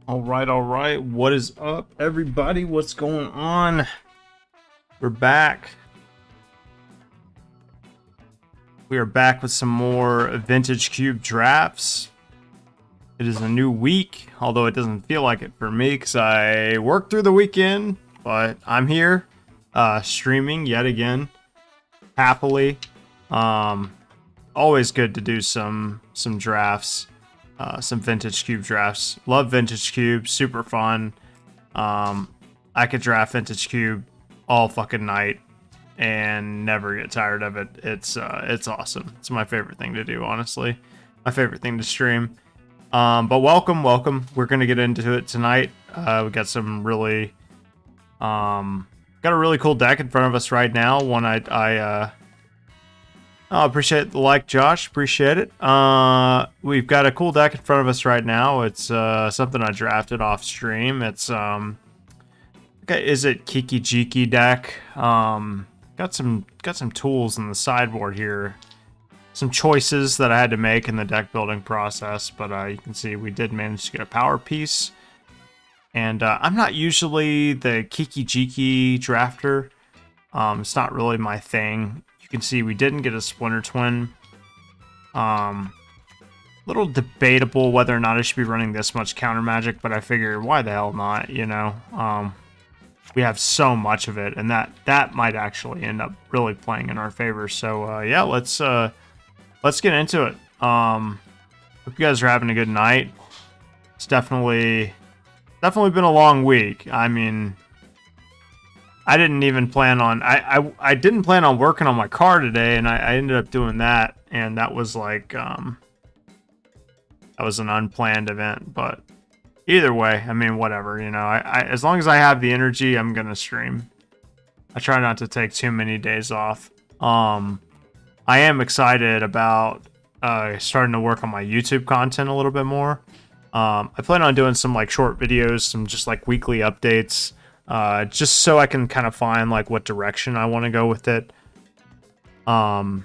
All right. What is up, everybody? What's going on? We're back. We are back with some more Vintage Cube drafts. It is a new week, although it doesn't feel like it for me because I worked through the weekend, but I'm here streaming yet again, happily. Always good to do some drafts. Some Vintage Cube drafts. Love Vintage Cube, super fun. I could draft Vintage Cube all fucking night and never get tired of it. It's awesome. It's my favorite thing to do, honestly. My favorite thing to stream. But welcome. We're gonna get into it tonight. We got some really got a really cool deck in front of us right now. One I appreciate the like, Josh. Appreciate it. We've got a cool deck in front of us right now. It's something I drafted off stream. It's okay, is it Kiki Jiki deck? Got some tools in the sideboard here. Some choices that I had to make in the deck building process, but you can see we did manage to get a power piece. And I'm not usually the Kiki Jiki drafter. It's not really my thing. You can see we didn't get a Splinter Twin. Little debatable whether or not I should be running this much counter magic, but I figure why the hell not, you know? We have so much of it, and that might actually end up really playing in our favor. So yeah, let's get into it. Hope you guys are having a good night. It's definitely been a long week. I mean, I didn't even plan on I didn't plan on working on my car today, and I ended up doing that, and that was like that was an unplanned event. But either way, I mean, whatever, you know. I as long as I have the energy, I'm gonna stream. I try not to take too many days off. I am excited about starting to work on my YouTube content a little bit more. I plan on doing some like short videos, some just like weekly updates. Just so I can kind of find like what direction I want to go with it. Because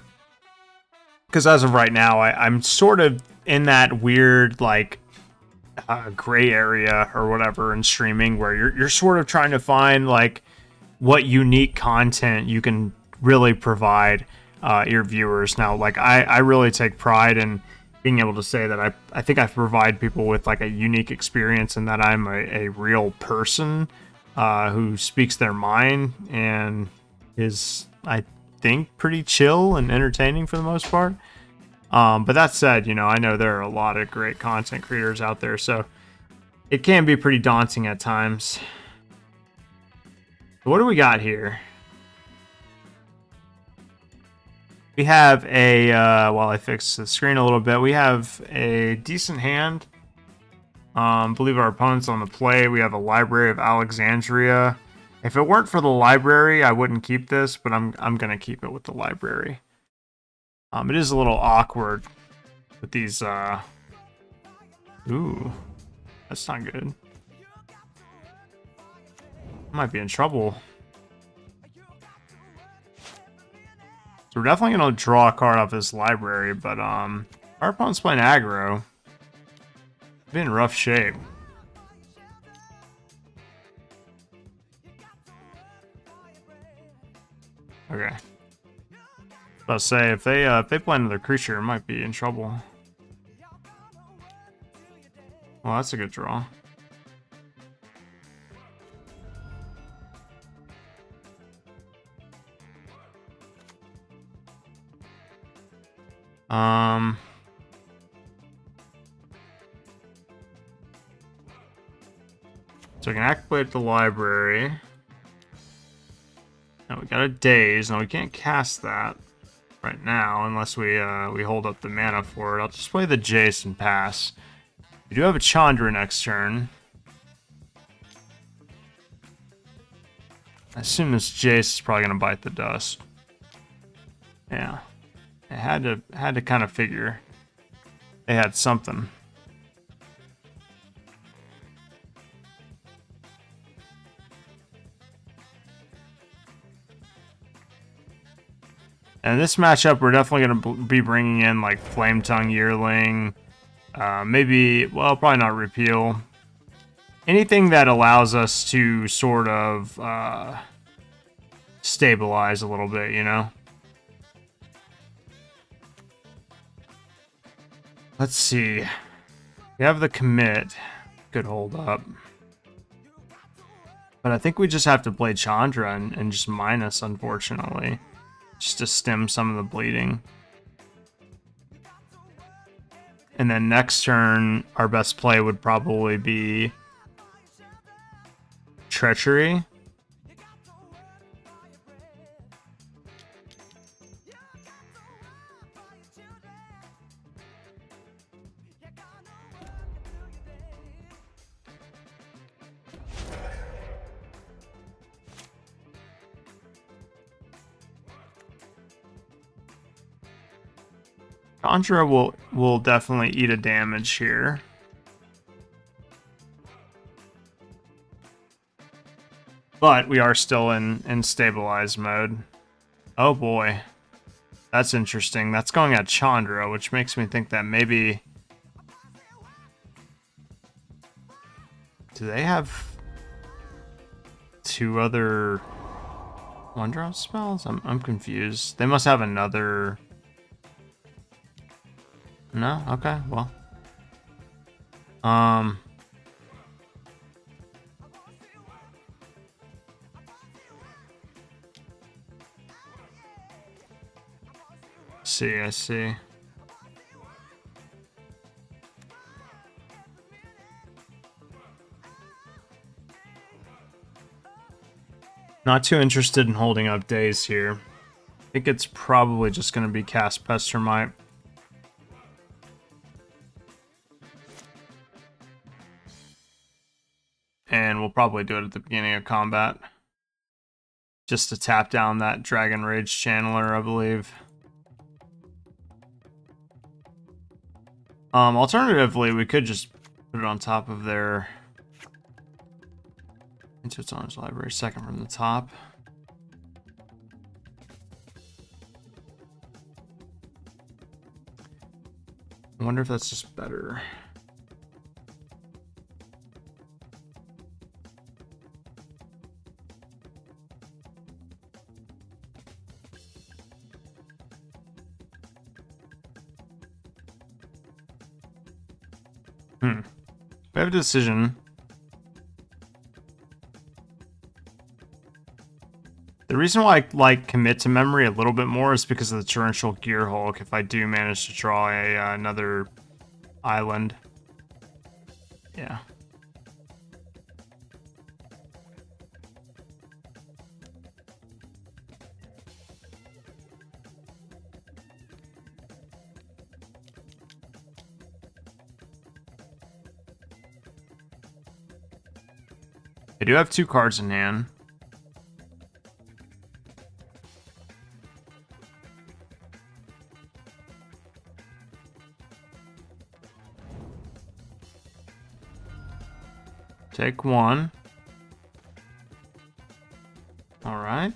as of right now, I'm sort of in that weird like gray area or whatever in streaming where you're sort of trying to find like what unique content you can really provide your viewers. Now, like I really take pride in being able to say that I think I provide people with like a unique experience and that I'm a real person who speaks their mind and is, I think, pretty chill and entertaining for the most part. But that said, you know, I know there are a lot of great content creators out there, so it can be pretty daunting at times. What do we got here? We have a, while I fix the screen a little bit, we have a decent hand. Believe our opponent's on the play. We have a Library of Alexandria. If it weren't for the library, I wouldn't keep this, but I'm gonna keep it with the library. It is a little awkward with these. Ooh, that's not good. I might be in trouble. So we're definitely gonna draw a card off this library, but our opponent's playing aggro. Be in rough shape. Okay. I'll say if they play another creature, it might be in trouble. Well, that's a good draw. So we can activate the library. Now we got a daze. Now we can't cast that right now unless we hold up the mana for it. I'll just play the Jace and pass. We do have a Chandra next turn. I assume this Jace is probably gonna bite the dust. Yeah, I had to kind of figure they had something. And this matchup, we're definitely going to be bringing in like Flame Tongue Yearling, maybe, well, probably not Repeal. anything that allows us to sort of stabilize a little bit, you know? Let's see. We have the commit. Could hold up. But I think we just have to play Chandra and just minus, unfortunately. Just to stem some of the bleeding. And then next turn, our best play would probably be Treachery. Conjura will definitely eat a damage here. But we are still in stabilized mode. Oh boy. That's interesting. That's going at Chandra, which makes me think that maybe... Do they have 2 other 1-drop spells? I'm confused. They must have another... No? Okay, well. I see. Not too interested in holding up days here. I think it's probably just going to be cast Pestermite. And we'll probably do it at the beginning of combat. Just to tap down that Dragon Rage Channeler, I believe. Alternatively, we could just put it on top of their... Into its honors library, second from the top. I wonder if that's just better. We have a decision. The reason why I like commit to memory a little bit more is because of the Torrential Gear Hulk if I do manage to draw a another island. Yeah. I do have 2 cards in hand. Take 1. All right.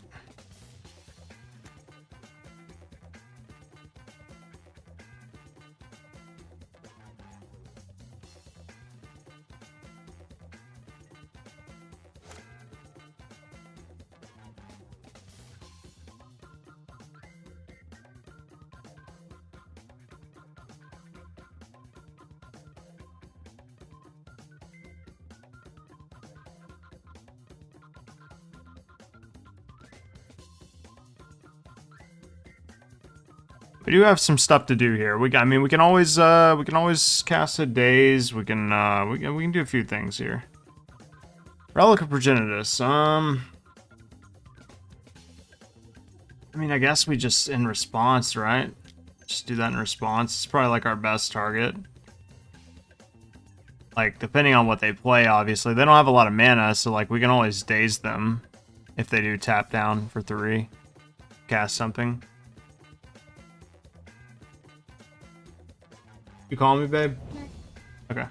We do have some stuff to do here. I mean, we can always cast a daze. We can do a few things here. Relic of Progenitus. I mean, I guess we just in response, right? Just do that in response. It's probably like our best target. Like, depending on what they play, obviously. They don't have a lot of mana, so like we can always daze them if they do tap down for 3. Cast something. You calling me, babe? Okay.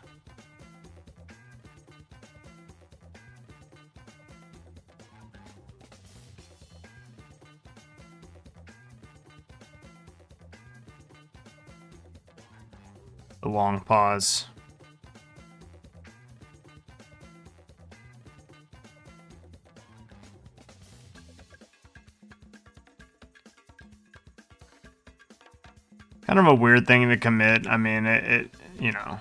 The long pause. Kind of a weird thing to commit. I mean, you know,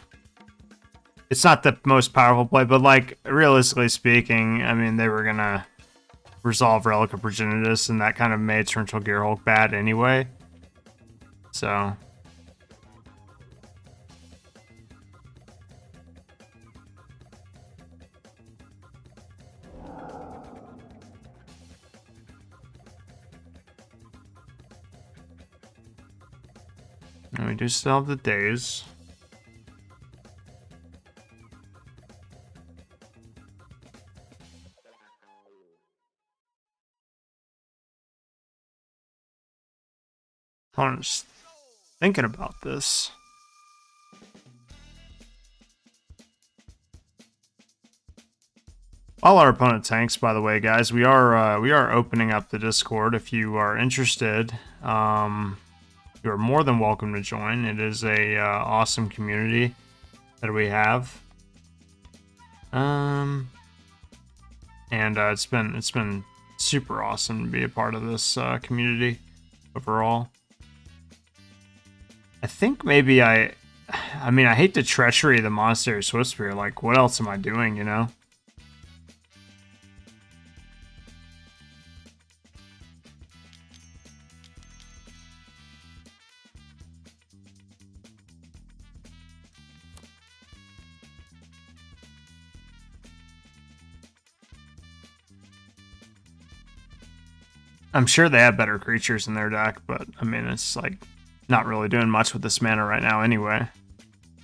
it's not the most powerful play, but like realistically speaking, I mean, they were gonna resolve Relic of Progenitus, and that kind of made Torrential Gearhulk bad anyway. So. And we do still have the days. I'm just thinking about this. All our opponent tanks, by the way, guys, we are opening up the Discord. If you are interested, you are more than welcome to join. It is a awesome community that we have, and it's been super awesome to be a part of this community overall. I think maybe I mean, I hate the treachery of the Monastery of Swiftspear. Like, what else am I doing, you know? I'm sure they have better creatures in their deck, but I mean, it's like not really doing much with this mana right now anyway.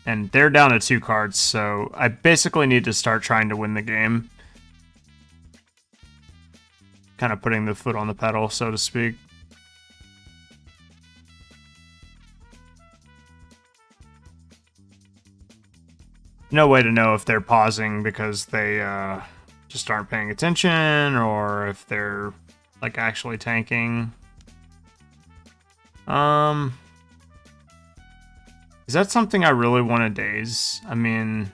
And they're down to 2 cards, so I basically need to start trying to win the game. Kind of putting the foot on the pedal, so to speak. No way to know if they're pausing because they just aren't paying attention, or if they're like actually tanking. Is that something I really want to daze? I mean,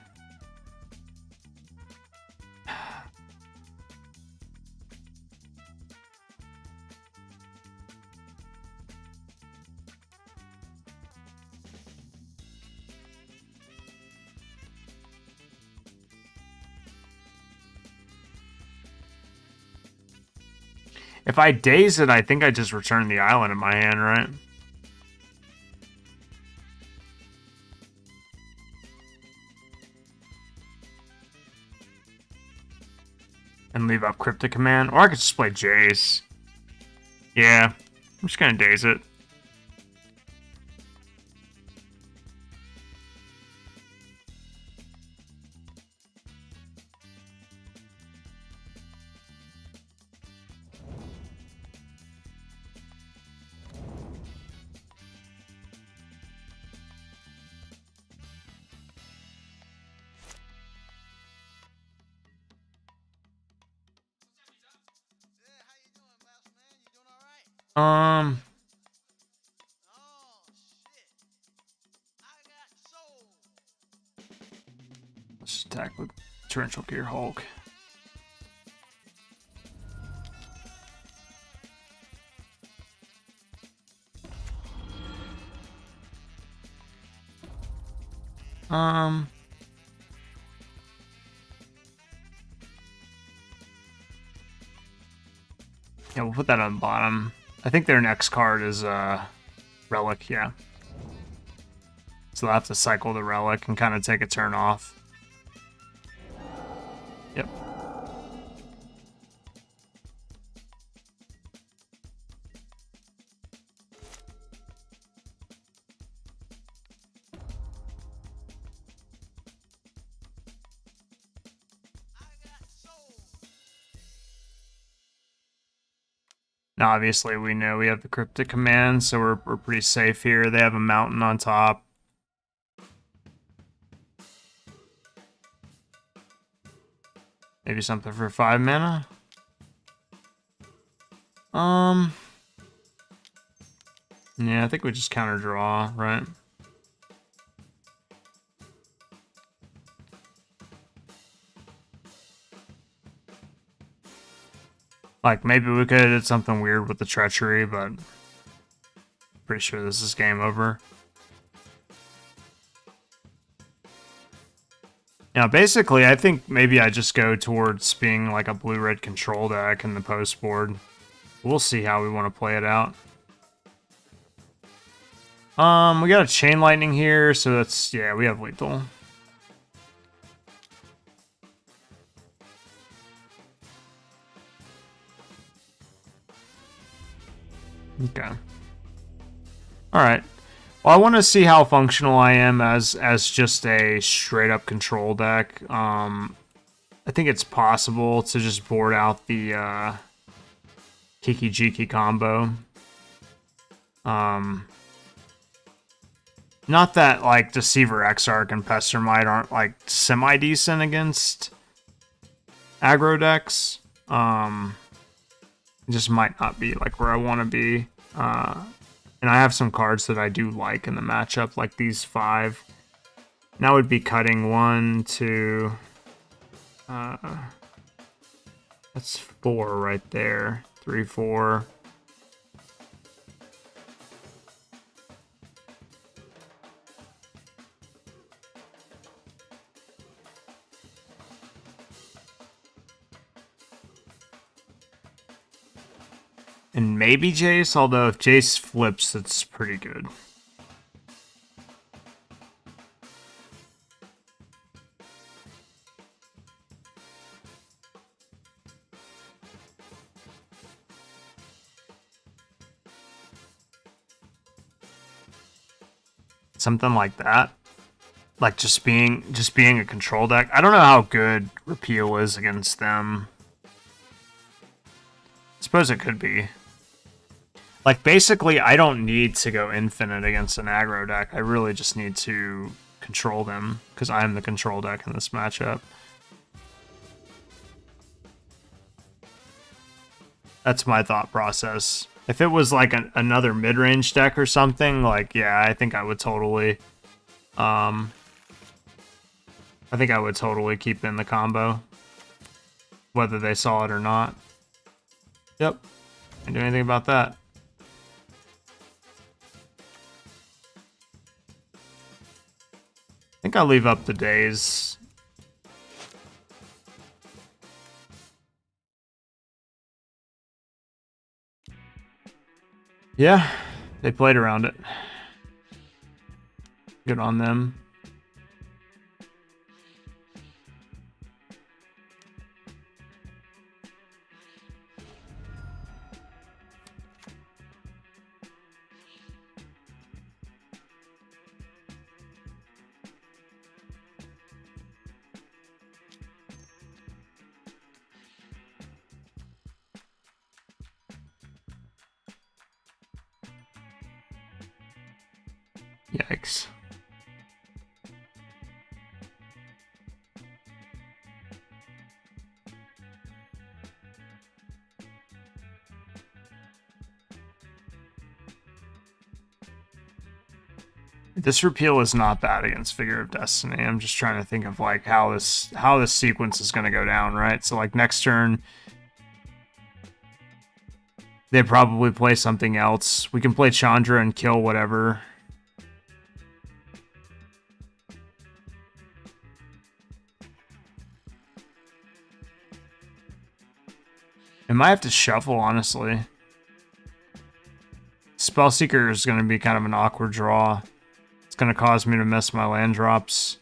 if I daze it, I think I just return the island in my hand, right? And leave up Cryptic Command. Or I could just play Jace. Yeah, I'm just gonna daze it. Let's attack with Torrential Gearhulk. Yeah, we'll put that on the bottom. I think their next card is Relic, yeah. So they'll have to cycle the Relic and kind of take a turn off. Yep. Now, obviously, we know we have the Cryptic Command, so we're pretty safe here. They have a mountain on top. Maybe something for 5 mana? Yeah, I think we just counter draw, right? Like, maybe we could have did something weird with the treachery, but pretty sure this is game over. Now, basically, I think maybe I just go towards being like a blue-red control deck in the post board. We'll see how we want to play it out. We got a Chain Lightning here, so that's, yeah, we have lethal. Okay. Alright. Well, I want to see how functional I am as just a straight-up control deck. I think it's possible to just board out the Kiki Jiki combo. Not that, like, Deceiver, Exarch, and Pestermite aren't, like, semi-decent against aggro decks. It just might not be, like, where I want to be. And I have some cards that I do like in the matchup, like these 5. And I would be cutting 1, 2... that's 4 right there. 3, 4... And maybe Jace, although if Jace flips, that's pretty good. Something like that. Like just being a control deck. I don't know how good Repeal is against them. I suppose it could be. Like, basically, I don't need to go infinite against an aggro deck. I really just need to control them, because I'm the control deck in this matchup. That's my thought process. If it was, like, another mid-range deck or something, like, yeah, I think I would totally... I think I would totally keep in the combo, whether they saw it or not. Yep. Can't do anything about that. I think I'll leave up the days. Yeah, they played around it. Good on them. Yikes. This repeal is not bad against Figure of Destiny. I'm just trying to think of like how this sequence is going to go down, right? So like next turn, they probably play something else. We can play Chandra and kill whatever. I might have to shuffle, honestly. Spellseeker is going to be kind of an awkward draw. It's going to cause me to miss my land drops.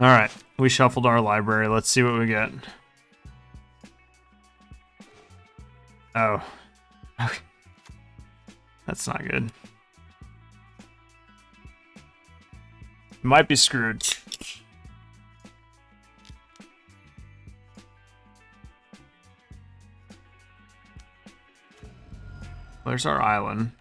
Alright, we shuffled our library. Let's see what we get. Oh. That's not good. Might be screwed. There's our island.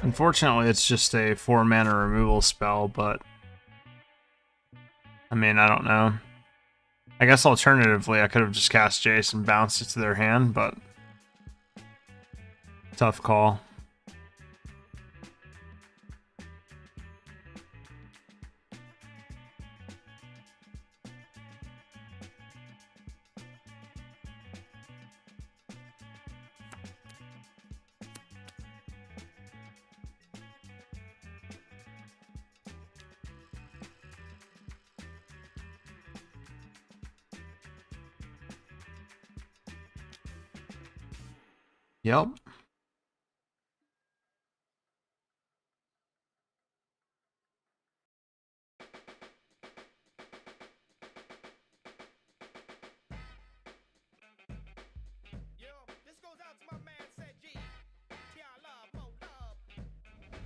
Unfortunately, it's just a 4-mana removal spell, but I mean, I don't know. I guess alternatively, I could have just cast Jace and bounced it to their hand, but tough call. Yep.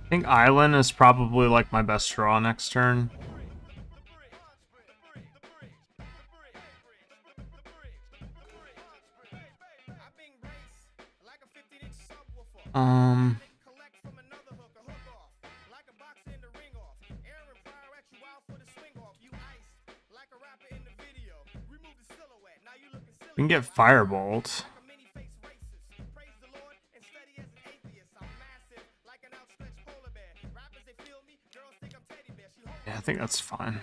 I think Island is probably like my best draw next turn. We can get Firebolt. Yeah, I think that's fine.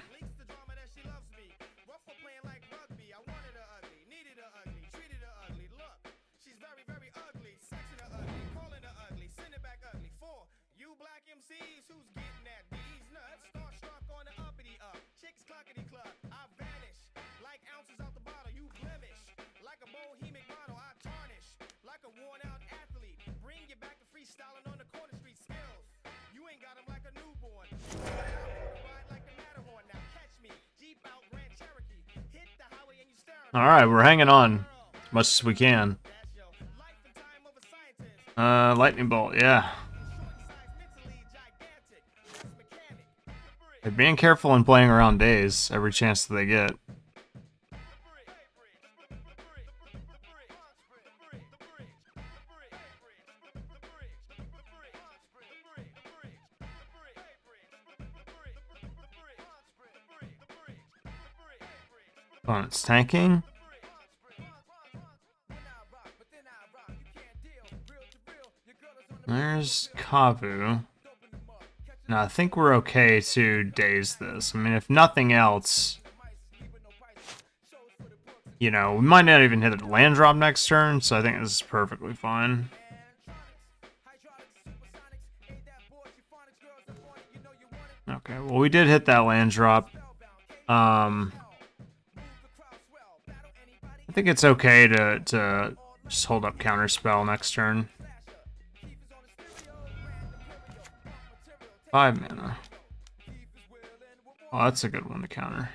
Alright, we're hanging on as much as we can. Lightning Bolt, yeah. They're being careful and playing around days every chance that they get. Opponent's tanking. There's Kavu. Now, I think we're okay to daze this. I mean, if nothing else, you know, we might not even hit a land drop next turn, so I think this is perfectly fine. Okay, well, we did hit that land drop. I think it's okay to just hold up Counterspell next turn. 5 mana. Oh, that's a good one to counter.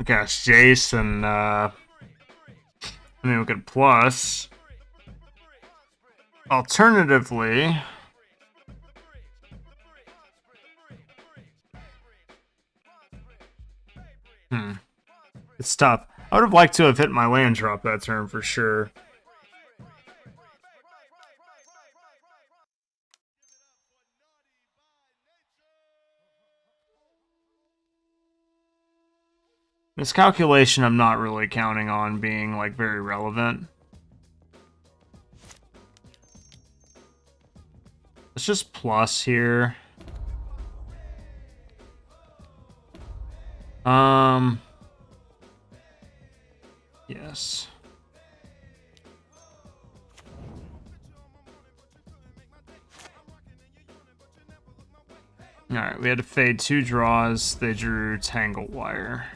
Gosh, Jason, I mean, we could plus. Alternatively, it's tough. I would have liked to have hit my land drop that turn for sure. This calculation I'm not really counting on being, like, very relevant. Let's just plus here. Yes. Alright, we had to fade 2 draws. They drew Tangle Wire.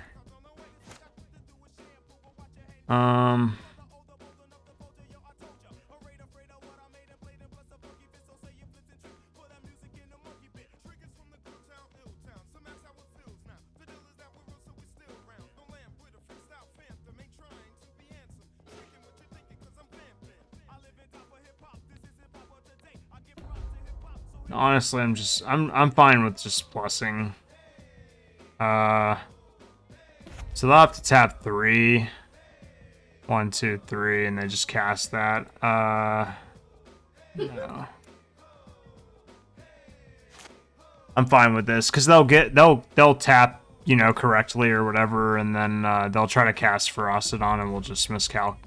Honestly, I'm fine with just plussing. So they'll have to tap 3. 1, 2, 3, and they just cast that. No. I'm fine with this because they'll tap, you know, correctly or whatever, and then they'll try to cast Ferocidon, and we'll just miscalc.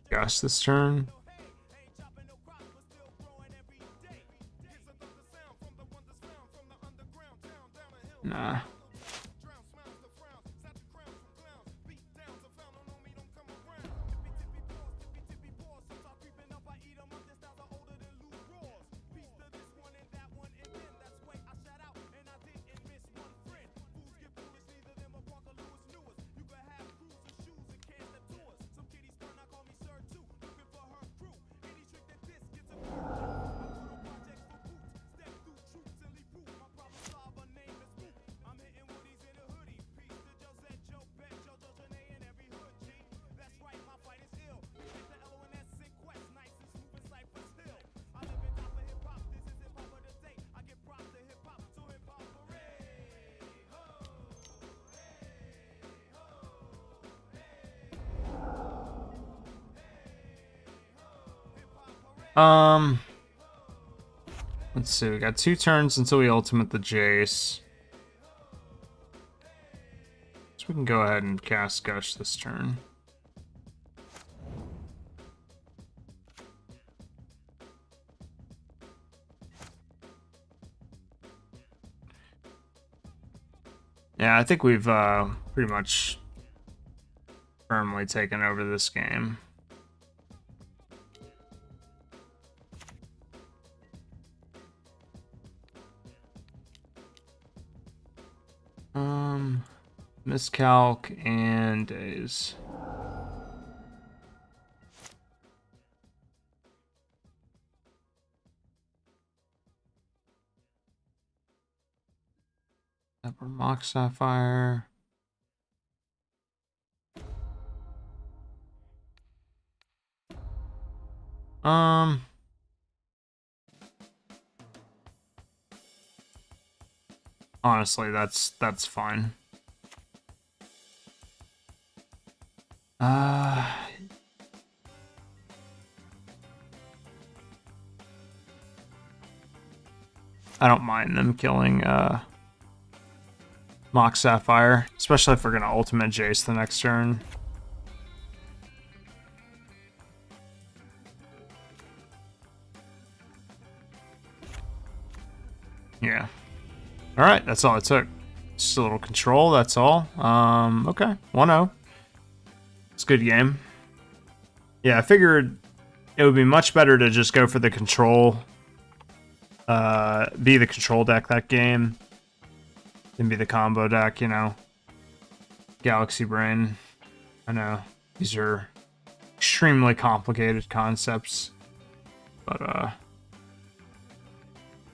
Gosh, this turn. Nah. Let's see, we got 2 turns until we ultimate the Jace. So we can go ahead and cast Gush this turn. Yeah, I think we've pretty much firmly taken over this game. Miscalc and days. Upper Mock Sapphire. Honestly, that's fine. I don't mind them killing Mock Sapphire, especially if we're gonna ultimate Jace the next turn. Yeah. Alright, that's all it took. Just a little control, that's all. Okay, 1-0. It's a good game. Yeah, I figured it would be much better to just go for the control. Be the control deck that game. Than be the combo deck, you know. Galaxy Brain. I know. These are extremely complicated concepts. But,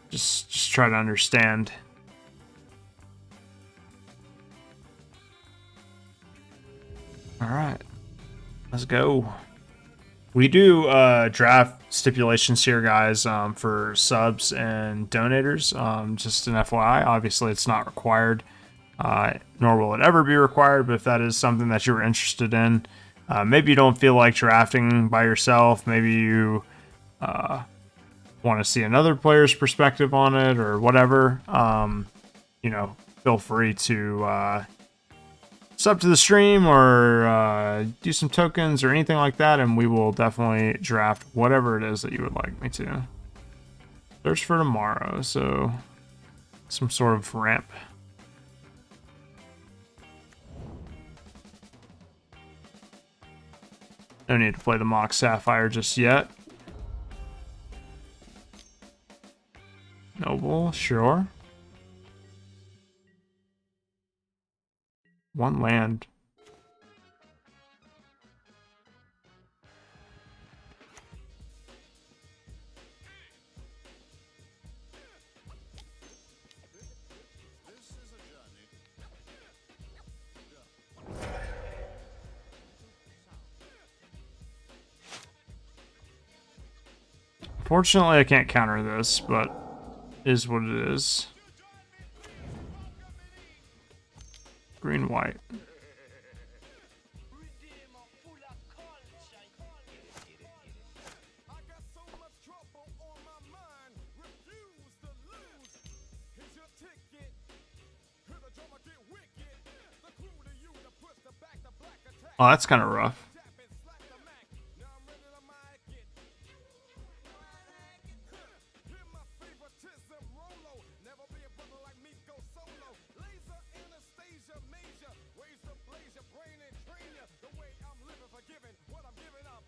just try to understand. All right, let's go. We do draft stipulations here, guys, for subs and donators. Just an FYI, obviously it's not required, nor will it ever be required, but if that is something that you're interested in, maybe you don't feel like drafting by yourself, maybe you want to see another player's perspective on it or whatever, you know, feel free to sub to the stream or do some tokens or anything like that, and we will definitely draft whatever it is that you would like me to. Search for tomorrow, so some sort of ramp. No need to play the Mock Sapphire just yet. Noble, sure. One land. Fortunately, I can't counter this, but is what it is. Green, white. Oh, that's kind of rough.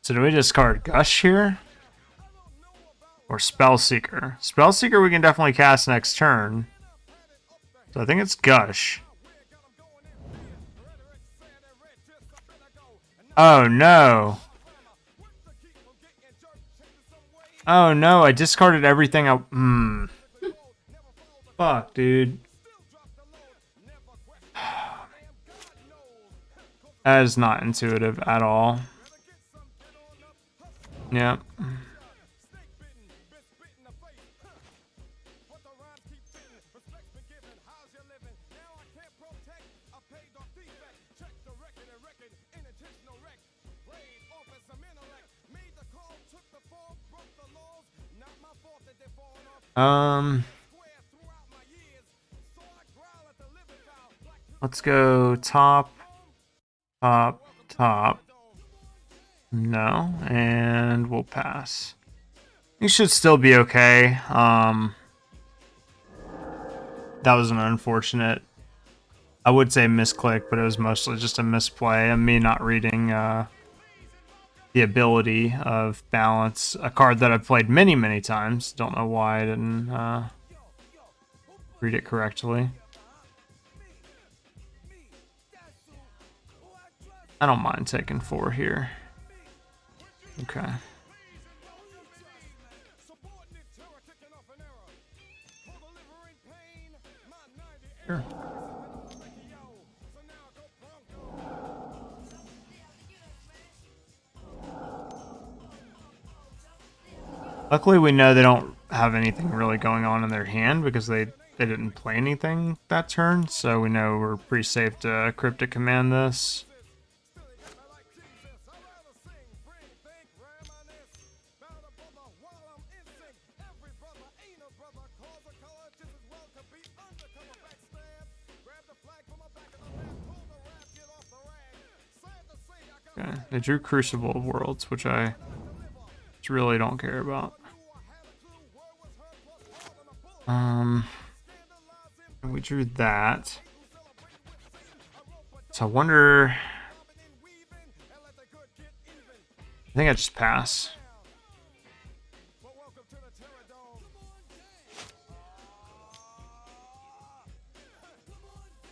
So do we discard Gush here? Or Spellseeker? Spellseeker we can definitely cast next turn. So I think it's Gush. Oh no. Oh no, I discarded everything I... Fuck, dude. That is not intuitive at all. Yep. Let's go top, top, top. No, and we'll pass. You should still be okay. That was an unfortunate, I would say misclick, but it was mostly just a misplay and me not reading the ability of balance, a card that I've played many, many times. Don't know why I didn't read it correctly. I don't mind taking 4 here. Okay. Sure. Luckily, we know they don't have anything really going on in their hand because they didn't play anything that turn, so we know we're pretty safe to Cryptic Command this. Okay, they drew Crucible of Worlds, which I really don't care about. We drew that. So I wonder... I think I just pass.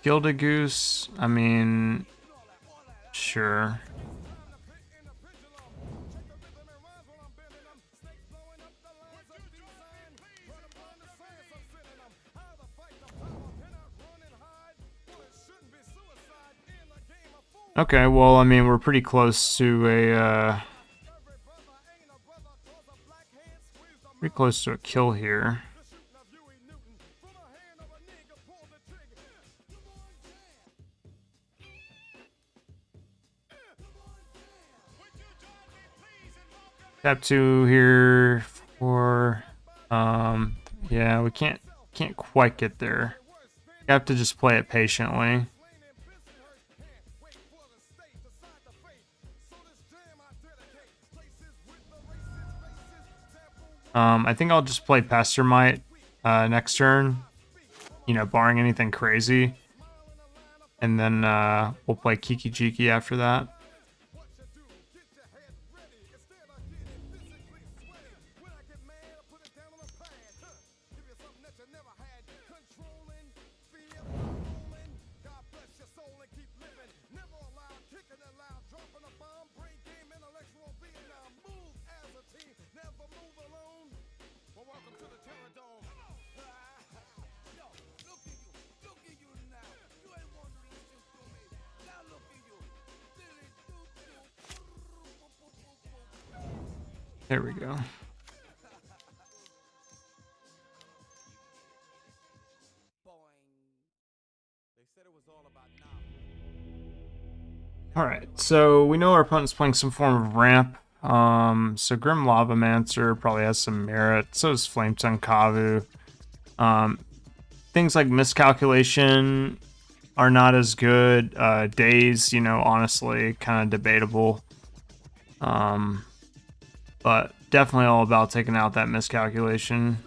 Gilded Goose, I mean... Sure. Okay, well, I mean, we're pretty close to a kill here. Tap 2 here for yeah, we can't quite get there. You have to just play it patiently. I think I'll just play Pestermite next turn, you know, barring anything crazy. And then we'll play Kiki Jiki after that. There we go. Alright, so we know our opponent's playing some form of ramp. So Grim Lavamancer probably has some merit. So does Flametongue Kavu. Things like Miscalculation are not as good. Daze, you know, honestly, kind of debatable. But definitely all about taking out that Miscalculation.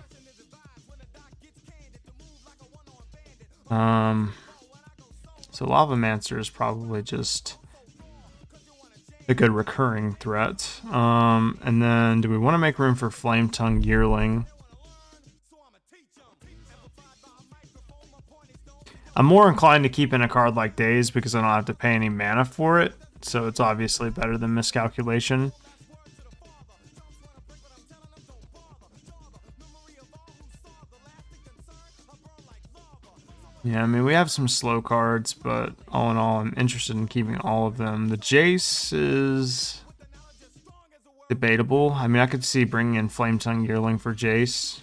So Lavamancer is probably just a good recurring threat. And then do we want to make room for Flametongue Yearling? I'm more inclined to keep in a card like Daze because I don't have to pay any mana for it. So it's obviously better than Miscalculation. Yeah, I mean, we have some slow cards, but all in all, I'm interested in keeping all of them. The Jace is debatable. I mean, I could see bringing in Flametongue Yearling for Jace.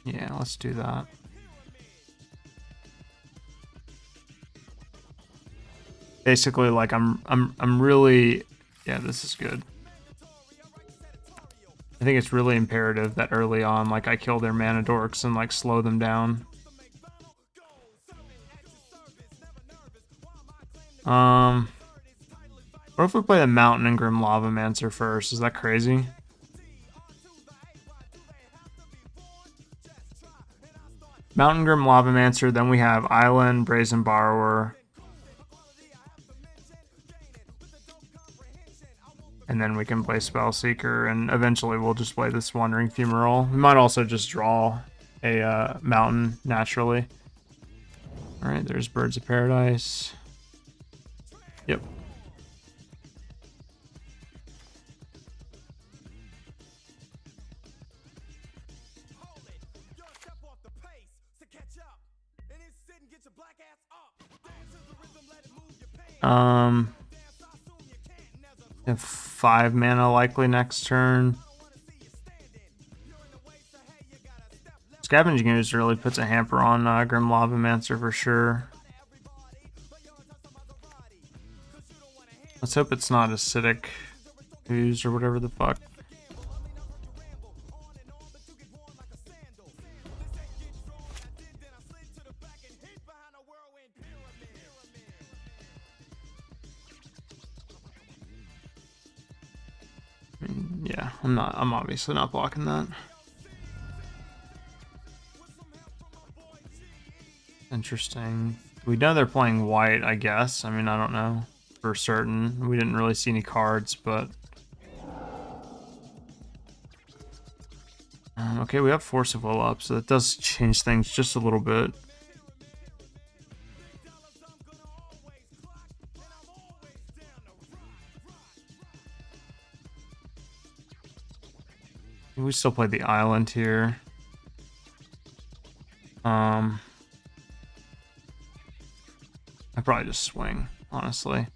Yeah, let's do that. Basically, like I'm really, yeah, this is good. I think it's really imperative that early on, like, I kill their mana dorks and like slow them down. What if we play the Mountain and Grim Lavamancer first? Is that crazy? Mountain Grim Lavamancer, then we have Island, Brazen Borrower. And then we can play Spellseeker, and eventually we'll just play this Wandering Fumarole. We might also just draw a Mountain naturally. Alright, there's Birds of Paradise. Yep. Have 5 mana likely next turn. Scavenging Ooze really puts a hamper on Grim Lavamancer for sure. Let's hope it's not Acidic Ooze or whatever the fuck. Yeah, I'm obviously not blocking that. Interesting. We know they're playing white, I guess. I mean, I don't know for certain. We didn't really see any cards, but okay, we have Force of Will up, so that does change things just a little bit. We still play the Island here. I probably just swing, honestly.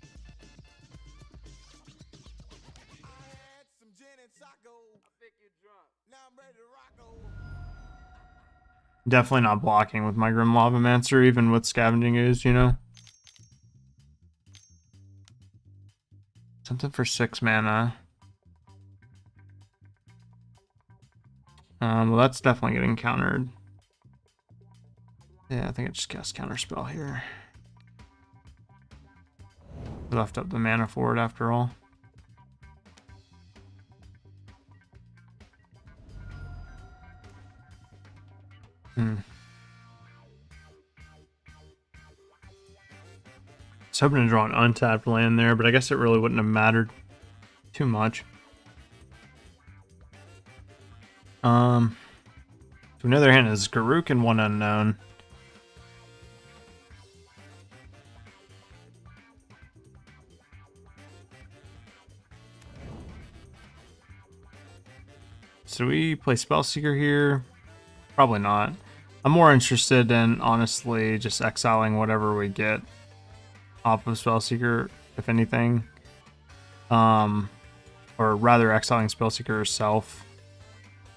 Definitely not blocking with my Grim Lavamancer, even with Scavenging Ooze, you know? Something for 6 mana. Well, that's definitely getting countered. Yeah, I think I just cast Counterspell here. Left up the mana for it after all. I was hoping to draw an untapped land there, but I guess it really wouldn't have mattered too much. So another hand is Garruk and one unknown. So we play Spellseeker here? Probably not. I'm more interested in, honestly, just exiling whatever we get off of Spellseeker, if anything. Or rather, exiling Spellseeker herself.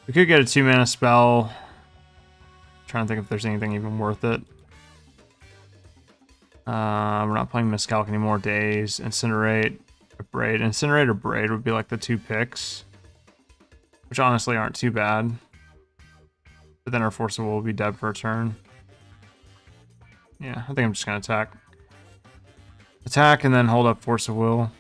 We could get a 2-mana spell. I'm trying to think if there's anything even worth it. We're not playing Miscalc anymore. Days, Incinerate, or Braid. Incinerate or Braid would be like the 2 picks, which honestly aren't too bad. But then our Force of Will will be dead for a turn. Yeah, I think I'm just going to attack. Attack and then hold up Force of Will.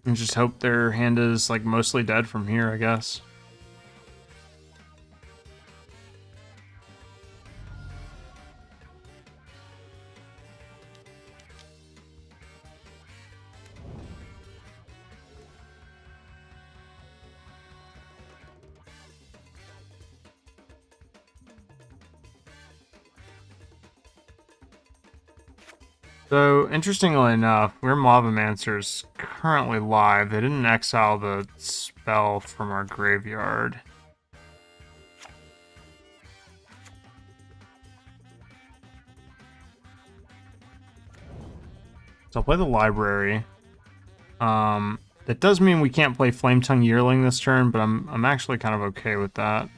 And just hope their hand is like mostly dead from here, I guess. So, interestingly enough, Grim Lavamancer's currently live. They didn't exile the spell from our graveyard. So I'll play the library. That does mean we can't play Flametongue Yearling this turn, but I'm actually kind of okay with that.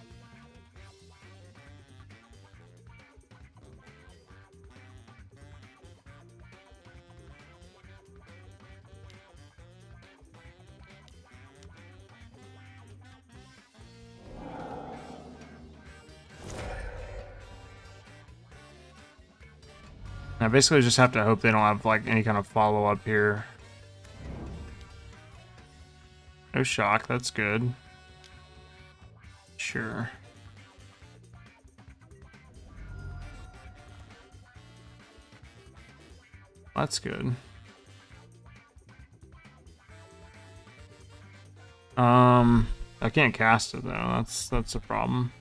I basically just have to hope they don't have like any kind of follow-up here. No shock, that's good. Sure. That's good. I can't cast it though. That's a problem.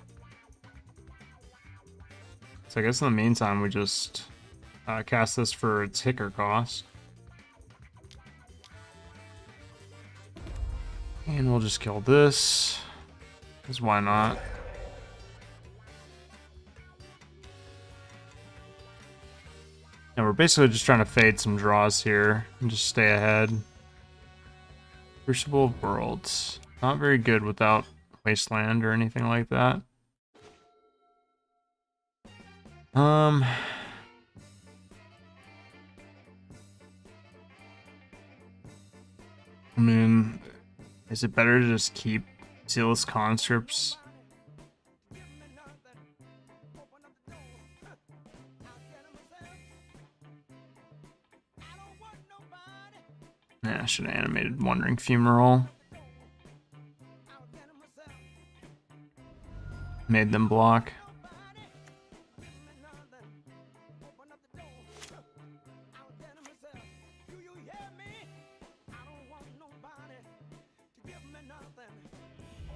So I guess in the meantime we just cast this for its ticker cost. And we'll just kill this, because why not? And we're basically just trying to fade some draws here and just stay ahead. Crucible of Worlds. Not very good without Wasteland or anything like that. I mean, is it better to just keep Zealous Conscripts? Yeah, I should have animated Wandering Fumarole. Made them block.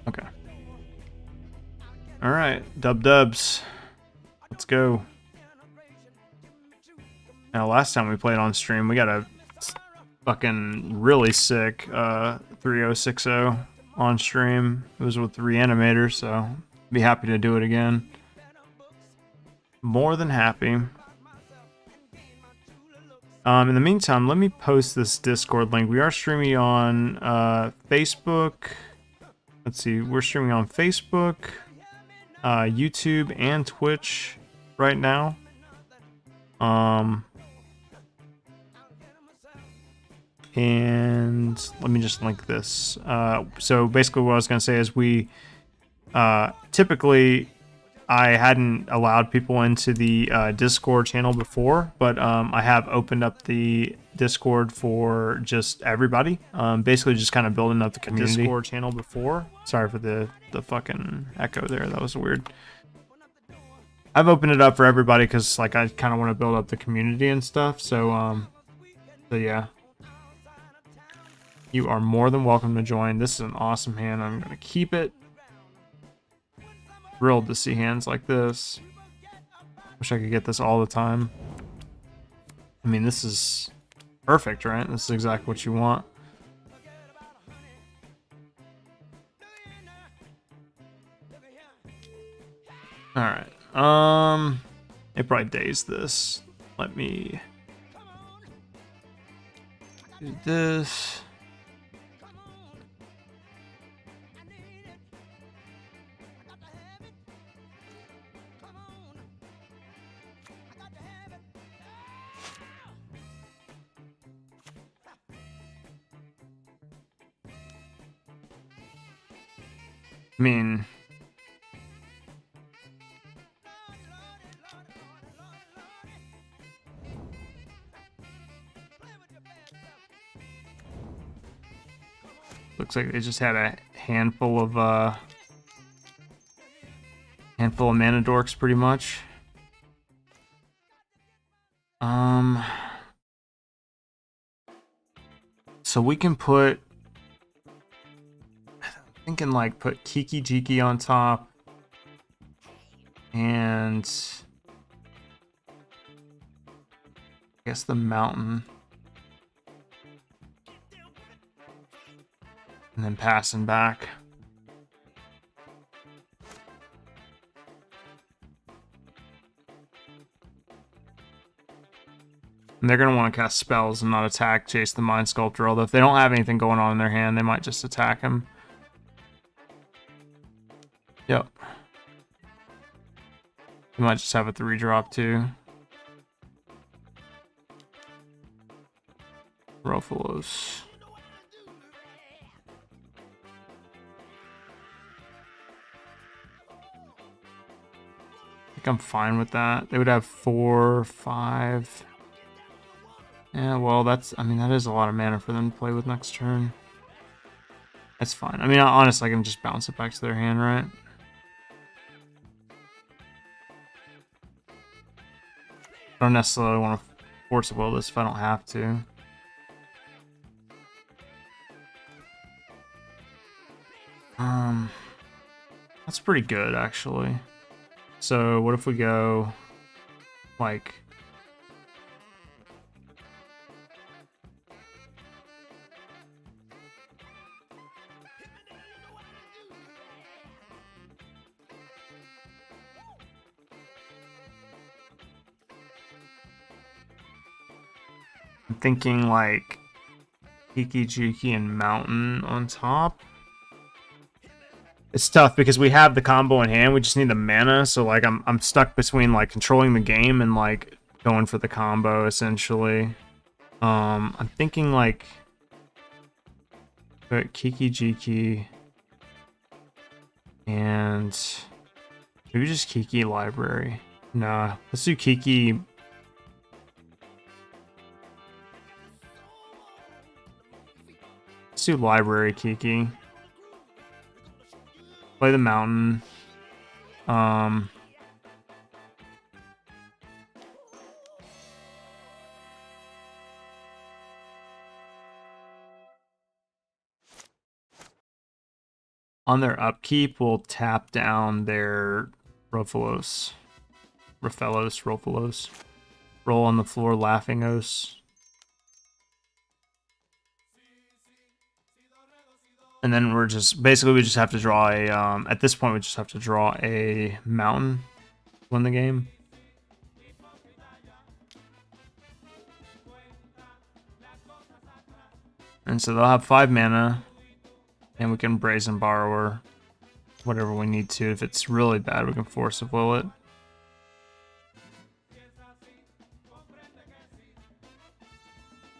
Okay. All right, dubs. Let's go. Now, last time we played on stream, we got a fucking really sick 3060 on stream. It was with Reanimator, so be happy to do it again. More than happy. In the meantime, let me post this Discord link. We are streaming on Facebook. Let's see, we're streaming on Facebook, YouTube, and Twitch right now. And let me just link this. So basically what I was going to say is we typically I hadn't allowed people into the Discord channel before, but I have opened up the Discord for just everybody. Basically just kind of building up the community. Discord channel before. Sorry for the fucking echo there. That was weird. I've opened it up for everybody because like I kind of want to build up the community and stuff. So yeah. You are more than welcome to join. This is an awesome hand. I'm going to keep it. Thrilled to see hands like this. Wish I could get this all the time. I mean, this is perfect, right? This is exactly what you want. Alright. It probably dazed this. Let me do this. I mean, looks like they just had a handful of mana dorks, pretty much. So we can put, thinking like put Kiki Jiki on top and I guess the mountain and then passing back. And they're going to want to cast spells and not attack Chase the Mind Sculptor, although if they don't have anything going on in their hand, they might just attack him. Yep. You might just have a 3-drop too. Rofalos. I think I'm fine with that. They would have 4, 5. Yeah, well, that's, I mean, that is a lot of mana for them to play with next turn. That's fine. I mean, honestly, I can just bounce it back to their hand, right? I don't necessarily want to force will this if I don't have to. That's pretty good, actually. So what if we go like I'm thinking like Kiki Jiki and Mountain on top. It's tough because we have the combo in hand. We just need the mana. So like I'm stuck between like controlling the game and like going for the combo essentially. I'm thinking like Kiki Jiki and maybe just Kiki Library. Nah, let's do Kiki. Let's do Library Kiki. Play the mountain. On their upkeep, we'll tap down their Rofalos. Roll on the floor, laughing os. And then we're just, basically we just have to draw a, at this point we just have to draw a mountain to win the game. And so they'll have 5 mana, and we can Brazen Borrower whatever we need to. If it's really bad, we can Force of Will it.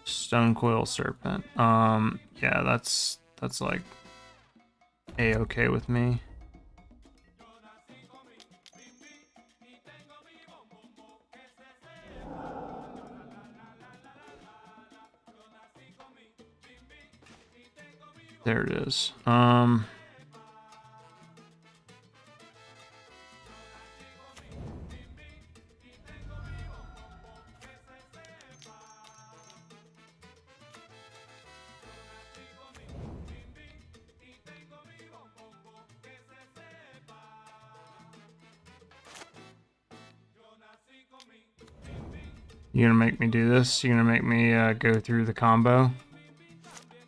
Stone Coil Serpent. Yeah, that's like A-okay with me. There it is. You're gonna make me do this? You're gonna make me go through the combo?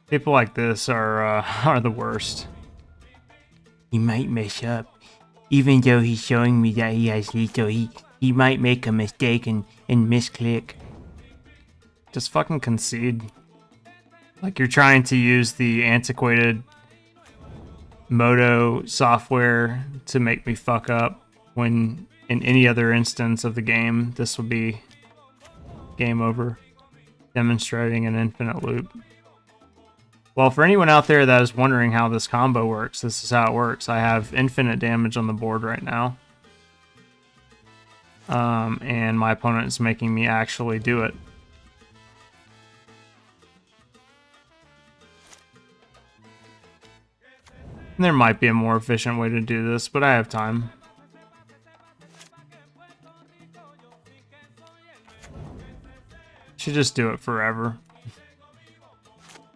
People like this are the worst. He might mess up. Even though he's showing me that he has lethal, he might make a mistake and misclick. Just fucking concede. Like you're trying to use the antiquated Moto software to make me fuck up, when in any other instance of the game, this would be game over. Demonstrating an infinite loop. Well, for anyone out there that is wondering how this combo works, this is how it works. I have infinite damage on the board right now. And my opponent is making me actually do it. There might be a more efficient way to do this, but I have time. Should just do it forever.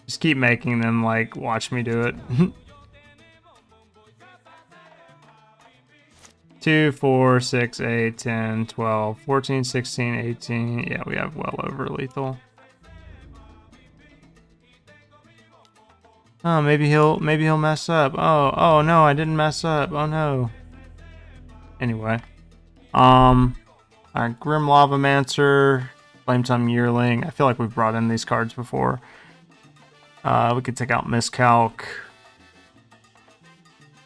Just keep making them, like, watch me do it. 2, 4, 6, 8, 10, 12, 14, 16, 18. Yeah, we have well over lethal. Oh, maybe he'll mess up. Oh no, I didn't mess up. Oh no. Anyway. Alright, Grim Lavamancer, Flametime Yearling. I feel like we've brought in these cards before. We could take out Miscalc.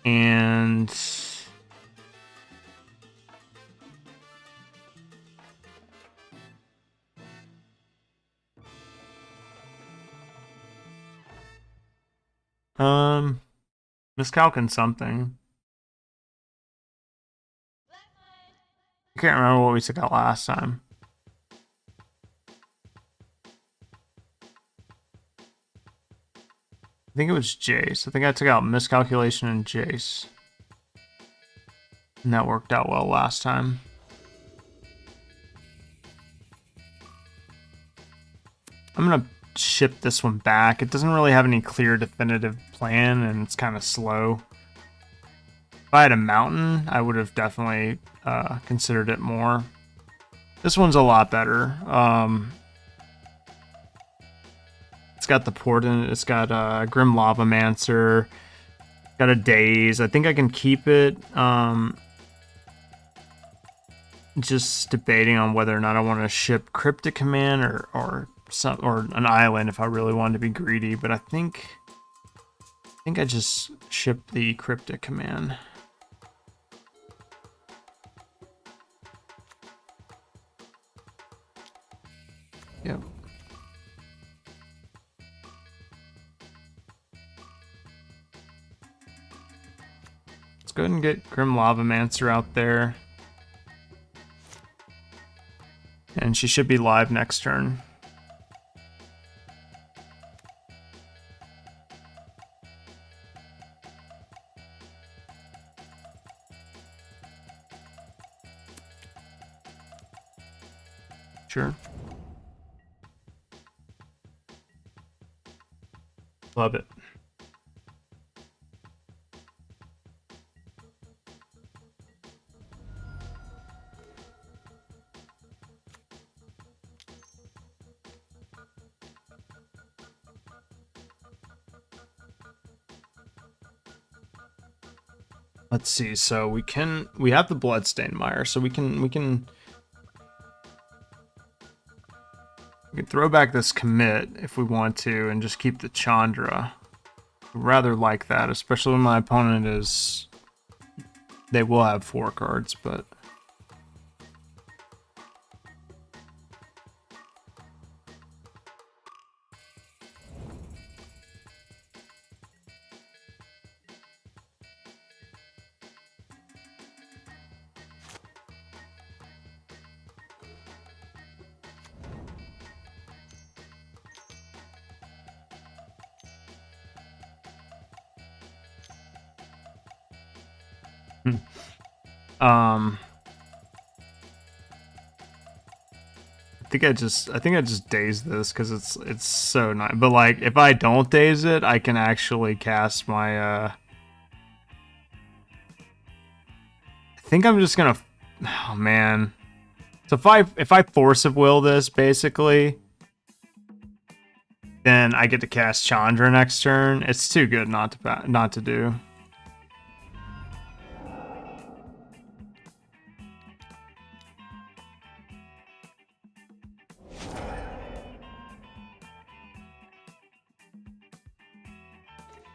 And Miscalc and something. I can't remember what we took out last time. I think it was Jace. I think I took out Miscalculation and Jace. And that worked out well last time. I'm gonna ship this one back. It doesn't really have any clear definitive plan, and it's kind of slow. If I had a mountain, I would have definitely considered it more. This one's a lot better. It's got the port in it. It's got Grim Lavamancer. Got a Daze. I think I can keep it. Just debating on whether or not I want to ship Cryptic Command or an island if I really wanted to be greedy. But I think I just ship the Cryptic Command. Yep. Let's go ahead and get Grim Lavamancer out there. And she should be live next turn. Sure. Love it. Let's see. So we have the Bloodstained Mire, so we can throw back this commit if we want to, and just keep the Chandra. Rather like that, especially when my opponent is. They will have 4 cards, but. I think I just daze this because it's so nice. But like if I don't daze it, I can actually cast my I think I'm just gonna oh man. So if I force of will this basically, then I get to cast Chandra next turn. It's too good not to do.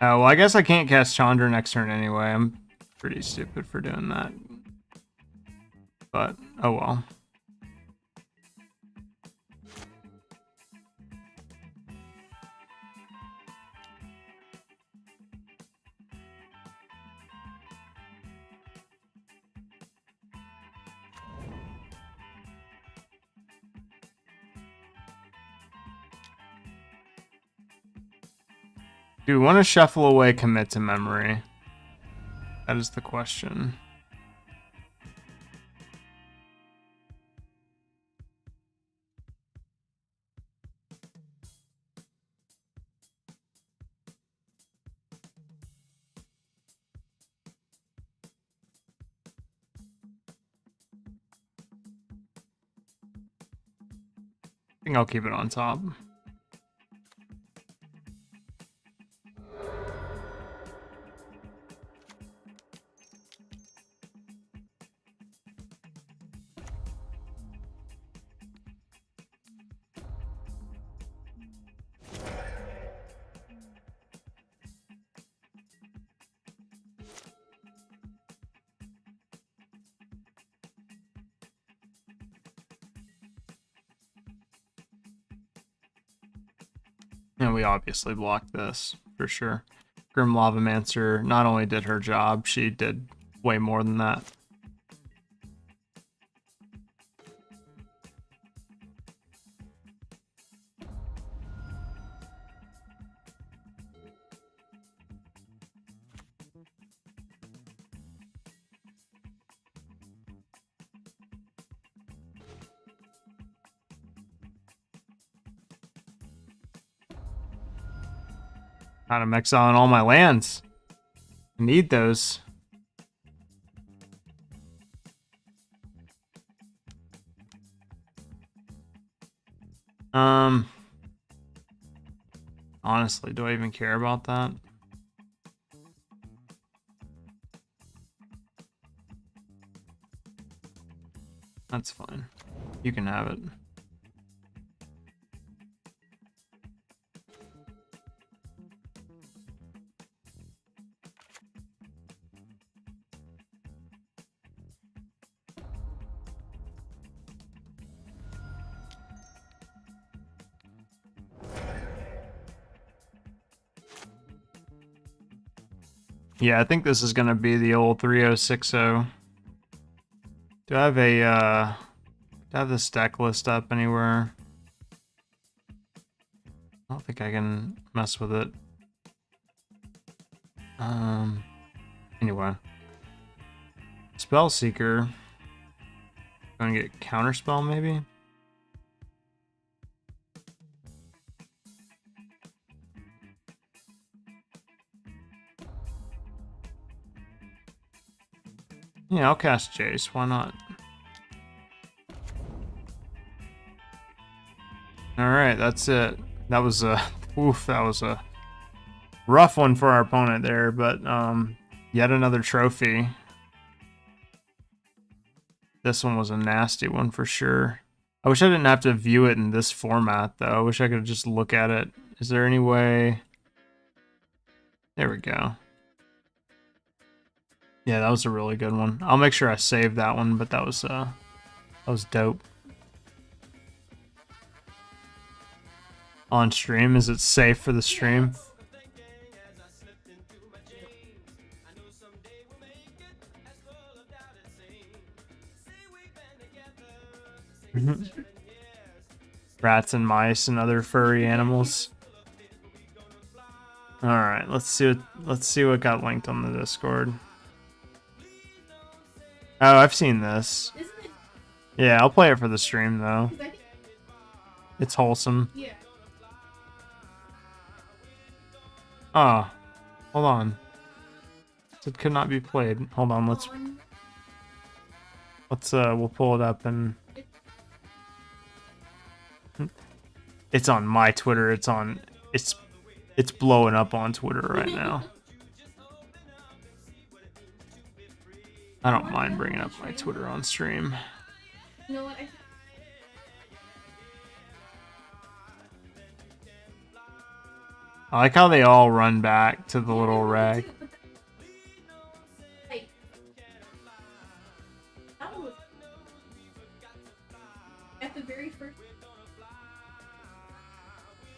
Oh, well, I guess I can't cast Chandra next turn anyway. I'm pretty stupid for doing that. But, oh well. Do we want to shuffle away commit to memory? That is the question. I think I'll keep it on top. And we obviously blocked this, for sure. Grim Lavamancer not only did her job, she did way more than that. I'm exiling all my lands. I need those. Honestly, do I even care about that? That's fine. You can have it. Yeah, I think this is gonna be the old 3060. Do I have this deck list up anywhere? I don't think I can mess with it. Anyway. Spellseeker. Gonna get Counterspell maybe? Yeah, I'll cast Jace. Why not? Alright, that's it. That was a... Oof, that was a rough one for our opponent there, but Yet another trophy. This one was a nasty one for sure. I wish I didn't have to view it in this format, though. I wish I could just look at it. Is there any way? There we go. Yeah, that was a really good one. I'll make sure I save that one, but that was dope. On stream, is it safe for the stream? Rats and mice and other furry animals. All right, let's see what got linked on the Discord. Oh, I've seen this. Yeah, I'll play it for the stream though. It's wholesome. Yeah. Ah, hold on. It could not be played. Hold on, let's we'll pull it up and it's on my Twitter. It's blowing up on Twitter right now. I don't mind bringing up my Twitter on stream. You know what? I like how they all run back to the little rag. At the very first.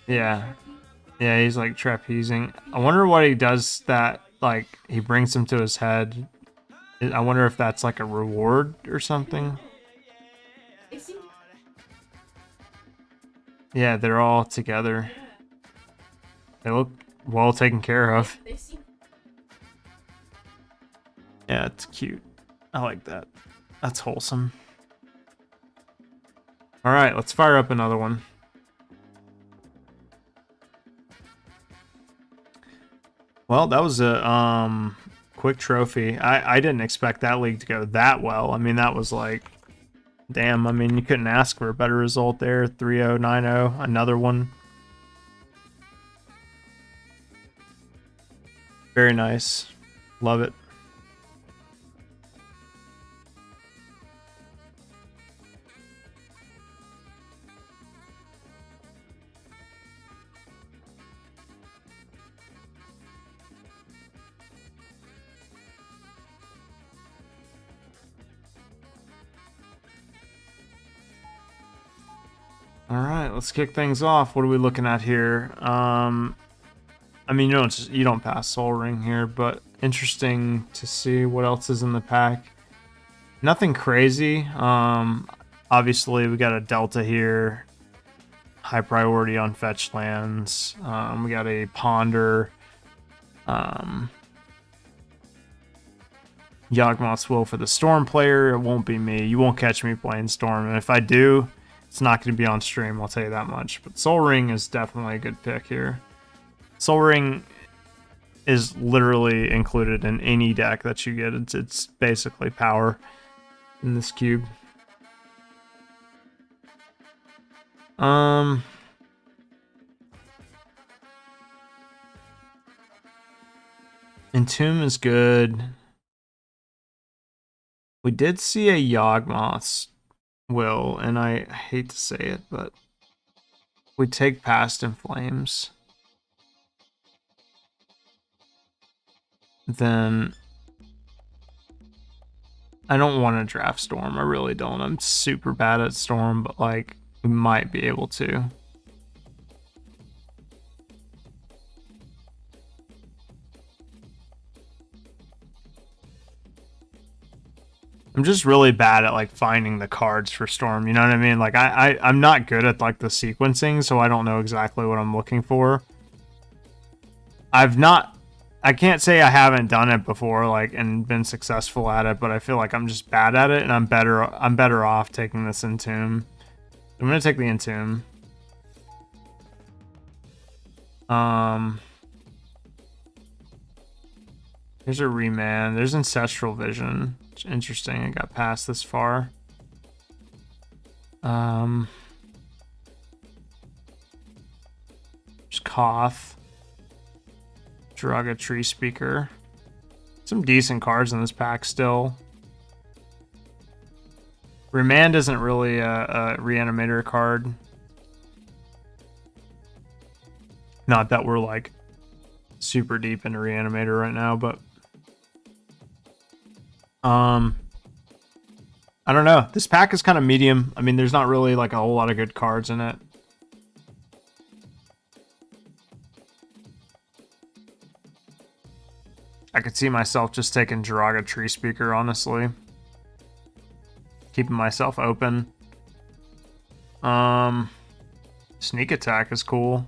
Yeah. Yeah, he's like trapezing. I wonder what he does that, like, he brings him to his head. I wonder if that's like a reward or something. Yeah, they're all together. They look well taken care of. Yeah, it's cute. I like that. That's wholesome. All right, let's fire up another one. Well, that was a quick trophy. I didn't expect that league to go that well. I mean, that was like, damn. I mean, you couldn't ask for a better result there. 3-0, 9-0, another one. Very nice. Love it. All right, let's kick things off. What are we looking at here? I mean, you don't pass Soul Ring here, but interesting to see what else is in the pack. Nothing crazy. Obviously, we got a Delta here. High priority on fetch lands. We got a Ponder. Yawgmoth's Will for the Storm player. It won't be me. You won't catch me playing Storm. And if I do, it's not going to be on stream, I'll tell you that much. But Soul Ring is definitely a good pick here. Soul Ring is literally included in any deck that you get. It's basically power in this cube. Entomb is good. We did see a Yawgmoth's Will, and I hate to say it, but we take Past in Flames. Then I don't want to draft Storm. I really don't. I'm super bad at Storm, but like we might be able to. I'm just really bad at like finding the cards for Storm, you know what I mean? Like I'm not good at like the sequencing, so I don't know exactly what I'm looking for. I can't say I haven't done it before, like, and been successful at it, but I feel like I'm just bad at it, and I'm better off taking this Entomb. I'm gonna take the Entomb. There's a Remand. There's Ancestral Vision. It's interesting. I got past this far. There's Koth. Draga Tree Speaker. Some decent cards in this pack still. Remand isn't really a reanimator card. Not that we're like super deep into reanimator right now, but I don't know. This pack is kind of medium. I mean, there's not really like a whole lot of good cards in it. I could see myself just taking Jiraga Tree Speaker, honestly. Keeping myself open. Sneak Attack is cool.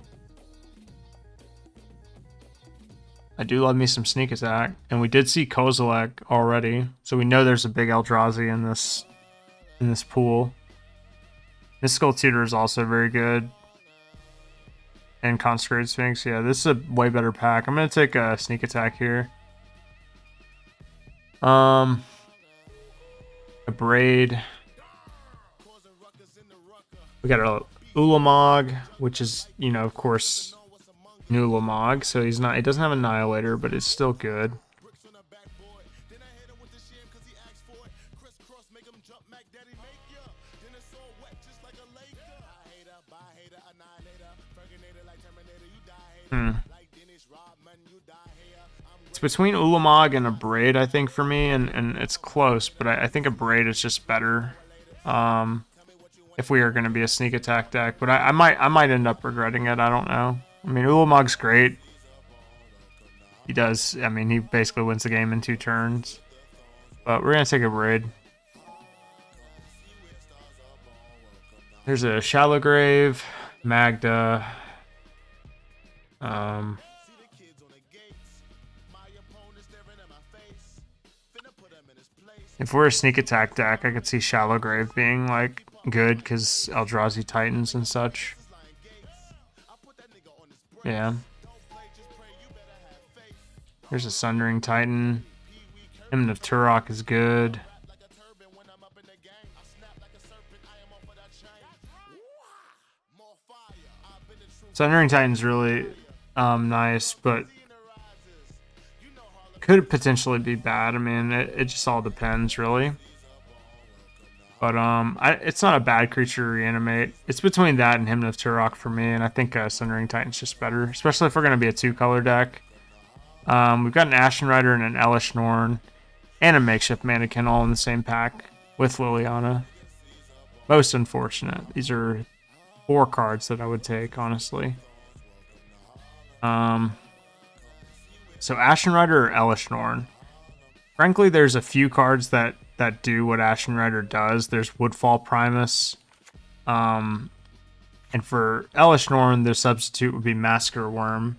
I do love me some Sneak Attack. And we did see Kozilek already, so we know there's a big Eldrazi in this pool. Mystical Tutor is also very good. And Consecrated Sphinx, yeah, this is a way better pack. I'm gonna take a Sneak Attack here. A Braid. We got a Ulamog, which is, you know, of course, new Ulamog, so he doesn't have Annihilator, but it's still good. It's between Ulamog and a Braid, I think, for me, and it's close, but I think a Braid is just better. If we are going to be a Sneak Attack deck, but I might end up regretting it. I don't know. I mean, Ulamog's great. He does. I mean, he basically wins the game in 2 turns. But we're going to take a Braid. There's a Shallow Grave, Magda. If we're a Sneak Attack deck, I could see Shallow Grave being like good because Eldrazi Titans and such. Yeah. There's a Sundering Titan. Hymn of Turok is good. Sundering Titan's really nice, but could potentially be bad. I mean, it just all depends, really. But it's not a bad creature to reanimate. It's between that and Hymn of Turok for me, and I think Sundering Titan's just better, especially if we're going to be a 2-color deck. We've got an Ashen Rider and an Elish Norn, and a Makeshift Mannequin all in the same pack with Liliana. Most unfortunate. These are 4 cards that I would take, honestly. So Ashen Rider or Elish Norn? Frankly, there's a few cards that do what Ashen Rider does. There's Woodfall Primus. And for Elish Norn, the substitute would be Massacre Worm.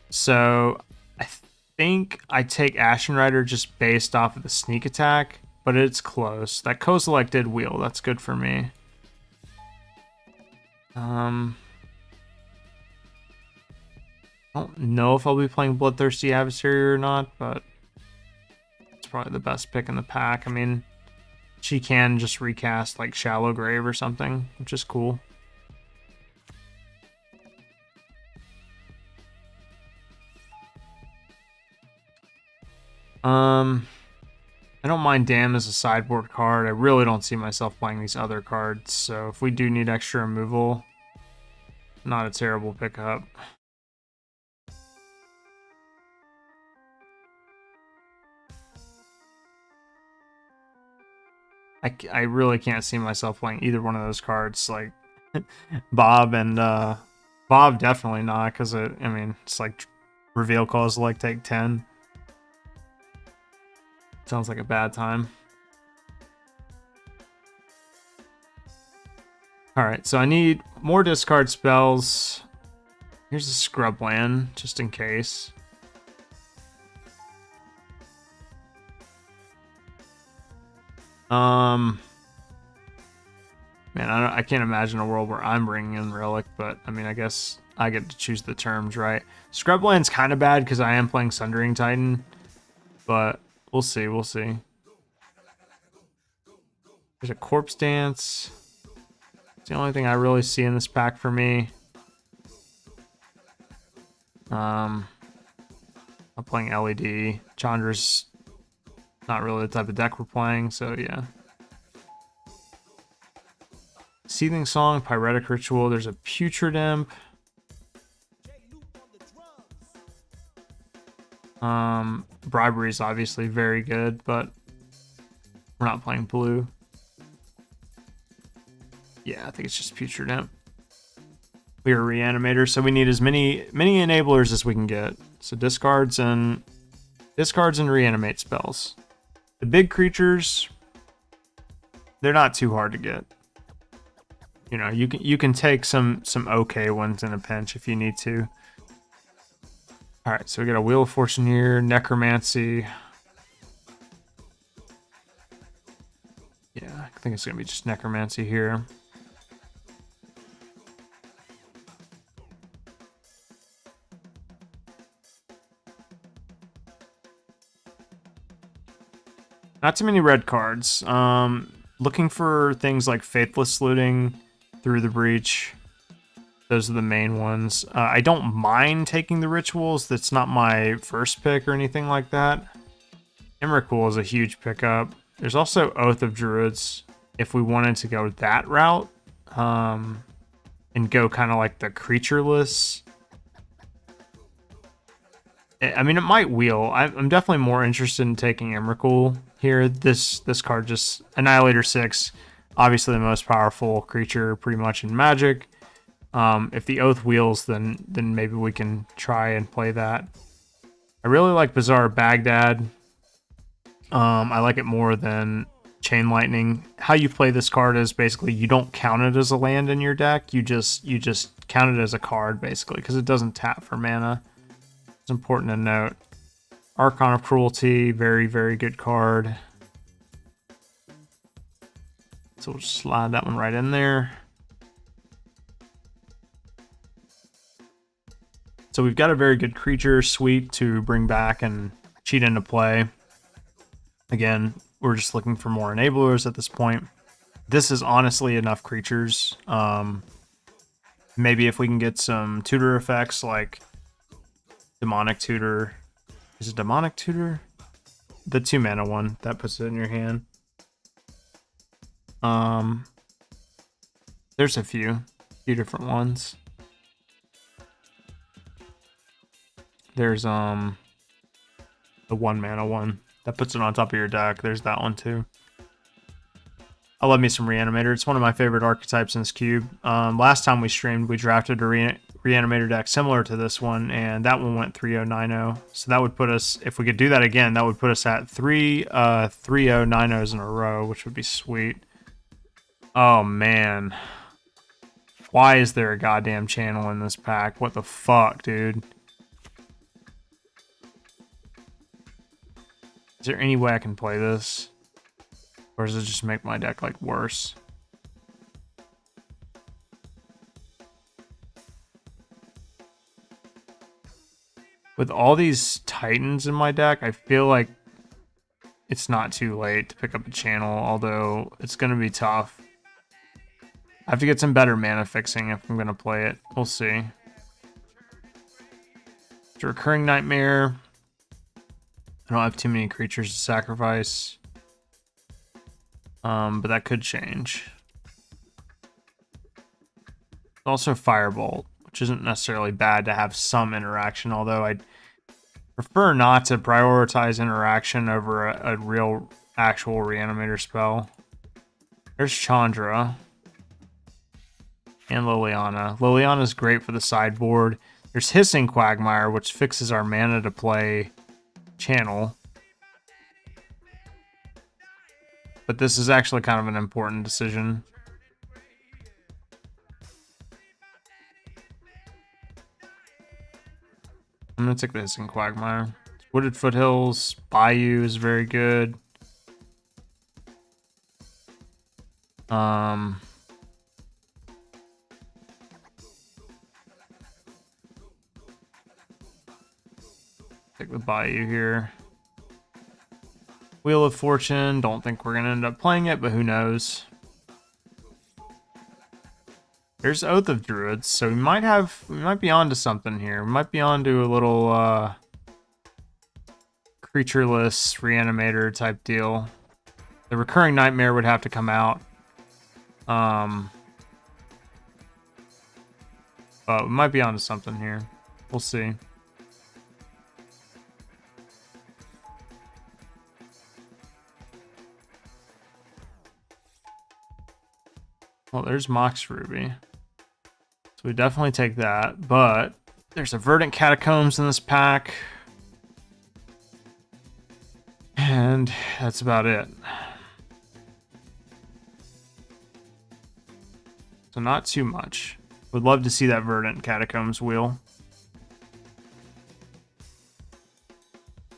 So I think I take Ashen Rider just based off of the Sneak Attack, but it's close. That Kozilek did wheel. That's good for me. I don't know if I'll be playing Bloodthirsty Adversary or not, but it's probably the best pick in the pack. I mean, she can just recast like Shallow Grave or something, which is cool. I don't mind Dam as a sideboard card. I really don't see myself playing these other cards, so if we do need extra removal, not a terrible pickup. I really can't see myself playing either one of those cards, like Bob and Bob definitely not, because I mean, it's like reveal calls like take 10. Sounds like a bad time. Alright, so I need more discard spells. Here's a Scrubland, just in case. Man, I can't imagine a world where I'm bringing in Relic, but I mean, I guess I get to choose the terms, right? Scrubland's kind of bad because I am playing Sundering Titan, but we'll see, we'll see. There's a Corpse Dance. It's the only thing I really see in this pack for me. A I'm playing LED. Chandra's not really the type of deck we're playing, so yeah. Seething Song, Pyretic Ritual. There's a Putrid Imp. Bribery is obviously very good, but we're not playing blue. Yeah, I think it's just Putrid Imp. We are Reanimator, so we need as many enablers as we can get. So discards and reanimate spells. The big creatures, they're not too hard to get. You know, you can take some okay ones in a pinch if you need to. All right, so we got a Wheel of Fortune here, Necromancy. Yeah, I think it's gonna be just Necromancy here. Not too many red cards. Looking for things like Faithless Looting, Through the Breach. Those are the main ones. I don't mind taking the rituals. That's not my first pick or anything like that. Emrakul is a huge pickup. There's also Oath of Druids if we wanted to go that route. And go kind of like the creatureless. I mean, it might wheel. I'm definitely more interested in taking Emrakul here. This card just... Annihilator 6. Obviously the most powerful creature pretty much in Magic. If the Oath wheels, then maybe we can try and play that. I really like Bazaar Baghdad. I like it more than Chain Lightning. How you play this card is basically you don't count it as a land in your deck. You just count it as a card basically because it doesn't tap for mana. It's important to note. Archon of Cruelty, very, very good card. So we'll just slide that one right in there. So we've got a very good creature suite to bring back and cheat into play. Again, we're just looking for more enablers at this point. This is honestly enough creatures. Maybe if we can get some tutor effects like Demonic Tutor. Is it Demonic Tutor? The 2-mana one that puts it in your hand. There's a few different ones. There's the 1-mana one that puts it on top of your deck. There's that one too. I love me some Reanimator. It's one of my favorite archetypes in this cube. Last time we streamed, we drafted a Reanimator deck similar to this one, and that one went 3-0-9-0. So that would put us, if we could do that again, that would put us at 3-0-9-0s in a row, which would be sweet. Oh man. Why is there a goddamn channel in this pack? What the fuck, dude? Is there any way I can play this? Or does it just make my deck, like, worse? With all these Titans in my deck, I feel like it's not too late to pick up a channel, although it's going to be tough. I have to get some better mana fixing if I'm going to play it. We'll see. It's a Recurring Nightmare. I don't have too many creatures to sacrifice. But that could change. Also Firebolt, which isn't necessarily bad to have some interaction, although I'd prefer not to prioritize interaction over a real actual Reanimator spell. There's Chandra. And Liliana. Liliana's great for the sideboard. There's Hissing Quagmire, which fixes our mana to play channel. But this is actually kind of an important decision. I'm going to take the Hissing Quagmire. Wooded Foothills, Bayou is very good. Take the Bayou here. Wheel of Fortune, don't think we're going to end up playing it, but who knows. There's Oath of Druids, so we might be onto something here. We might be onto a little creatureless reanimator type deal. The recurring nightmare would have to come out. But we might be onto something here. We'll see. Well, there's Mox Ruby. So we definitely take that, but there's a Verdant Catacombs in this pack. And that's about it. So not too much. Would love to see that Verdant Catacombs wheel.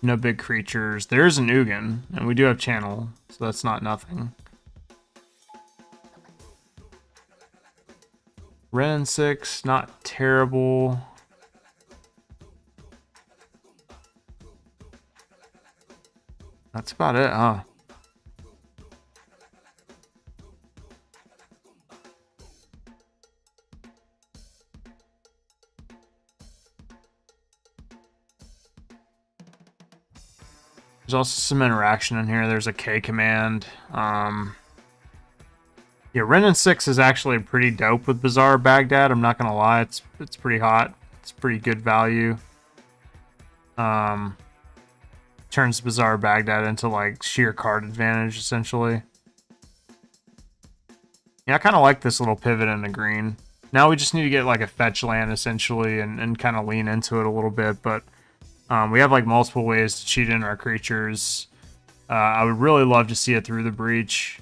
No big creatures. There's an Ugin, and we do have Channel, so that's not nothing. Ren 6, not terrible. That's about it, huh? There's also some interaction in here. There's a K command. Yeah, Renin 6 is actually pretty dope with Bizarre Baghdad. I'm not gonna lie, it's pretty hot. It's pretty good value. Turns Bizarre Baghdad into like sheer card advantage essentially. Yeah, I kind of like this little pivot in the green. Now we just need to get like a fetch land essentially and kind of lean into it a little bit, but we have like multiple ways to cheat in our creatures. I would really love to see it through the breach.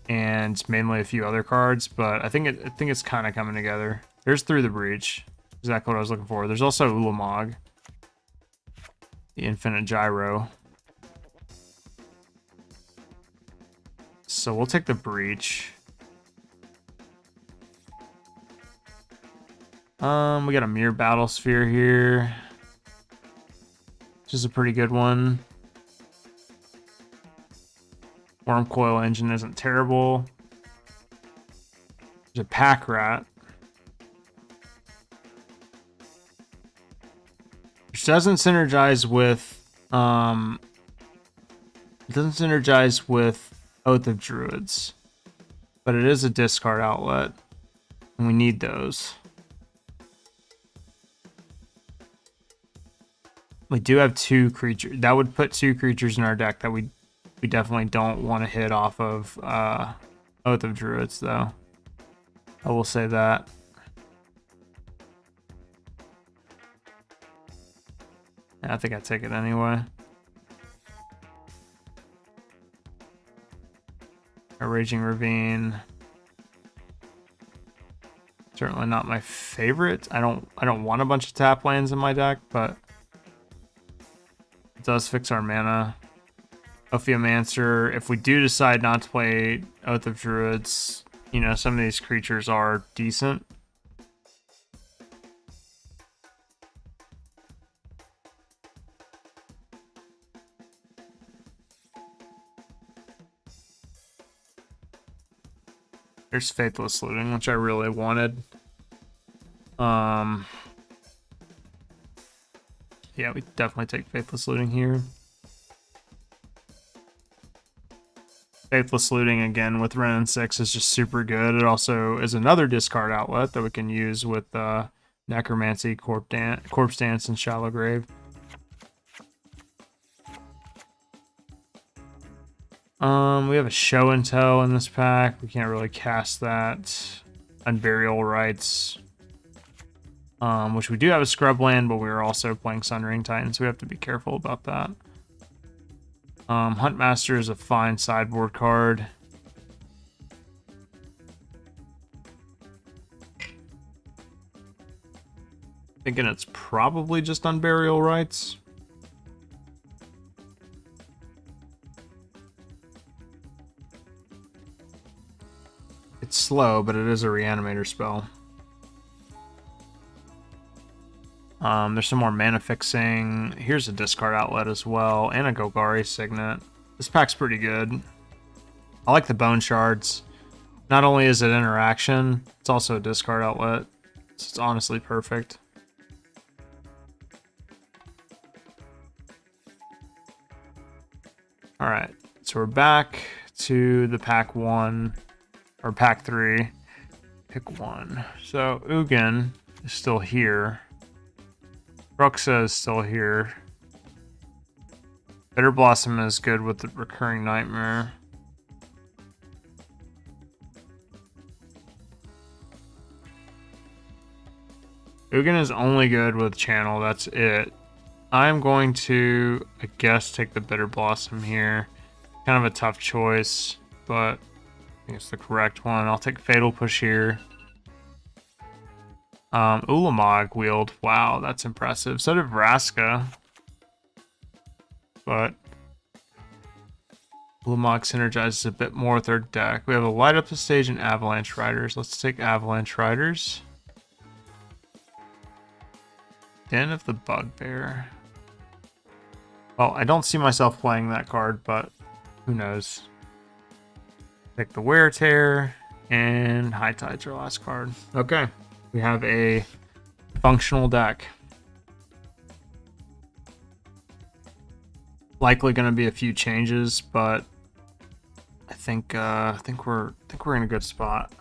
And mainly a few other cards, but I think it's kind of coming together. There's Through the Breach, exactly what I was looking for. There's also Ulamog, the Infinite Gyro. So we'll take the Breach. We got a Mirror Battlesphere here, which is a pretty good one. Wormcoil Engine isn't terrible. There's a Pack Rat, which doesn't synergize with Oath of Druids, but it is a discard outlet, and we need those. We do have two creatures. That would put two creatures in our deck that we definitely don't want to hit off of Oath of Druids, though. I will say that. Yeah, I think I take it anyway. A Raging Ravine. Certainly not my favorite. I don't want a bunch of tap lands in my deck, but it does fix our mana. Ophiomancer, if we do decide not to play Oath of Druids, you know, some of these creatures are decent. There's Faithless Looting, which I really wanted. Yeah, we definitely take Faithless Looting here. Faithless Looting again with Renin 6 is just super good. It also is another discard outlet that we can use with Necromancy, Corpse Dance, and Shallow Grave. We have a Show and Tell in this pack. We can't really cast that. Unburial Rites, which we do have a Scrubland, but we're also playing Sunring Titan, so we have to be careful about that. Huntmaster is a fine sideboard card. Thinking it's probably just Unburial Rites. It's slow, but it is a Reanimator spell. There's some more mana fixing. Here's a discard outlet as well, and a Golgari Signet. This pack's pretty good. I like the Bone Shards. Not only is it interaction, it's also a discard outlet. So it's honestly perfect. All right, so we're back to the pack 1 or pack 3. Pick one. So Ugin is still here. Bruxa is still here. Bitter Blossom is good with the Recurring Nightmare. Ugin is only good with Channel, that's it. I'm going to, I guess, take the Bitter Blossom here. Kind of a tough choice, but I think it's the correct one. I'll take Fatal Push here. Ulamog wield. Wow, that's impressive. So did Vraska. But Ulamog synergizes a bit more with our deck. We have a Light Up the Stage and Avalanche Riders. Let's take Avalanche Riders. Den of the Bugbear. Well, I don't see myself playing that card, but who knows. Take the Wear Tear, and High Tide's our last card. Okay, we have a functional deck. Likely going to be a few changes, but I think we're in a good spot.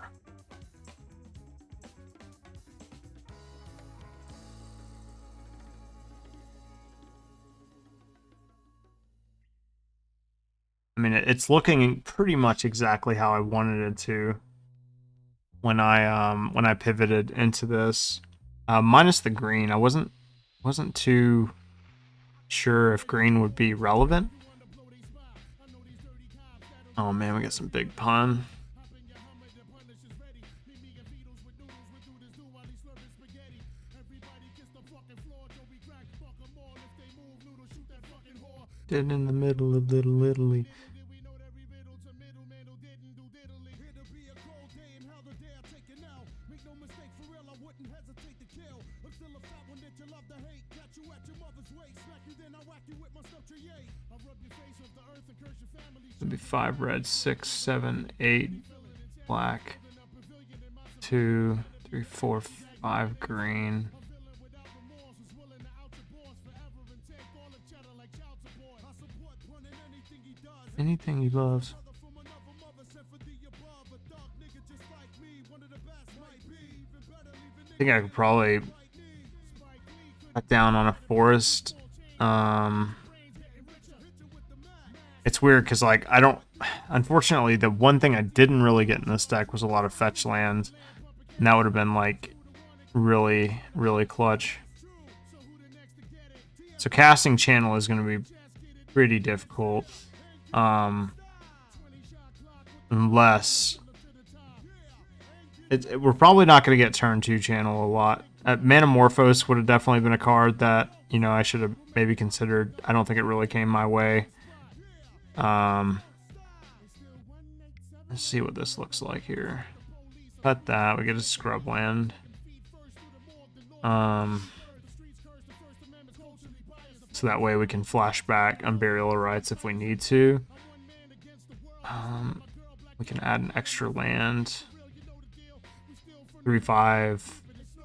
I mean, it's looking pretty much exactly how I wanted it to when I pivoted into this. Minus the green, I wasn't too sure if green would be relevant. Oh man, we got some big pun. Dead in the middle of Little Italy. It'll be 5 red, 6, 7, 8 black, 2, 3, 4, 5 green. Anything he loves. I think I could probably cut down on a forest. It's weird because, like, I don't... Unfortunately, the one thing I didn't really get in this deck was a lot of fetch lands. And that would have been, like, really, really clutch. So casting Channel is going to be pretty difficult. Unless... we're probably not going to get turn 2 Channel a lot. Manamorphose would have definitely been a card that, you know, I should have maybe considered. I don't think it really came my way. Let's see what this looks like here. Cut that. We get a scrub land. So that way we can flash back Unburial Rights if we need to. We can add an extra land. 3, 5,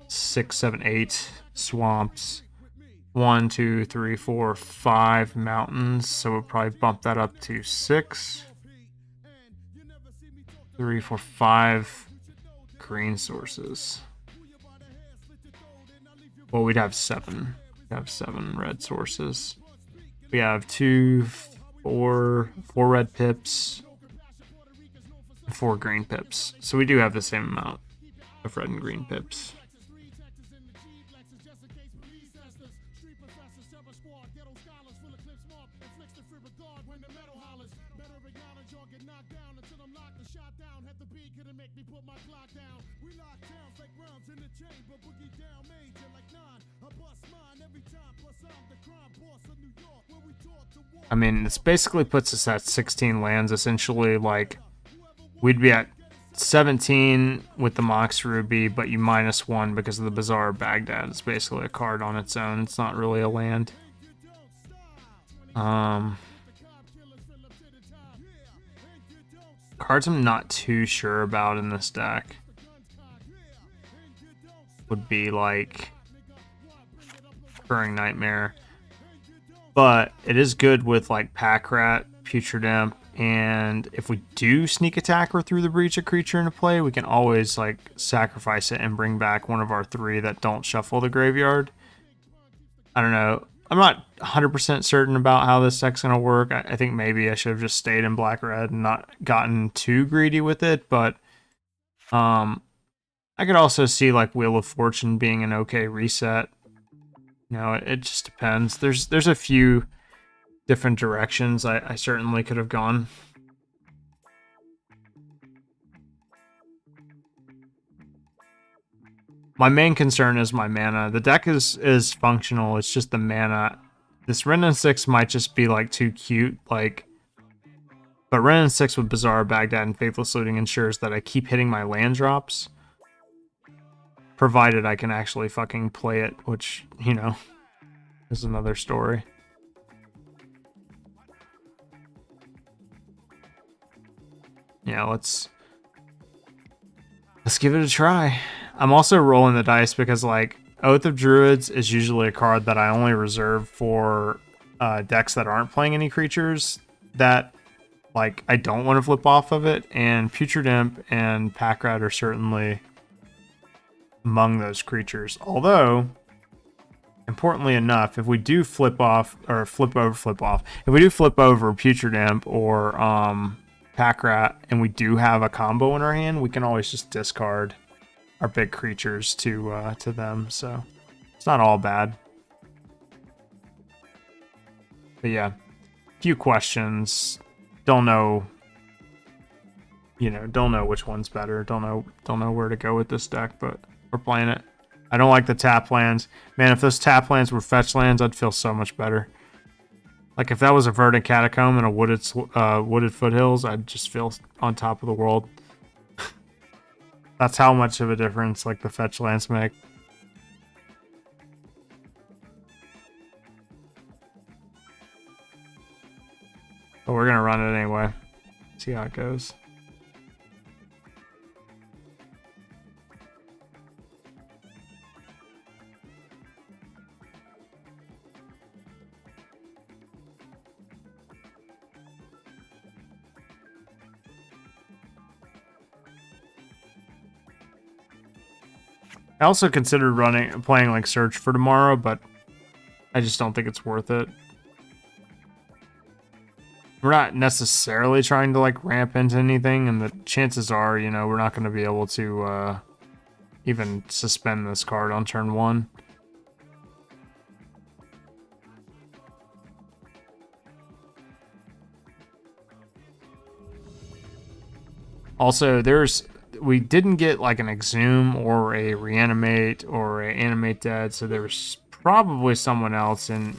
6, 7, 8 swamps. 1, 2, 3, 4, 5 mountains. So we'll probably bump that up to 6. 3, 4, 5 green sources. Well, we'd have 7. We'd have 7 red sources. We have 2, 4 red pips, 4 green pips. So we do have the same amount of red and green pips. I mean, this basically puts us at 16 lands, essentially. Like, we'd be at 17 with the Mox Ruby, but you -1 because of the Bazaar Baghdad. It's basically a card on its own. It's not really a land. Cards I'm not too sure about in this deck would be like Recurring Nightmare. But it is good with like Pack Rat, Putrid Imp, and if we do sneak attack or through the breach a creature into play, we can always like sacrifice it and bring back one of our 3 that don't shuffle the graveyard. I don't know. I'm not 100% certain about how this deck's going to work. I think maybe I should have just stayed in black-red and not gotten too greedy with it, but I could also see like Wheel of Fortune being an okay reset. You know, it just depends. There's a few different directions I certainly could have gone. My main concern is my mana. The deck is functional. It's just the mana. This Wrenn 6 might just be like too cute, like. But Wrenn 6 with Bizarre, Baghdad, and Faithless Looting ensures that I keep hitting my land drops, provided I can actually fucking play it, which, you know, is another story. Yeah, let's give it a try. I'm also rolling the dice because, like, Oath of Druids is usually a card that I only reserve for decks that aren't playing any creatures that, like, I don't want to flip off of it, and Putrid Imp and Pack Rat are certainly among those creatures. Although, importantly enough, if we do flip over Putrid Imp or Pack Rat, and we do have a combo in our hand, we can always just discard our big creatures to them, so it's not all bad. But yeah, few questions. Don't know, don't know which one's better. Don't know where to go with this deck, but we're playing it. I don't like the tap lands. Man, if those tap lands were fetch lands, I'd feel so much better. Like, if that was a Verdant Catacomb and a wooded foothills, I'd just feel on top of the world. That's how much of a difference, like, the fetch lands make. But we're gonna run it anyway. See how it goes. I also considered playing like Search for tomorrow, but I just don't think it's worth it. We're not necessarily trying to like ramp into anything, and the chances are, we're not going to be able to even suspend this card on turn 1. Also, we didn't get like an Exhume or a Reanimate or a Animate Dead, so there was probably someone else in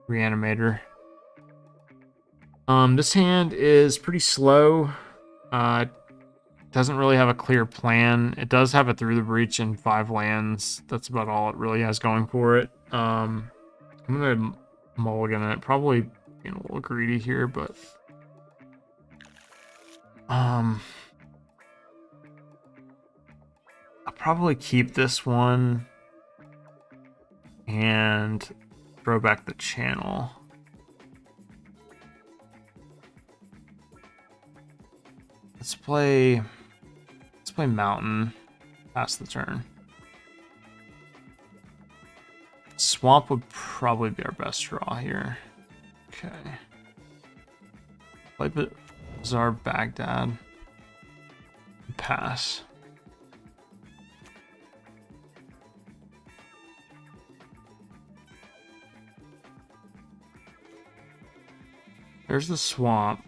Reanimator. This hand is pretty slow. Doesn't really have a clear plan. It does have a Through the Breach and 5 lands. That's about all it really has going for it. I'm gonna mulligan it. Probably being a little greedy here, but I'll probably keep this one and throw back the channel. Let's play Mountain. Pass the turn. Swamp would probably be our best draw here. Okay. Play Bizarre Baghdad. Pass. There's the swamp.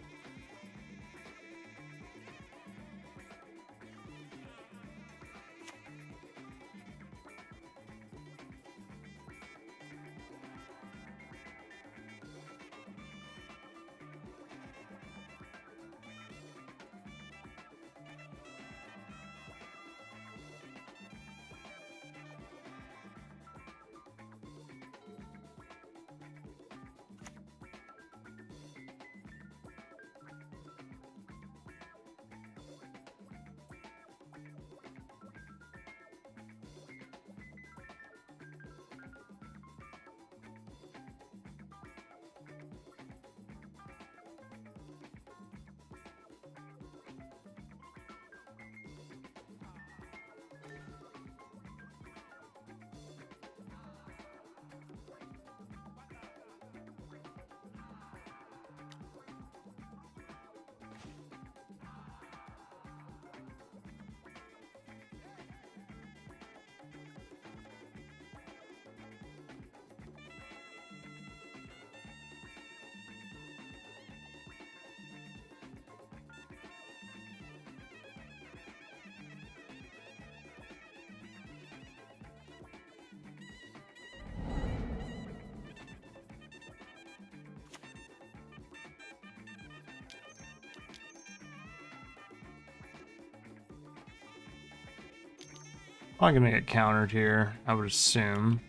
Probably gonna get countered here, I would assume.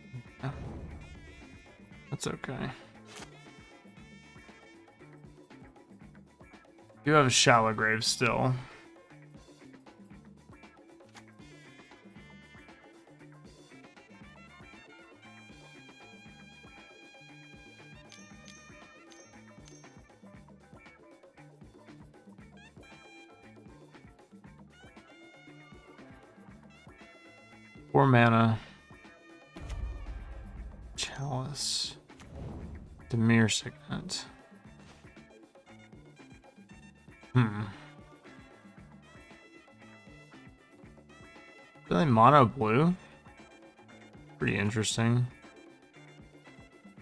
That's okay. You have a shallow grave still. Four mana. Chalice. Demir Signet. Really mono blue? Pretty interesting.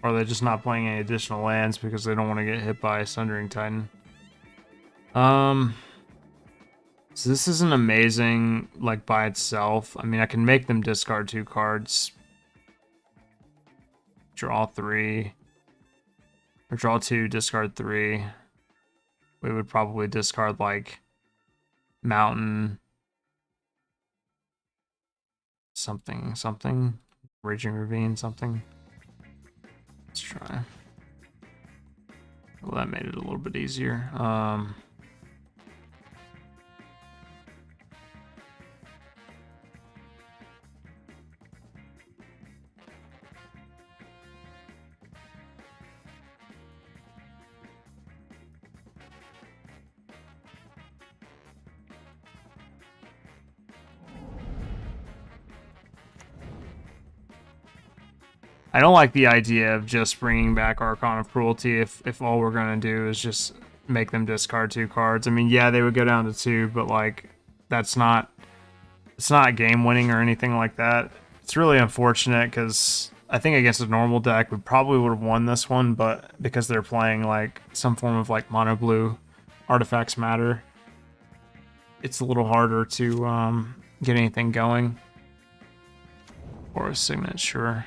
Or are they just not playing any additional lands because they don't want to get hit by Sundering Titan? So this isn't amazing, like, by itself. I mean, I can make them discard 2 cards. Draw 3. Or draw 2, discard 3. We would probably discard, like, Mountain. Something. Raging Ravine, something. Let's try. Well, that made it a little bit easier. I don't like the idea of just bringing back Archon of Cruelty if all we're gonna do is just make them discard 2 cards. I mean, yeah, they would go down to 2, but like it's not game winning or anything like that. It's really unfortunate because I think against a normal deck we probably would have won this one, but because they're playing like some form of like mono blue artifacts matter, it's a little harder to get anything going. Or a Signet, sure.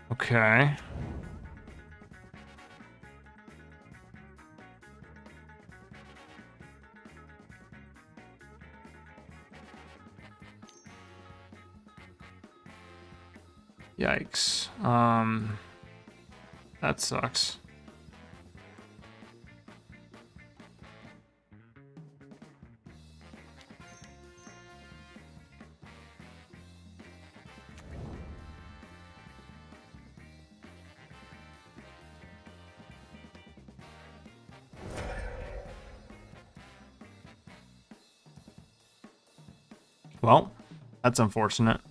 Okay. Yikes. That sucks. Well, that's unfortunate.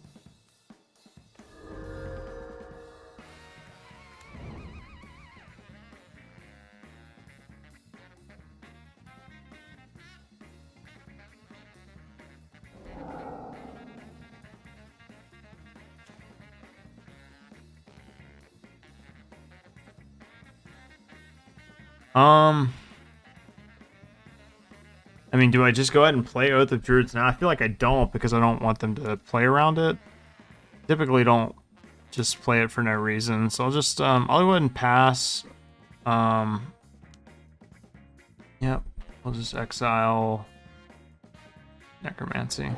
I mean, do I just go ahead and play Oath of Druids now? I feel like I don't because I don't want them to play around it. Typically don't just play it for no reason. So I'll just, I'll go ahead and pass. Yep. We'll just exile Necromancy.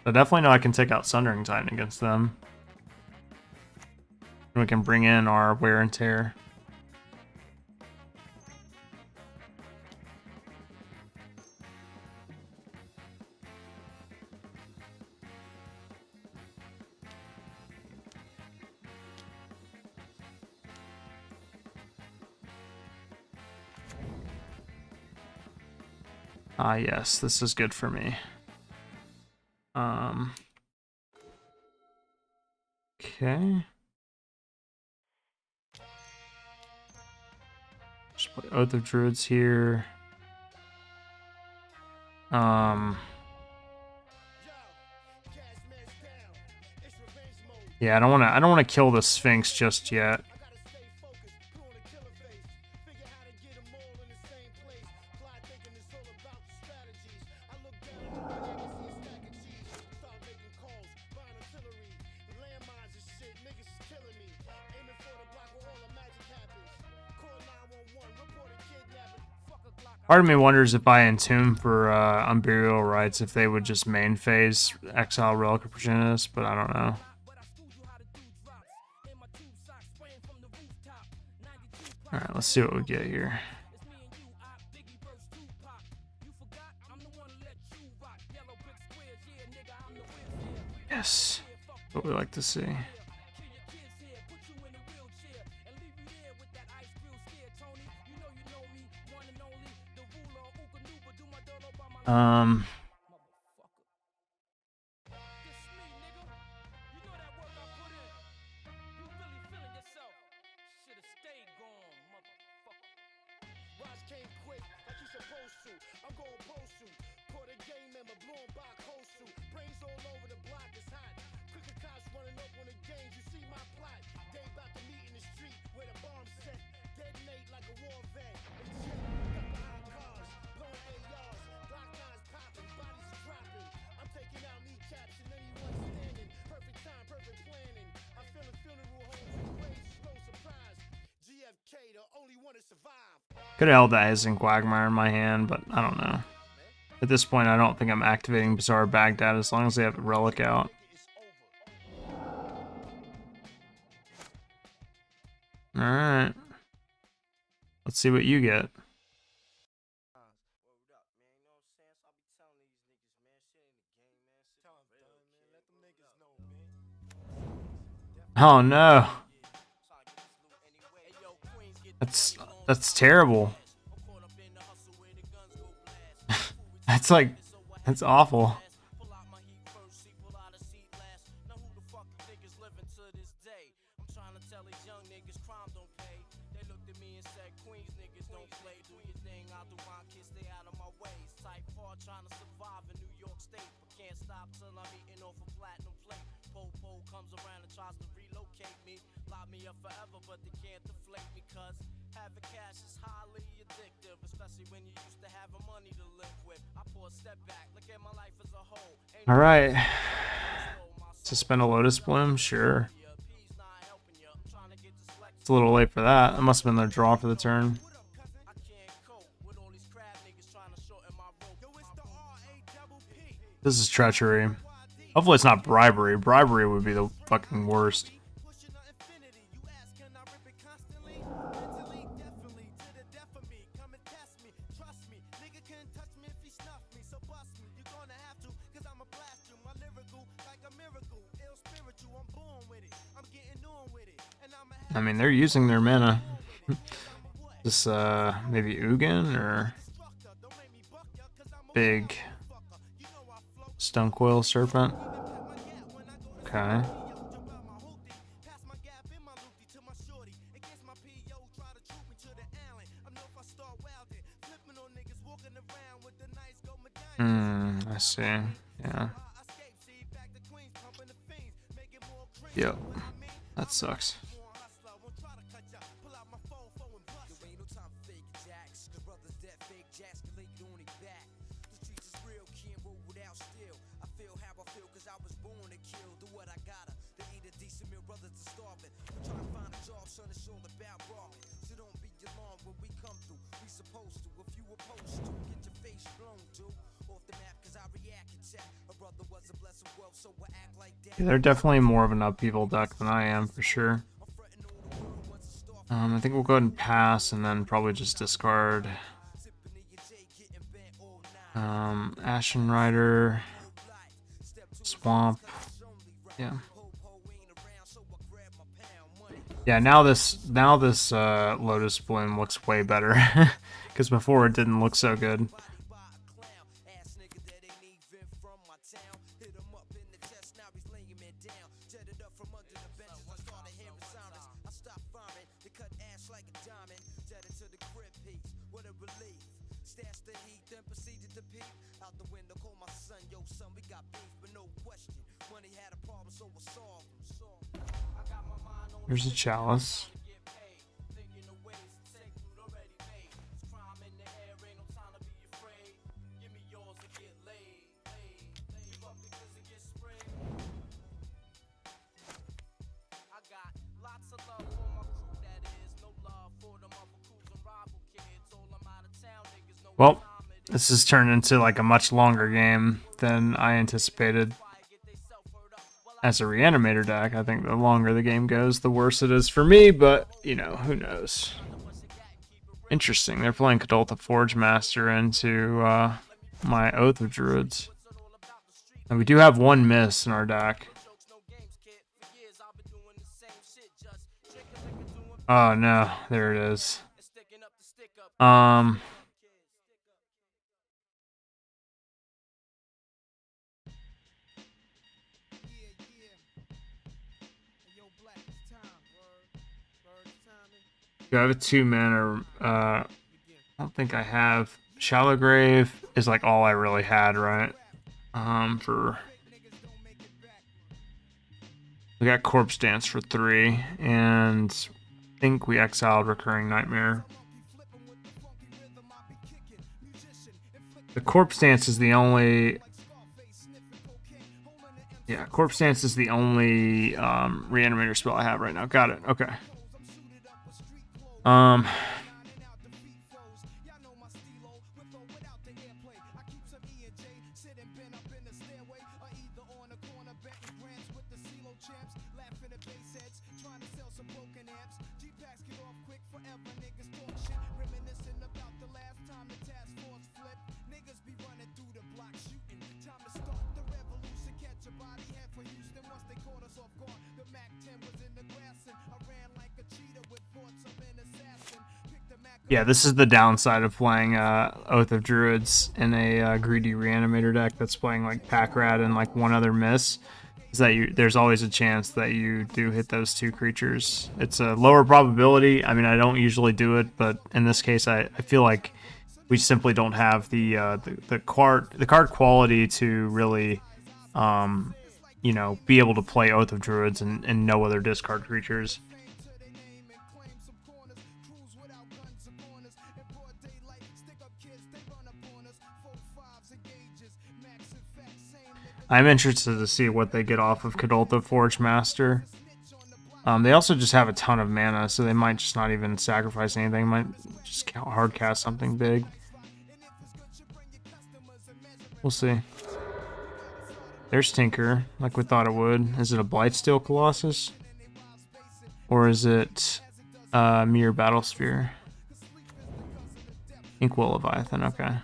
I definitely know I can take out Sundering Titan against them. We can bring in our Wear and Tear. Ah, yes, this is good for me. Okay. Just play Oath of Druids here. Yeah, I don't want to kill the Sphinx just yet. Part of me wonders if I entomb for Unburial Rights, if they would just main phase Exile Relic of Progenitus, but I don't know. Alright, let's see what we get here. Yes, what we like to see. Could have held that Hissing Quagmire in my hand, but I don't know. At this point, I don't think I'm activating Bizarre Baghdad as long as they have a Relic out. Alright. Let's see what you get. Oh no. That's terrible. That's awful. All right. Suspend a Lotus Bloom? Sure. It's a little late for that. That must have been their draw for the turn. This is treachery. Hopefully it's not bribery. Bribery would be the fucking worst. I mean, they're using their mana. This, maybe Ugin or big Stonecoil Serpent. Okay. I see. Yeah. Yep. That sucks. Yeah, they're definitely more of an upheaval deck than I am, for sure. I think we'll go ahead and pass and then probably just discard Ashen Rider, Swamp. Yeah. Yeah, now this Lotus Bloom looks way better because before it didn't look so good. Here's a Chalice. Well, this has turned into like a much longer game than I anticipated. As a reanimator deck, I think the longer the game goes, the worse it is for me, but, you know, who knows. Interesting, they're playing Kadolta Forge Master into my Oath of Druids. And we do have one miss in our deck. Oh no, there it is. Do I have a 2-mana? I don't think I have. Shallow Grave is like all I really had, right? We got Corpse Dance for 3, and I think we exiled Recurring Nightmare. The Corpse Dance is the only... Yeah, Corpse Dance is the only reanimator spell I have right now. Got it. Okay. Yeah, this is the downside of playing Oath of Druids in a greedy reanimator deck that's playing like Pack Rat and like one other miss. Is that there's always a chance that you do hit those 2 creatures. It's a lower probability. I mean, I don't usually do it, but in this case, I feel like we simply don't have the card quality to really, you know, be able to play Oath of Druids and no other discard creatures. I'm interested to see what they get off of Kadolta Forge Master. They also just have a ton of mana, so they might just not even sacrifice anything. Might just hard cast something big. We'll see. There's Tinker, like we thought it would. Is it a Blightsteel Colossus? Or is it Mere Battlesphere? Inkwell Leviathan, okay.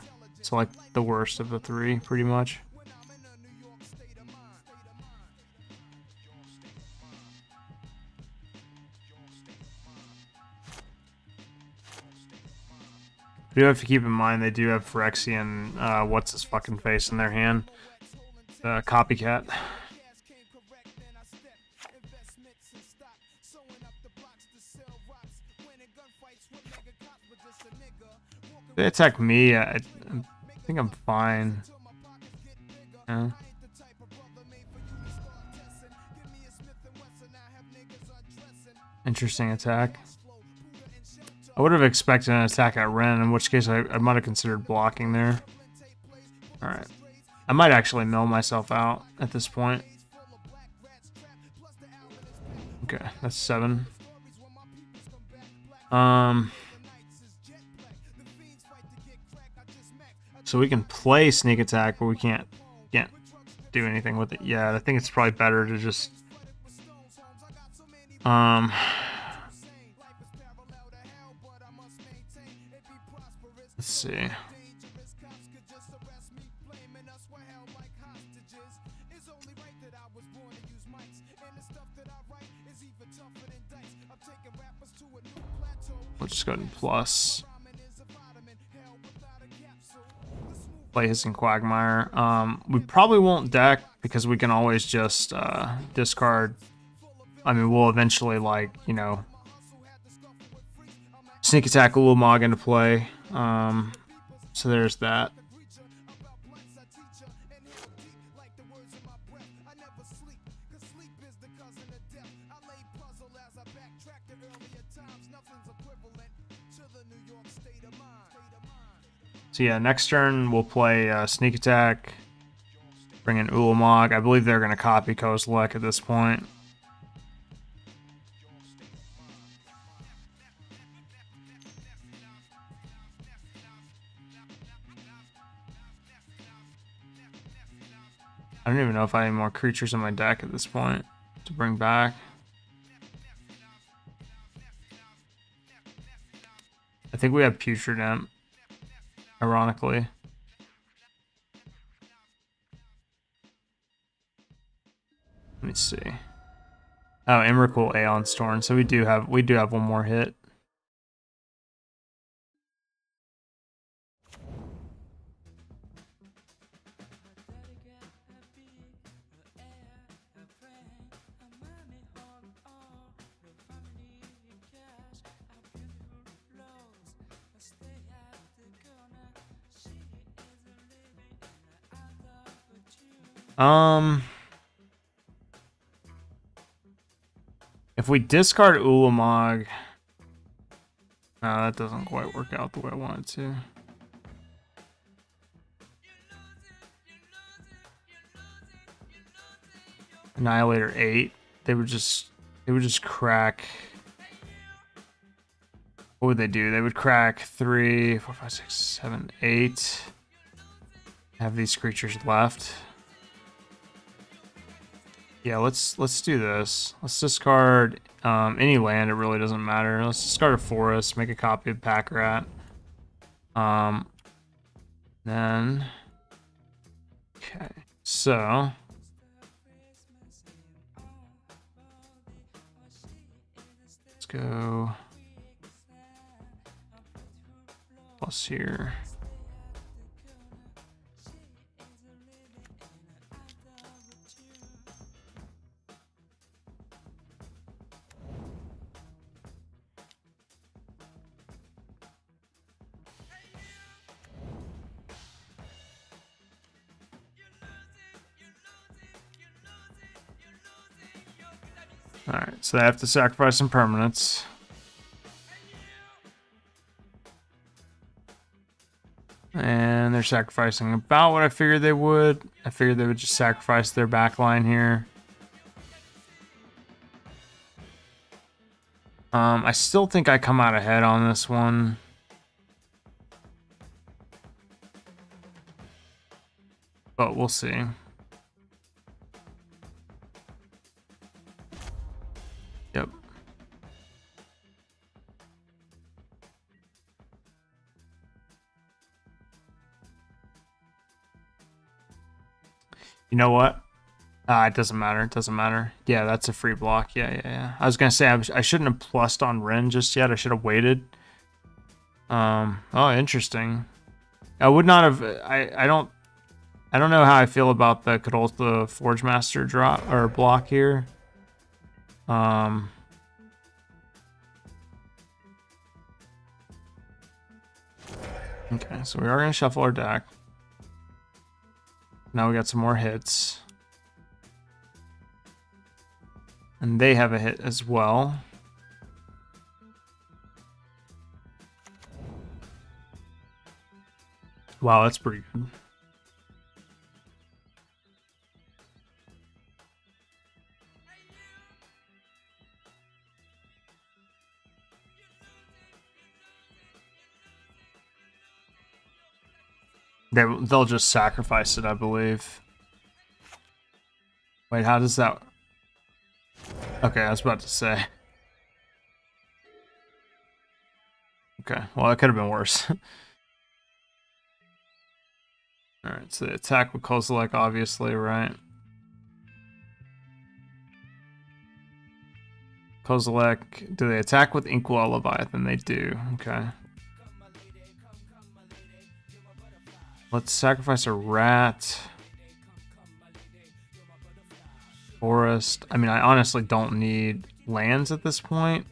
So like the worst of the 3, pretty much. We do have to keep in mind they do have Phyrexian, what's his fucking face in their hand. Copycat. They attack me, I think I'm fine. Yeah. Interesting attack. I would have expected an attack at Ren, in which case I might have considered blocking there. Alright. I might actually mill myself out at this point. Okay, that's 7. So we can play Sneak Attack, but we can't do anything with it yet. I think it's probably better to just... Let's see. We'll just go ahead and plus. Play Hissing Quagmire. We probably won't deck because we can always just discard. I mean, we'll eventually, like, you know, Sneak Attack Ulamog into play. So there's that. So yeah, next turn we'll play Sneak Attack, bring in Ulamog. I believe they're going to copy Kozilek at this point. don't even know if I have any more creatures in my deck at this point to bring back. I think we have Putrid Imp, ironically. Let me see. Oh, Emrakul Aeon Storm. So we do have one more hit. If we discard Ulamog, no, that doesn't quite work out the way I want it to. Annihilator 8. They would just crack. What would they do? They would crack 3, 4, 5, 6, 7, 8. Have these creatures left. Yeah, let's do this. Let's discard any land. It really doesn't matter. Let's discard a forest. Make a copy of Packrat. Then okay, so let's go plus here. Alright, so they have to sacrifice some permanents. And they're sacrificing about what I figured they would. I figured they would just sacrifice their backline here. I still think I come out ahead on this one. But we'll see. Yep. You know what? It doesn't matter. It doesn't matter. Yeah, that's a free block. Yeah. I was gonna say I shouldn't have plussed on Ren just yet. I should have waited. Oh, interesting. I would not have. I don't know how I feel about the Kadoltha Forge Master drop or block here. Okay, so we are gonna shuffle our deck. Now we got some more hits. And they have a hit as well. Wow, that's pretty good. They'll just sacrifice it, I believe. Wait, how does that... Okay, I was about to say. Okay, well, it could have been worse. Alright, so they attack with Kozilek, obviously, right? Kozilek, do they attack with Inkwell Leviathan? They do, okay. Let's sacrifice a rat. Forest. I mean, I honestly don't need lands at this point.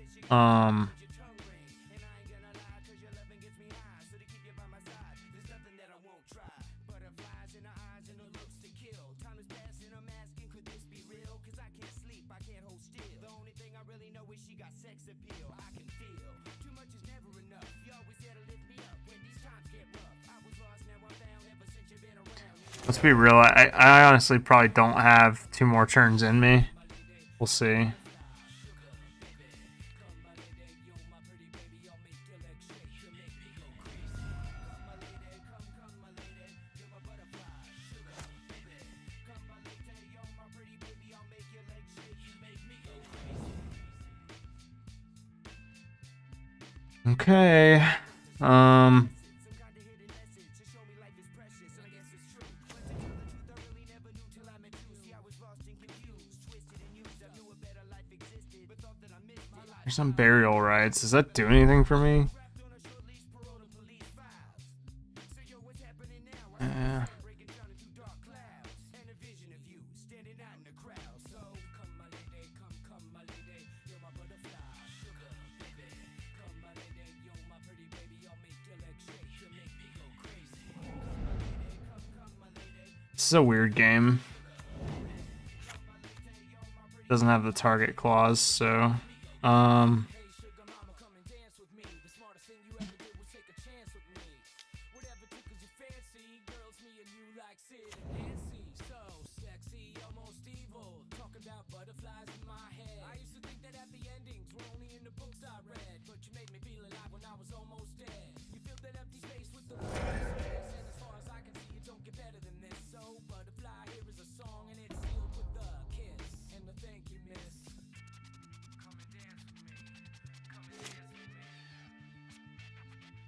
Let's be real, I honestly probably don't have 2 more turns in me. We'll see. Okay. There's some burial rites. Does that do anything for me? This is a weird game. Doesn't have the target clause, so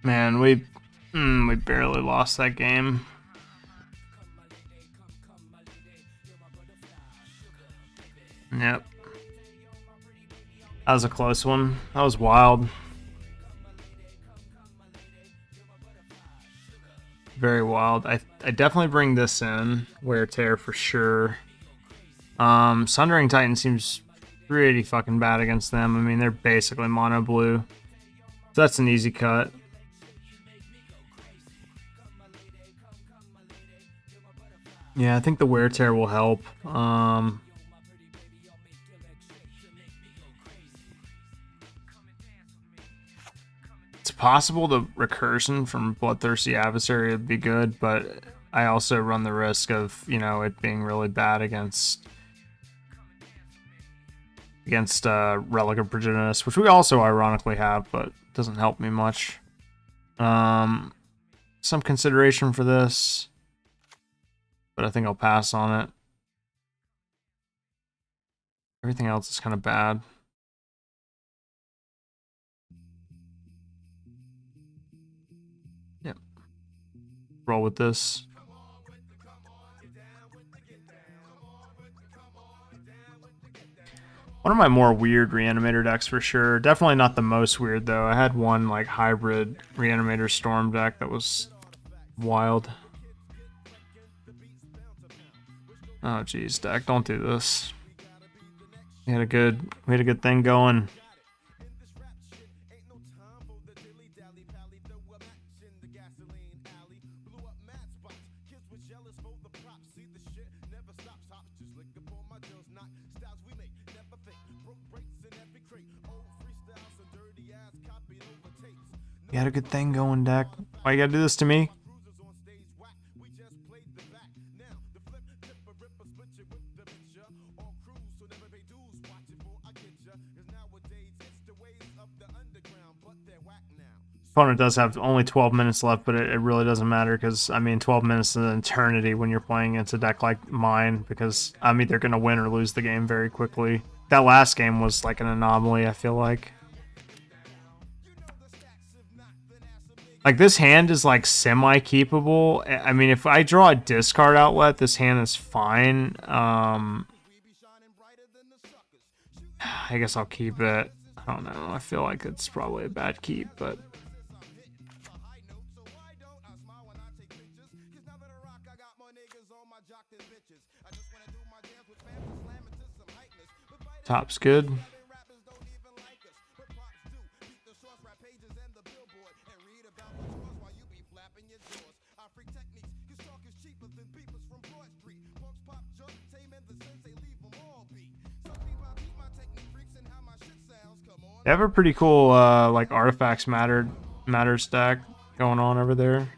man, we barely lost that game. Yep. That was a close one. That was wild. Very wild. I definitely bring this in. Wear Tear for sure. Sundering Titan seems pretty fucking bad against them. I mean, they're basically mono blue. So that's an easy cut. Yeah, I think the Wear Tear will help. It's possible the recursion from Bloodthirsty Adversary would be good, but I also run the risk of, you know, it being really bad against Relic of Progenitus, which we also ironically have, but doesn't help me much. Some consideration for this, but I think I'll pass on it. Everything else is kind of bad. Yep. Roll with this. One of my more weird Reanimator decks for sure. Definitely not the most weird though. I had one like hybrid Reanimator Storm deck that was wild. Oh geez, deck, don't do this. We had a good thing going. You had a good thing going, deck. Why you gotta do this to me? Opponent does have only 12 minutes left, but it really doesn't matter because, I mean, 12 minutes is an eternity when you're playing against a deck like mine because I'm either going to win or lose the game very quickly. That last game was like an anomaly, I feel like. Like, this hand is like semi-keepable. I mean, if I draw a discard outlet, this hand is fine. I guess I'll keep it. I don't know. I feel like it's probably a bad keep, but... Top's good. They have a pretty cool like artifacts matter stack going on over there.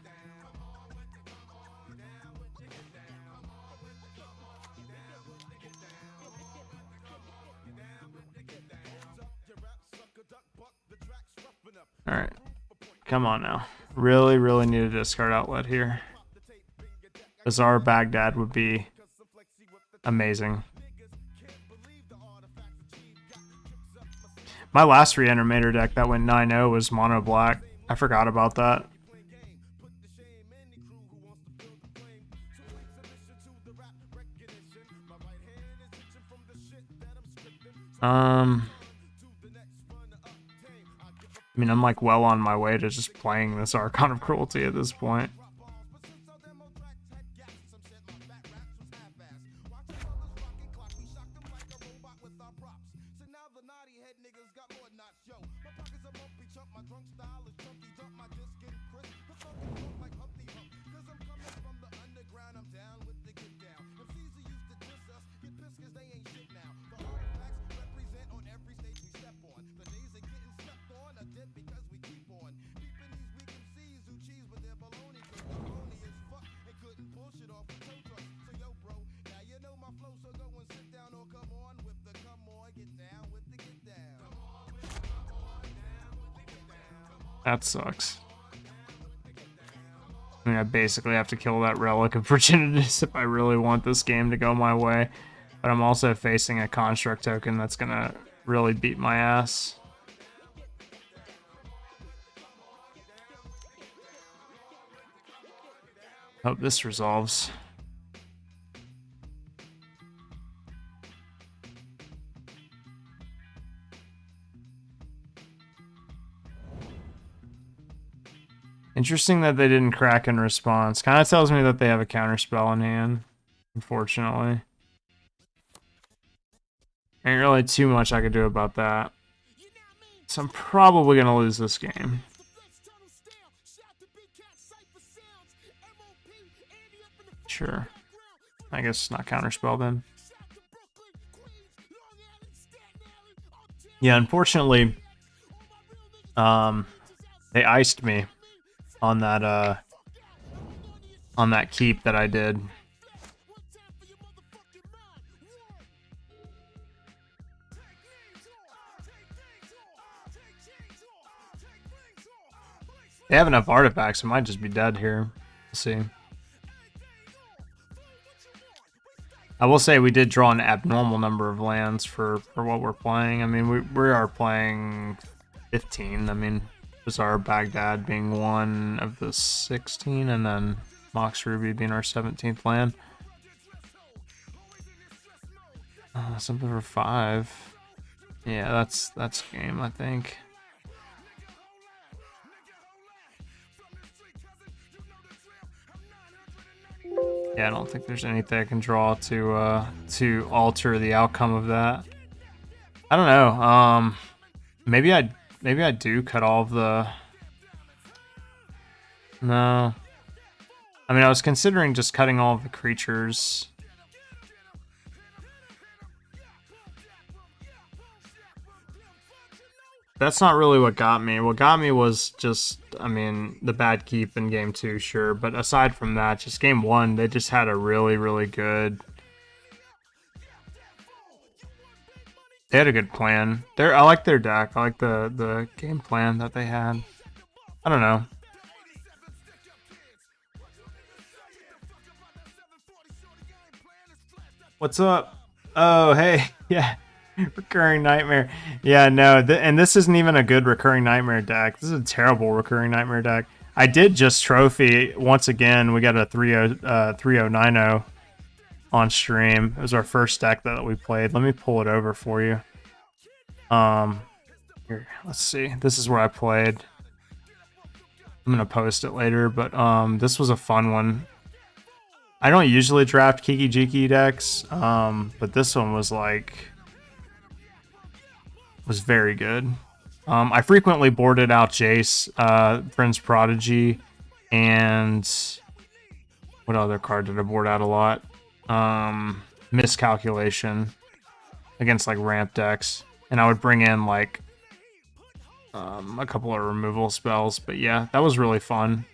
All right, come on now. Really need a discard outlet here. Bizarre Baghdad would be amazing. My last Reanimator deck that went 9-0 was mono black. I forgot about that. I mean, I'm like well on my way to just playing this Archon of Cruelty at this point. That sucks. I mean, I basically have to kill that Relic of Virginitas if I really want this game to go my way. But I'm also facing a Construct token that's gonna really beat my ass. Hope this resolves. Interesting that they didn't crack in response. Kind of tells me that they have a counterspell in hand, unfortunately. Ain't really too much I could do about that. So I'm probably going to lose this game. Sure. I guess not counterspell then. Yeah, unfortunately, they iced me on that keep that I did. They have enough artifacts, it might just be dead here. We'll see. I will say we did draw an abnormal number of lands for what we're playing. I mean, we are playing 15. I mean, Bizarre Baghdad being one of the 16, and then Mox Ruby being our 17th land. Something for 5. Yeah, that's game, I think. Yeah, I don't think there's anything I can draw to alter the outcome of that. I don't know. Maybe I do cut all of the... No. I mean, I was considering just cutting all of the creatures. That's not really what got me. What got me was just, I mean, the bad keep in game 2, sure. But aside from that, just game 1, they just had a really, really good... They had a good plan. I like their deck. I like the game plan that they had. I don't know. What's up? Oh, hey. Yeah. Recurring Nightmare. Yeah, no. And this isn't even a good Recurring Nightmare deck. This is a terrible Recurring Nightmare deck. I did just trophy once again. We got a 3090 on stream. It was our first deck that we played. Let me pull it over for you. Here, let's see. This is where I played. I'm gonna post it later, but this was a fun one. I don't usually draft Kiki Jiki decks, but this one was very good. I frequently boarded out Jace, Prince Prodigy, and what other card did I board out a lot? Miscalculation against like ramp decks, and I would bring in like a couple of removal spells. But yeah, that was really fun.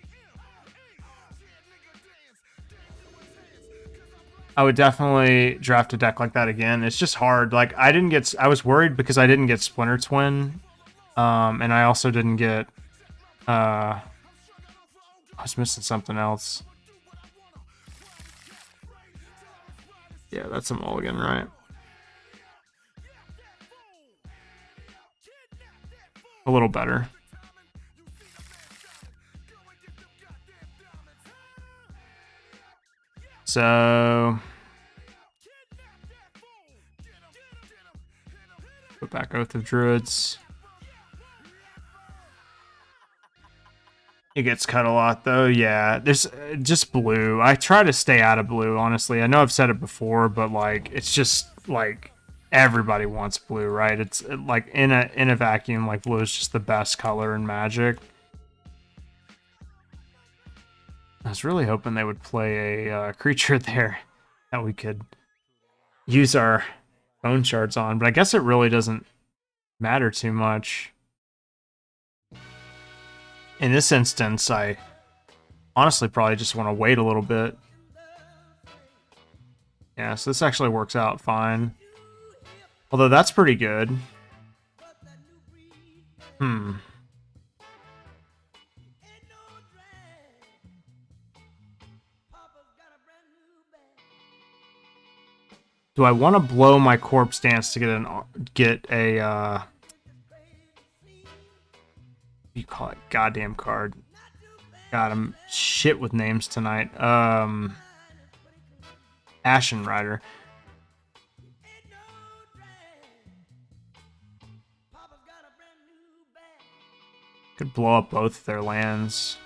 I would definitely draft a deck like that again. It's just hard. Like I was worried because I didn't get Splinter Twin, and I also didn't get. I was missing something else. Yeah, that's a mulligan, right? a little better. So put back Oath of Druids. It gets cut a lot though. Yeah, there's just blue. I try to stay out of blue, honestly. I know I've said it before, but like it's just like everybody wants blue, right? It's like in a vacuum, like blue is just the best color in Magic. I was really hoping they would play a creature there that we could use our bone shards on, but I guess it really doesn't matter too much. In this instance, I honestly probably just want to wait a little bit. Yeah, so this actually works out fine. Although that's pretty good. Do I want to blow my corpse dance to get a you call it goddamn card? God, I'm shit with names tonight. Ashen Rider. Could blow up both their lands.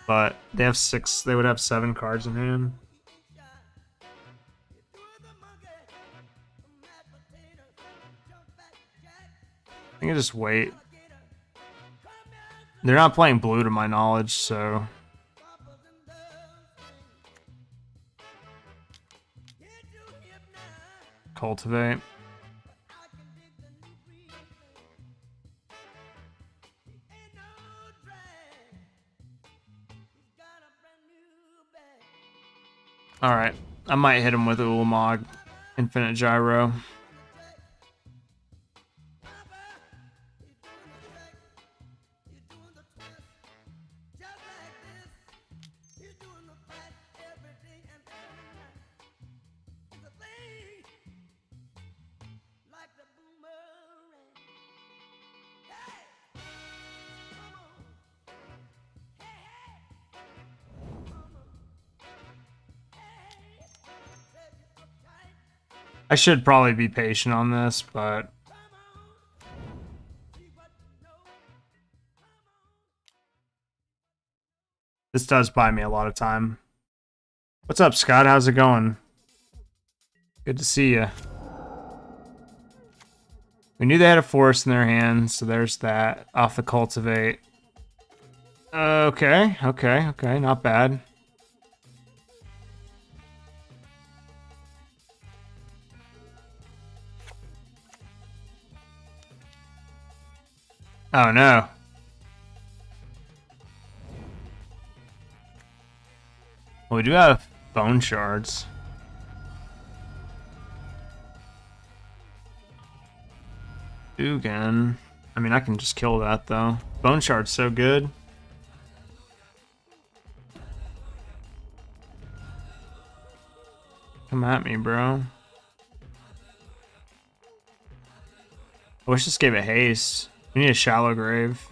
But they have 6, they would have 7 cards in hand. I think I just wait. They're not playing blue to my knowledge, so cultivate. Alright, I might hit him with Ulamog, Infinite Gyro. I should probably be patient on this, but this does buy me a lot of time. What's up, Scott? How's it going? Good to see you. We knew they had a forest in their hands, so there's that. Off the cultivate. Okay, not bad. Oh no. Well, we do have bone shards. Dugan. I mean, I can just kill that though. Bone shard's so good. Come at me, bro. I wish this gave it haste. We need a shallow grave.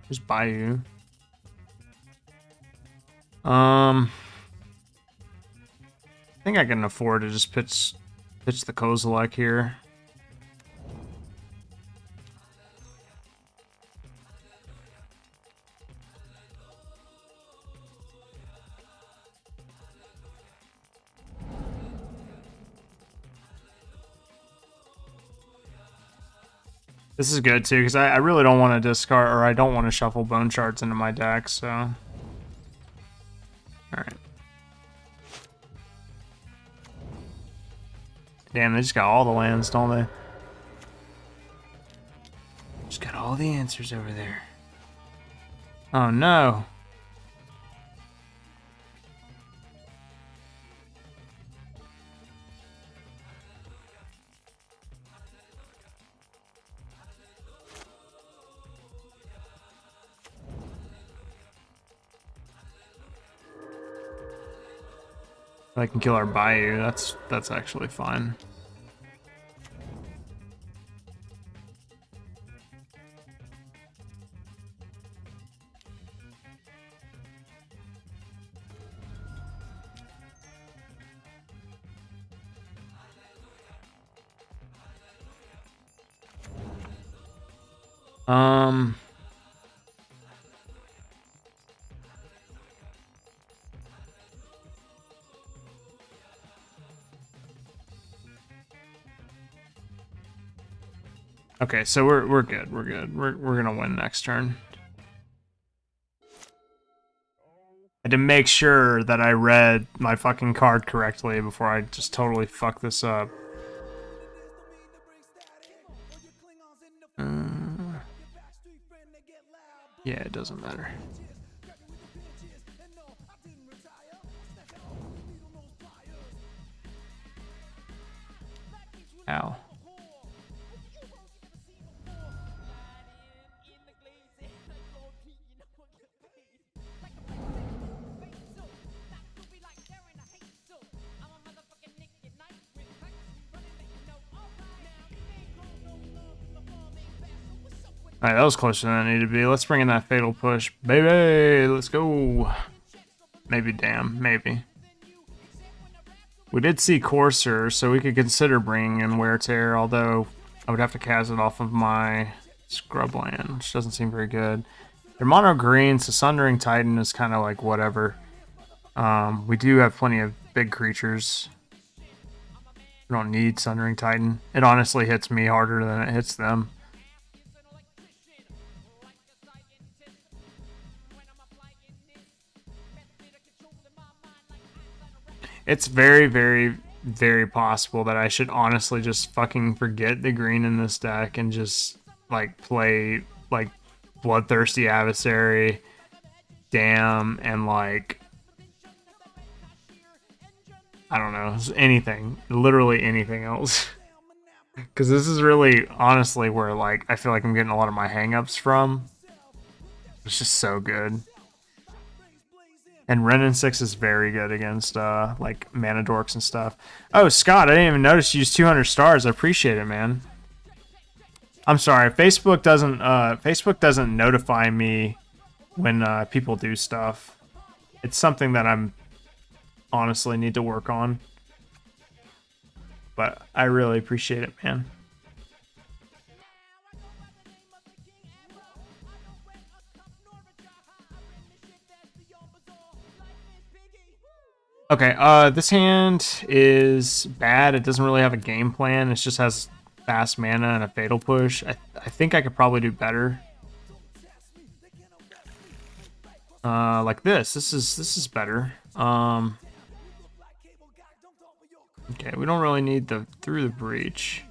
Just Bayou. I think I can afford to just pitch the Kozilek here. This is good too, because I really don't want to discard, or I don't want to shuffle bone shards into my deck, so. Alright. Damn, they just got all the lands, don't they? Just got all the answers over there. Oh no. I can kill our Bayou. That's actually fine. Okay, so we're good. We're good. We're gonna win next turn. I had to make sure that I read my fucking card correctly before I just totally fuck this up. Yeah, it doesn't matter. Ow. Alright, that was closer than I needed to be. Let's bring in that fatal push. Baby, let's go. Maybe, damn, maybe. We did see Courser, so we could consider bringing in Wear Tear, although I would have to cast it off of my Scrubland, which doesn't seem very good. They're mono green, so Sundering Titan is kind of like whatever. We do have plenty of big creatures. We don't need Sundering Titan. It honestly hits me harder than it hits them. It's very, very, very possible that I should honestly just fucking forget the green in this deck and just, like, play, like, Bloodthirsty Adversary, Damn, and, like, I don't know, anything. Literally anything else. Because this is really, honestly, where, like, I feel like I'm getting a lot of my hang-ups from. It's just so good. And Renin 6 is very good against, like, mana dorks and stuff. Oh, Scott, I didn't even notice you used 200 stars. I appreciate it, man. I'm sorry, Facebook doesn't notify me when people do stuff. It's something that I'm honestly need to work on. But I really appreciate it, man. Okay, this hand is bad. It doesn't really have a game plan. It just has fast mana and a fatal push. I think I could probably do better. Like this. This is better. Okay, we don't really need the Through the Breach.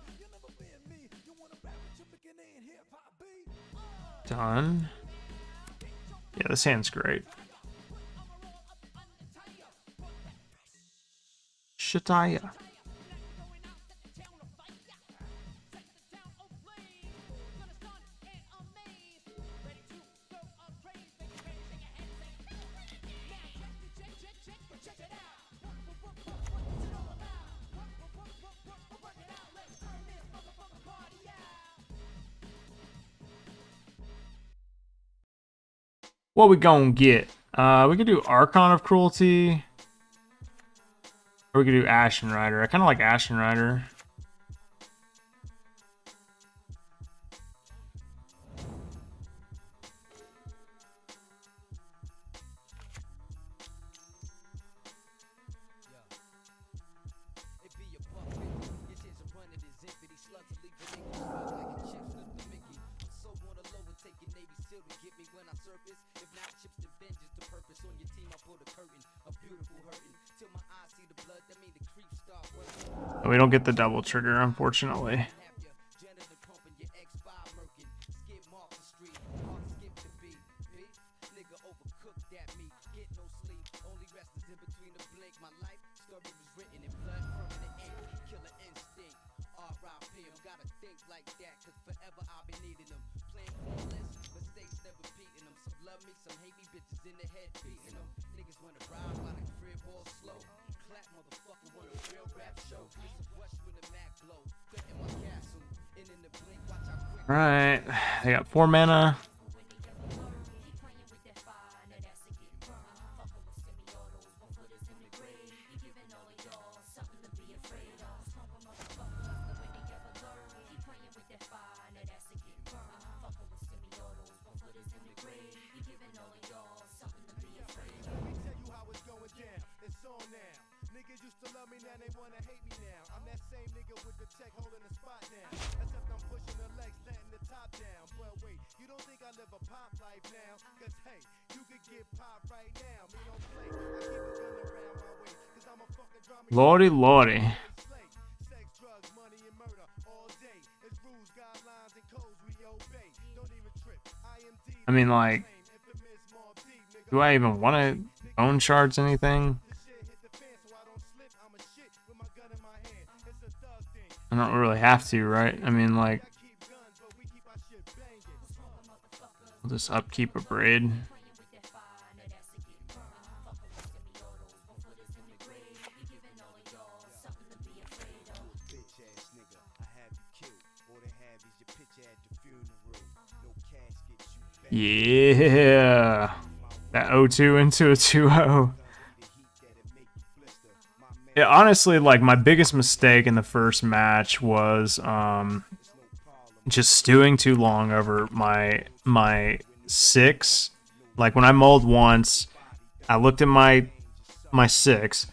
Done. Yeah, this hand's great. Shataya. What we gonna get? We could do Archon of Cruelty. Or we could do Ashen Rider. I kind of like Ashen Rider. We don't get the double trigger, unfortunately. Alright, I got 4 mana. Lordy, lordy. I mean, like, do I even want to bone shards anything? I don't really have to, right? I mean, like, I'll just upkeep a braid. Yeah, that 0-2 into a 2-0. Yeah, honestly, like, my biggest mistake in the first match was just stewing too long over my 6. Like, when I mulled once, I looked at my 6,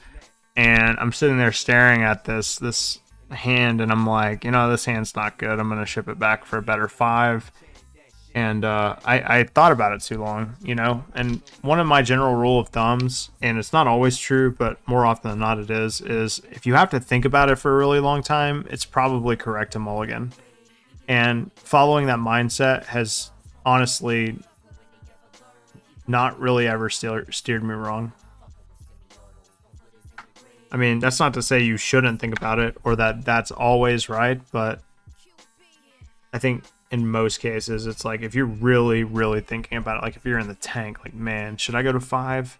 and I'm sitting there staring at this hand, and I'm like, you know, this hand's not good. I'm gonna ship it back for a better 5. And I thought about it too long, you know? And one of my general rule of thumbs, and it's not always true, but more often than not it is if you have to think about it for a really long time, it's probably correct to mulligan. And following that mindset has honestly not really ever steered me wrong. I mean, that's not to say you shouldn't think about it or that that's always right, but I think in most cases, it's like if you're really, really thinking about it, like if you're in the tank, like, man, should I go to 5?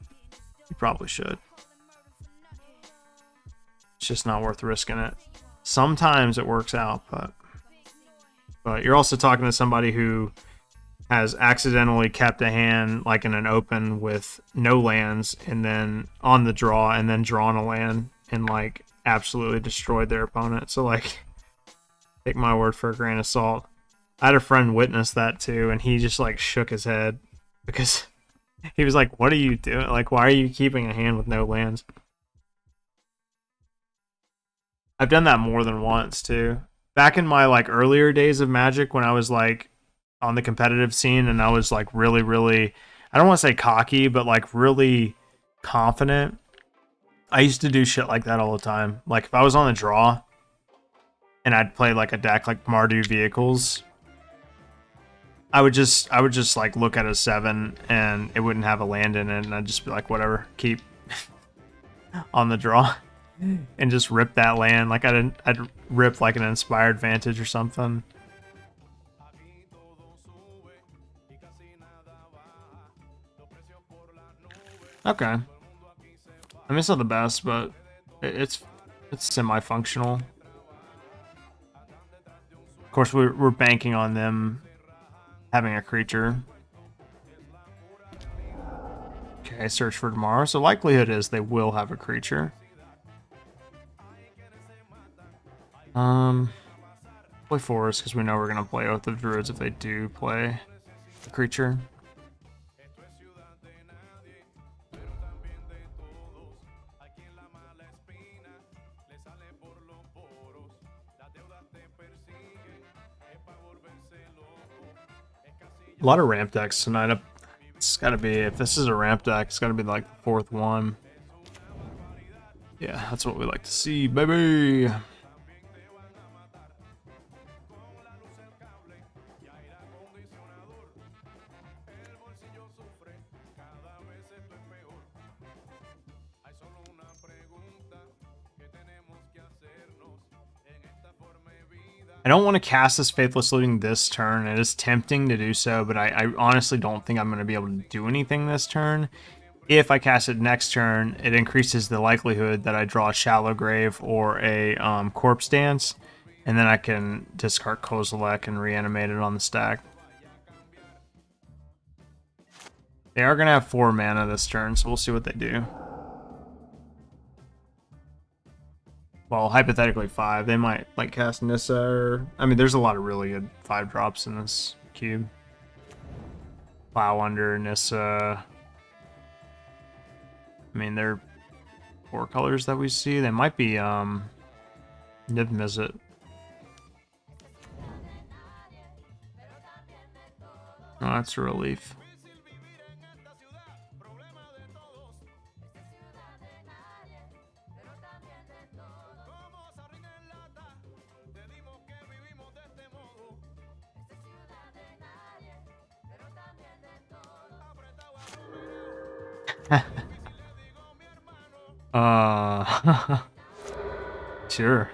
You probably should. It's just not worth risking it. Sometimes it works out, but you're also talking to somebody who has accidentally kept a hand like in an open with no lands and then on the draw and then drawn a land and like absolutely destroyed their opponent. So like, take my word for a grain of salt. I had a friend witness that too, and he just like shook his head because he was like, what are you doing? Like, why are you keeping a hand with no lands? I've done that more than once too. Back in my like earlier days of Magic when I was like on the competitive scene and I was like really, really, I don't want to say cocky, but like really confident. I used to do shit like that all the time. Like if I was on the draw and I'd play like a deck like Mardu Vehicles, I would just like look at a 7 and it wouldn't have a land in it, and I'd just be like, whatever, keep on the draw and just rip that land. Like I'd rip like an Inspired Vantage or something. Okay. I mean, it's not the best, but it's semi-functional. Of course, we're banking on them having a creature. Okay, search for tomorrow. So likelihood is they will have a creature. Play Forest because we know we're gonna play Oath of Druids if they do play a creature. A lot of ramp decks tonight. It's gotta be, if this is a ramp deck, it's gotta be like the 4th one. Yeah, that's what we like to see, baby. I don't want to cast this Faithless Looting this turn. It is tempting to do so, but I honestly don't think I'm going to be able to do anything this turn. if I cast it next turn, it increases the likelihood that I draw a Shallow Grave or a Corpse Dance, and then I can discard Kozilek and reanimate it on the stack. They are going to have 4 mana this turn, so we'll see what they do. Well, hypothetically 5. They might like cast Nissa or... I mean, there's a lot of really good 5-drops in this cube. Plow Under, Nissa. I mean, they're 4 colors that we see. They might be Nib Mizzet. Oh, that's a relief. Sure.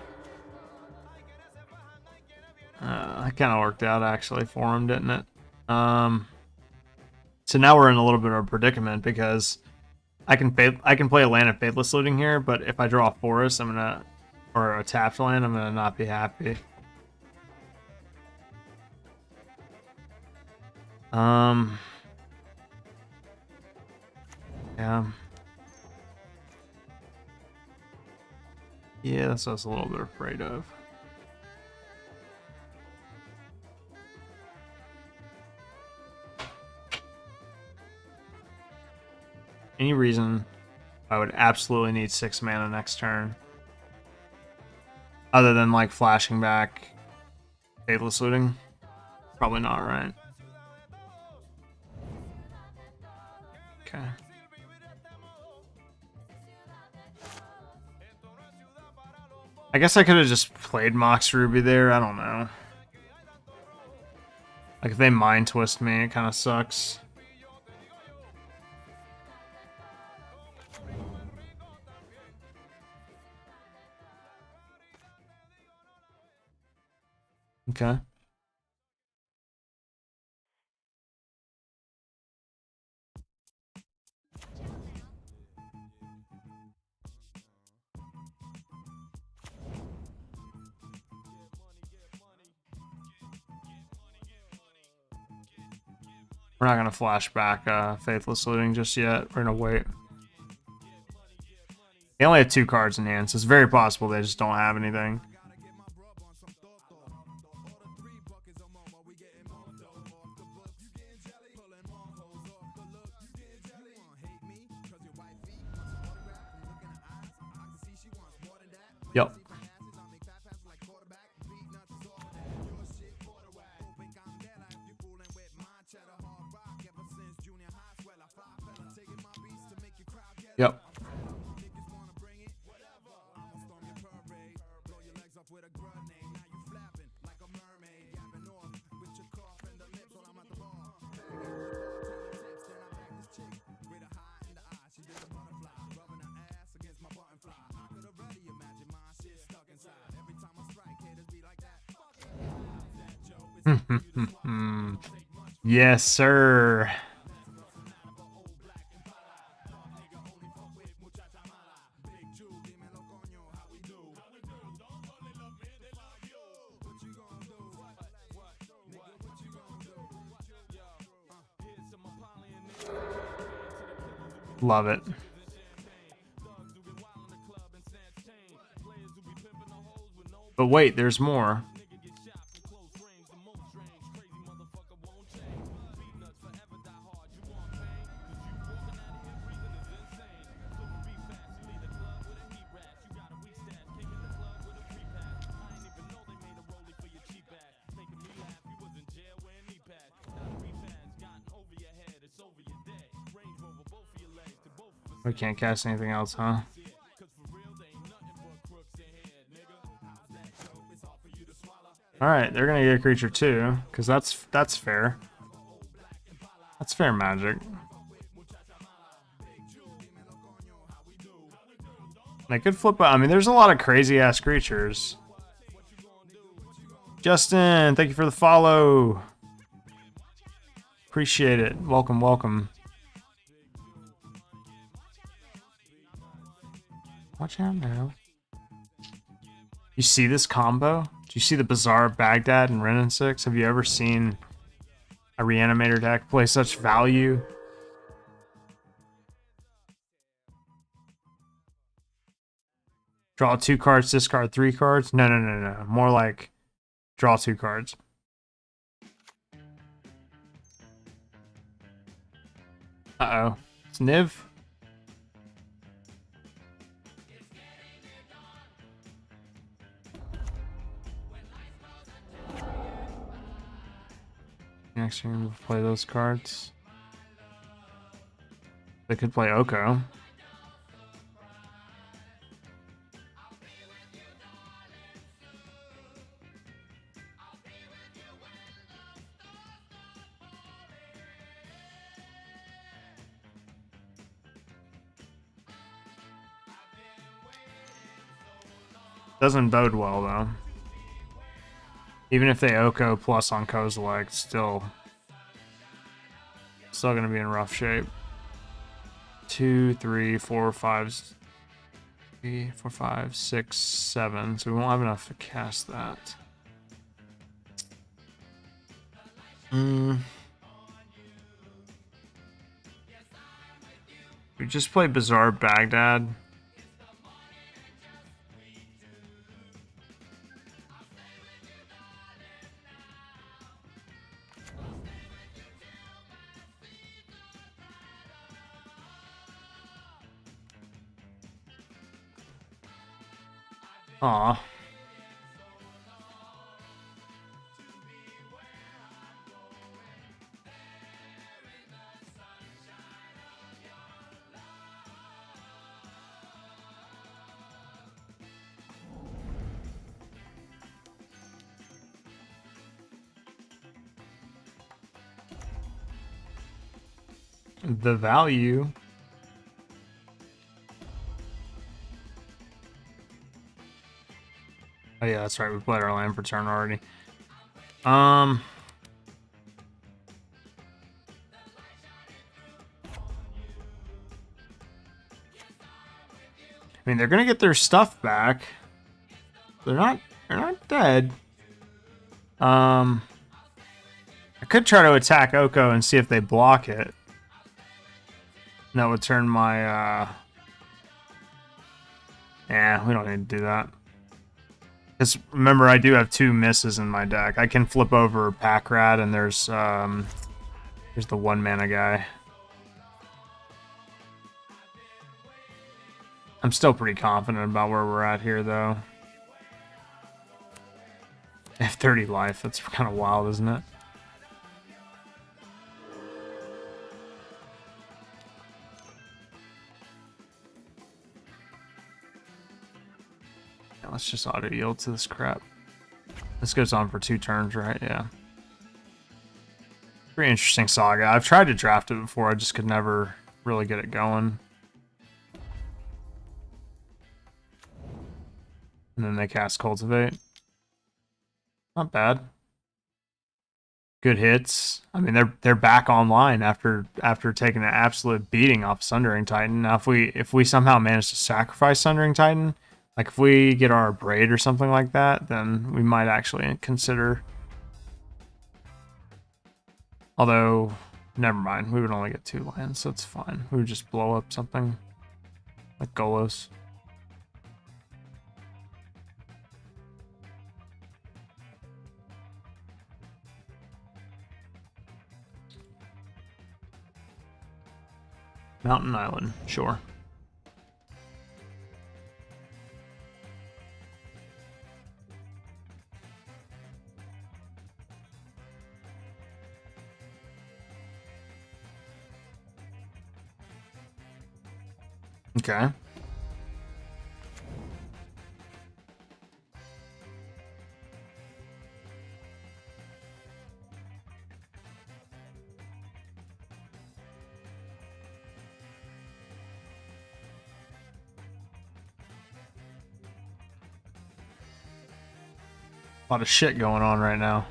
That kind of worked out actually for him, didn't it? So now we're in a little bit of a predicament because I can play a land of Faithless Looting here, but if I draw a forest, or a tapped land, I'm gonna not be happy. Yeah. Yeah, that's what I was a little bit afraid of. Any reason I would absolutely need 6 mana next turn? Other than like flashing back Faithless Looting? Probably not, right? Okay. I guess I could have just played Mox Ruby there. I don't know. Like, if they Mind Twist me, it kind of sucks. Okay. We're not going to flash back Faithless Looting just yet. We're going to wait. They only have 2 cards in hand, so it's very possible they just don't have anything. Yep. Yep. Yes, sir. Love it. But wait, there's more. We can't cast anything else, huh? Alright, they're gonna get a creature too, because that's fair. That's fair magic. They could flip out. I mean, there's a lot of crazy ass creatures. Justin, thank you for the follow. Appreciate it. Welcome, welcome. Watch out now. You see this combo? Do you see the Bizarre Baghdad and Renin 6? Have you ever seen a Reanimator deck play such value? Draw 2 cards, discard 3 cards? No. More like draw 2 cards. Uh-oh. It's Niv. Next turn, we'll play those cards. They could play Oko. Doesn't bode well, though. Even if they Oko plus on Kozilek, still going to be in rough shape. 2, 3, 4, 5, 3, 4, 5, 6, 7. So we won't have enough to cast that. We just play Bizarre Baghdad. Aw. The value. Oh yeah, that's right. We played our land for turn already. I mean, they're gonna get their stuff back. They're not dead. I could try to attack Oko and see if they block it. And that would turn my yeah, we don't need to do that. Because remember, I do have 2 misses in my deck. I can flip over Pack Rat, and there's the 1-mana guy. I'm still pretty confident about where we're at here, though. I have 30 life. That's kind of wild, isn't it? Yeah, let's just auto yield to this crap. This goes on for 2 turns, right? Yeah. Pretty interesting saga. I've tried to draft it before. I just could never really get it going. And then they cast Cultivate. Not bad. Good hits. I mean, they're back online after taking an absolute beating off Sundering Titan. Now, if we somehow manage to sacrifice Sundering Titan, like if we get our Braid or something like that, then we might actually consider. Although, never mind. We would only get 2 lands, so it's fine. We would just blow up something like Golos. Mountain Island, sure. Okay. A lot of shit going on right now.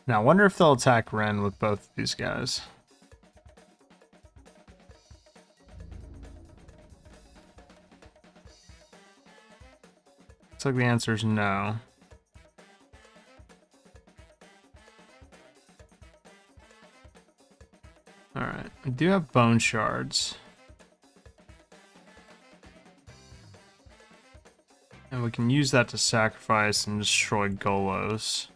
Now, I wonder if they'll attack Ren with both of these guys. Looks like the answer is no. Alright, we do have bone shards. And we can use that to sacrifice and destroy Golos.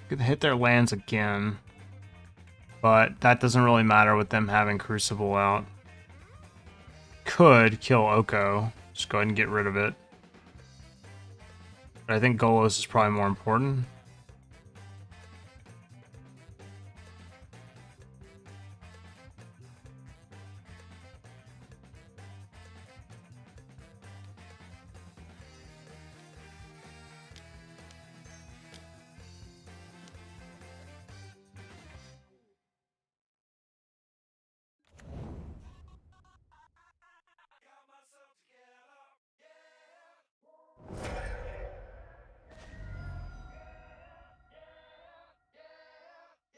Could hit their lands again, but that doesn't really matter with them having Crucible out. Could kill Oko. Just go ahead and get rid of it. But I think Golos is probably more important.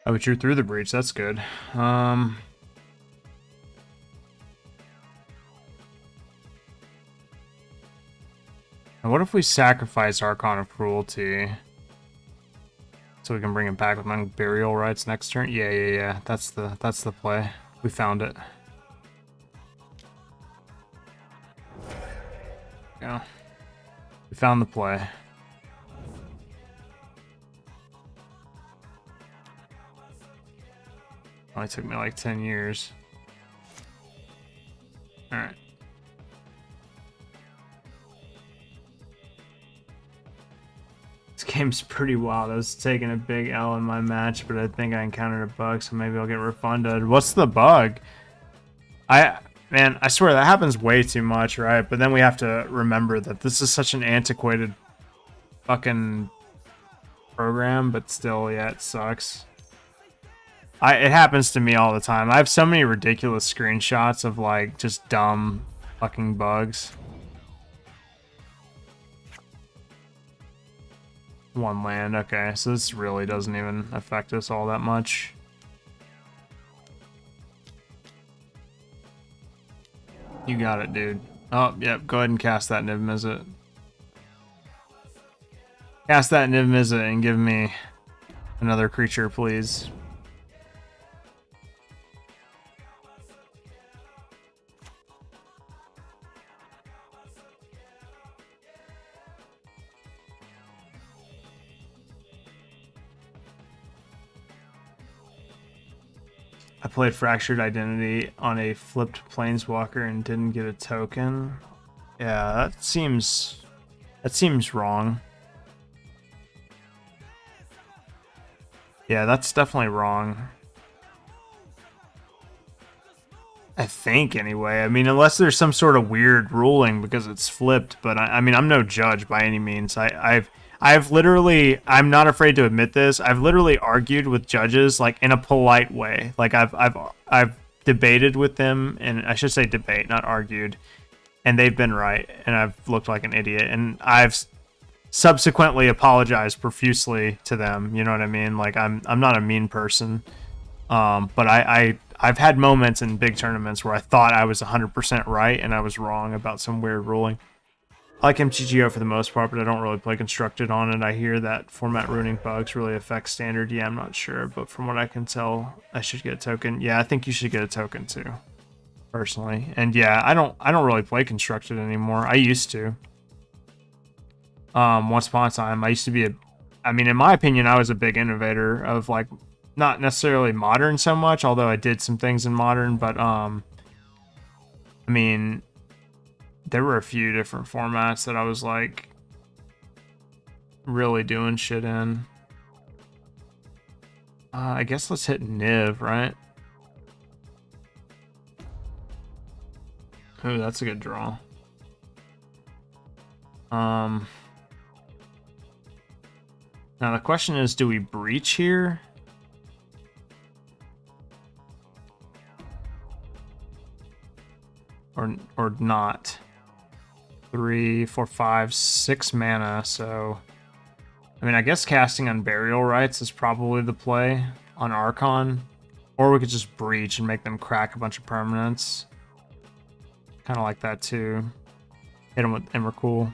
Oh, but you're through the breach. That's good. And what if we sacrifice Archon of Cruelty? So we can bring it back with my burial rights next turn? Yeah. That's the play. We found it. Go. We found the play. Only took me like 10 years. Alright. This game's pretty wild. I was taking a big L in my match, but I think I encountered a bug, so maybe I'll get refunded. What's the bug? Man, I swear that happens way too much, right? But then we have to remember that this is such an antiquated fucking program, but still, yeah, it sucks. It happens to me all the time. I have so many ridiculous screenshots of like just dumb fucking bugs. One land, okay, so this really doesn't even affect us all that much. You got it, dude. Oh, yep, go ahead and cast that Niv Mizzet. Cast that Niv Mizzet and give me another creature, please. I played Fractured Identity on a flipped Planeswalker and didn't get a token. Yeah, that seems wrong. Yeah, that's definitely wrong. I think, anyway. I mean, unless there's some sort of weird ruling because it's flipped, but I mean, I'm no judge by any means. I've literally, I'm not afraid to admit this, I've literally argued with judges, like, in a polite way. Like, I've debated with them, and I should say debate, not argued, and they've been right, and I've looked like an idiot, and I've subsequently apologized profusely to them, you know what I mean? Like, I'm not a mean person, but I've had moments in big tournaments where I thought I was 100% right, and I was wrong about some weird ruling. I like MTGO for the most part, but I don't really play Constructed on it. I hear that format ruining bugs really affect Standard. Yeah, I'm not sure, but from what I can tell, I should get a token. Yeah, I think you should get a token too. personally. And yeah, I don't really play constructed anymore. I used to. Once upon a time, I used to be I mean, in my opinion, I was a big innovator of like, not necessarily modern so much, although I did some things in modern, but I mean, there were a few different formats that I was like really doing shit in. I guess let's hit Niv, right? Ooh, that's a good draw. Now the question is, do we breach here? Or not? 3, 4, 5, 6 mana, so I mean, I guess casting on Burial Rites is probably the play on Archon. Or we could just breach and make them crack a bunch of permanents. Kind of like that too. Hit them with Emrakul.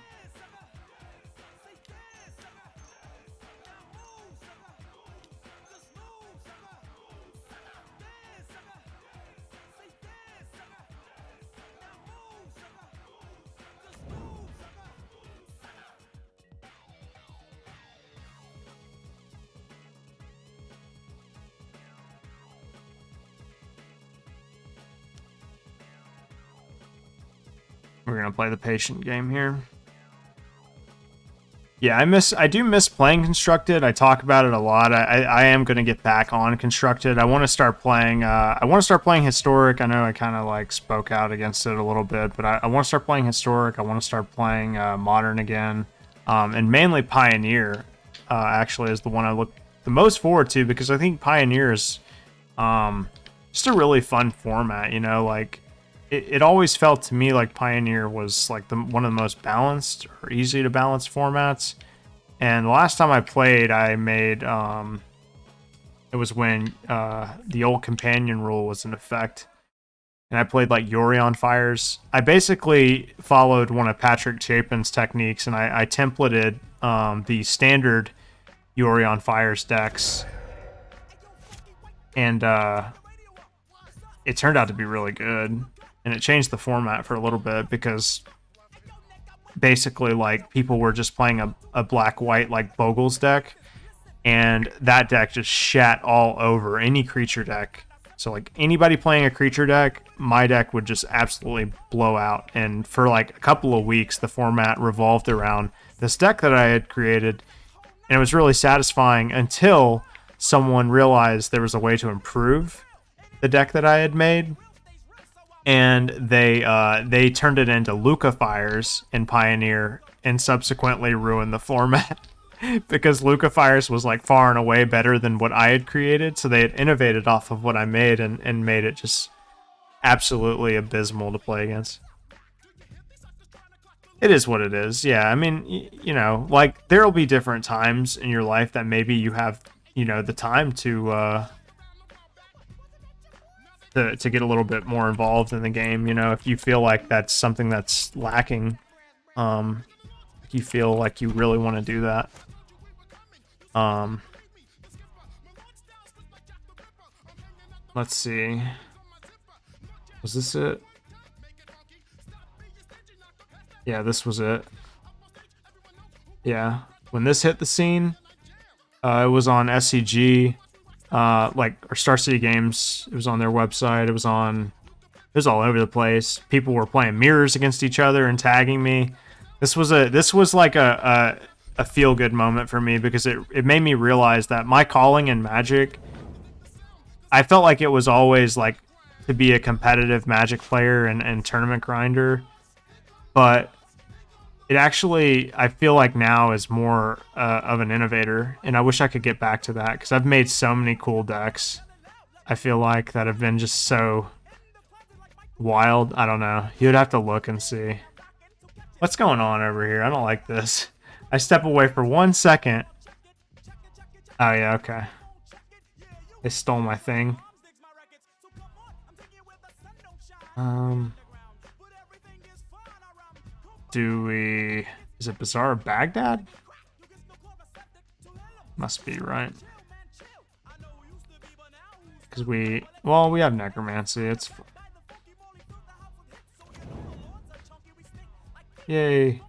We're gonna play the patient game here. Yeah, I do miss playing constructed. I talk about it a lot. I am gonna get back on constructed. I want to start playing. I want to start playing historic. I know I kind of like spoke out against it a little bit, but I want to start playing historic. I want to start playing modern again, and mainly Pioneer. Actually, is the one I look the most forward to because I think Pioneer is just a really fun format. You know, like. It always felt to me like Pioneer was like one of the most balanced or easy to balance formats. And the last time I played, I made it was when the old companion rule was in effect, and I played like Yuri on Fires. I basically followed one of Patrick Chapin's techniques, and I templated the standard Yuri on Fires decks, and it turned out to be really good. And it changed the format for a little bit because basically like people were just playing a black-white like Bogle's deck, and that deck just shat all over any creature deck. So like anybody playing a creature deck, my deck would just absolutely blow out. And for like a couple of weeks, the format revolved around this deck that I had created, and it was really satisfying until someone realized there was a way to improve the deck that I had made. And they turned it into Luca Fires in Pioneer and subsequently ruined the format because Luca Fires was like far and away better than what I had created. So they had innovated off of what I made and made it just absolutely abysmal to play against. It is what it is. Yeah, I mean, you know, like there'll be different times in your life that maybe you have, you know, the time to get a little bit more involved in the game. You know, if you feel like that's something that's lacking, you feel like you really want to do that. Let's see. Was this it? Yeah, this was it. Yeah, when this hit the scene, it was on SCG. Or Star City Games, it was on their website, it was all over the place. People were playing mirrors against each other and tagging me. This was like a feel-good moment for me because it made me realize that my calling in Magic, I felt like it was always like to be a competitive Magic player and tournament grinder, but it actually, I feel like now is more of an innovator, and I wish I could get back to that because I've made so many cool decks. I feel like that have been just so wild. I don't know. You'd have to look and see. What's going on over here? I don't like this. I step away for 1 second. Oh yeah, okay. They stole my thing. Is it Bazaar of Baghdad? Must be, right? Because we have Necromancy. Yay.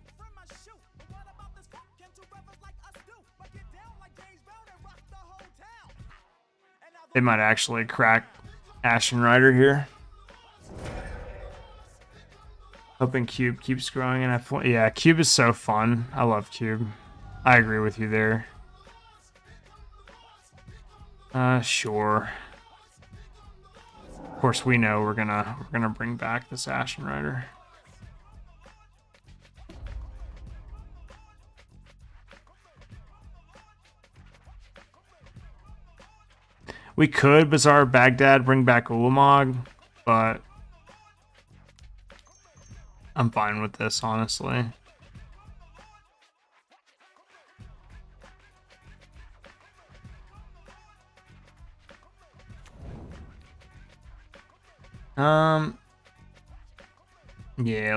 They might actually crack Ashen Rider here. Hoping Cube keeps growing, and yeah, Cube is so fun. I love Cube. I agree with you there. Sure. Of course, we know we're gonna bring back this Ashen Rider. We could Bazaar Baghdad bring back Ulamog, but I'm fine with this, honestly. Yeah,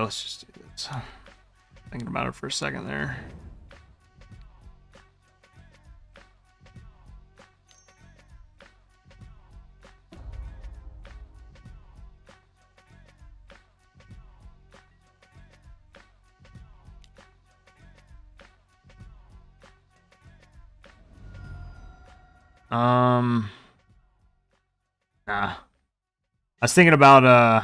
let's just do this. Thinking about it for a second there. Nah. I was thinking about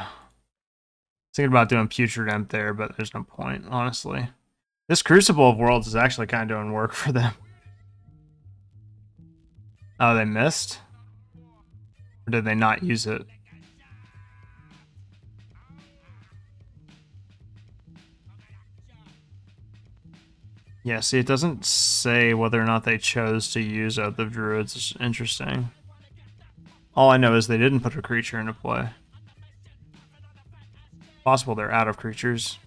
doing Putrid Imp there, but there's no point, honestly. This Crucible of Worlds is actually kind of doing work for them. Oh, they missed? Or did they not use it? Yeah, see, it doesn't say whether or not they chose to use Oath of Druids. It's interesting. All I know is they didn't put a creature into play. Possible they're out of creatures.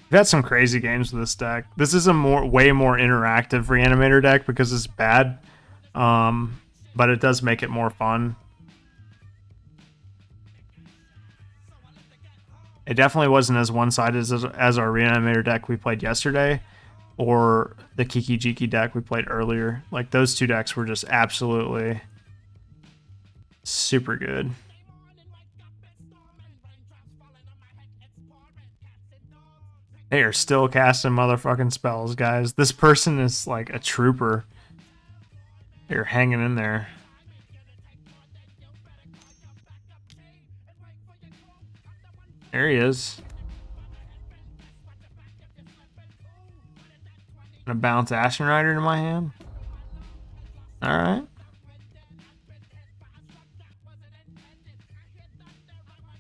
We've had some crazy games with this deck. This is a way more interactive Reanimator deck because it's bad, but it does make it more fun. It definitely wasn't as one-sided as our Reanimator deck we played yesterday, or the Kiki Jiki deck we played earlier. Like, those two decks were just absolutely super good. They are still casting motherfucking spells, guys. This person is like a trooper. They're hanging in there. There he is. Gonna bounce Ashen Rider into my hand. Alright.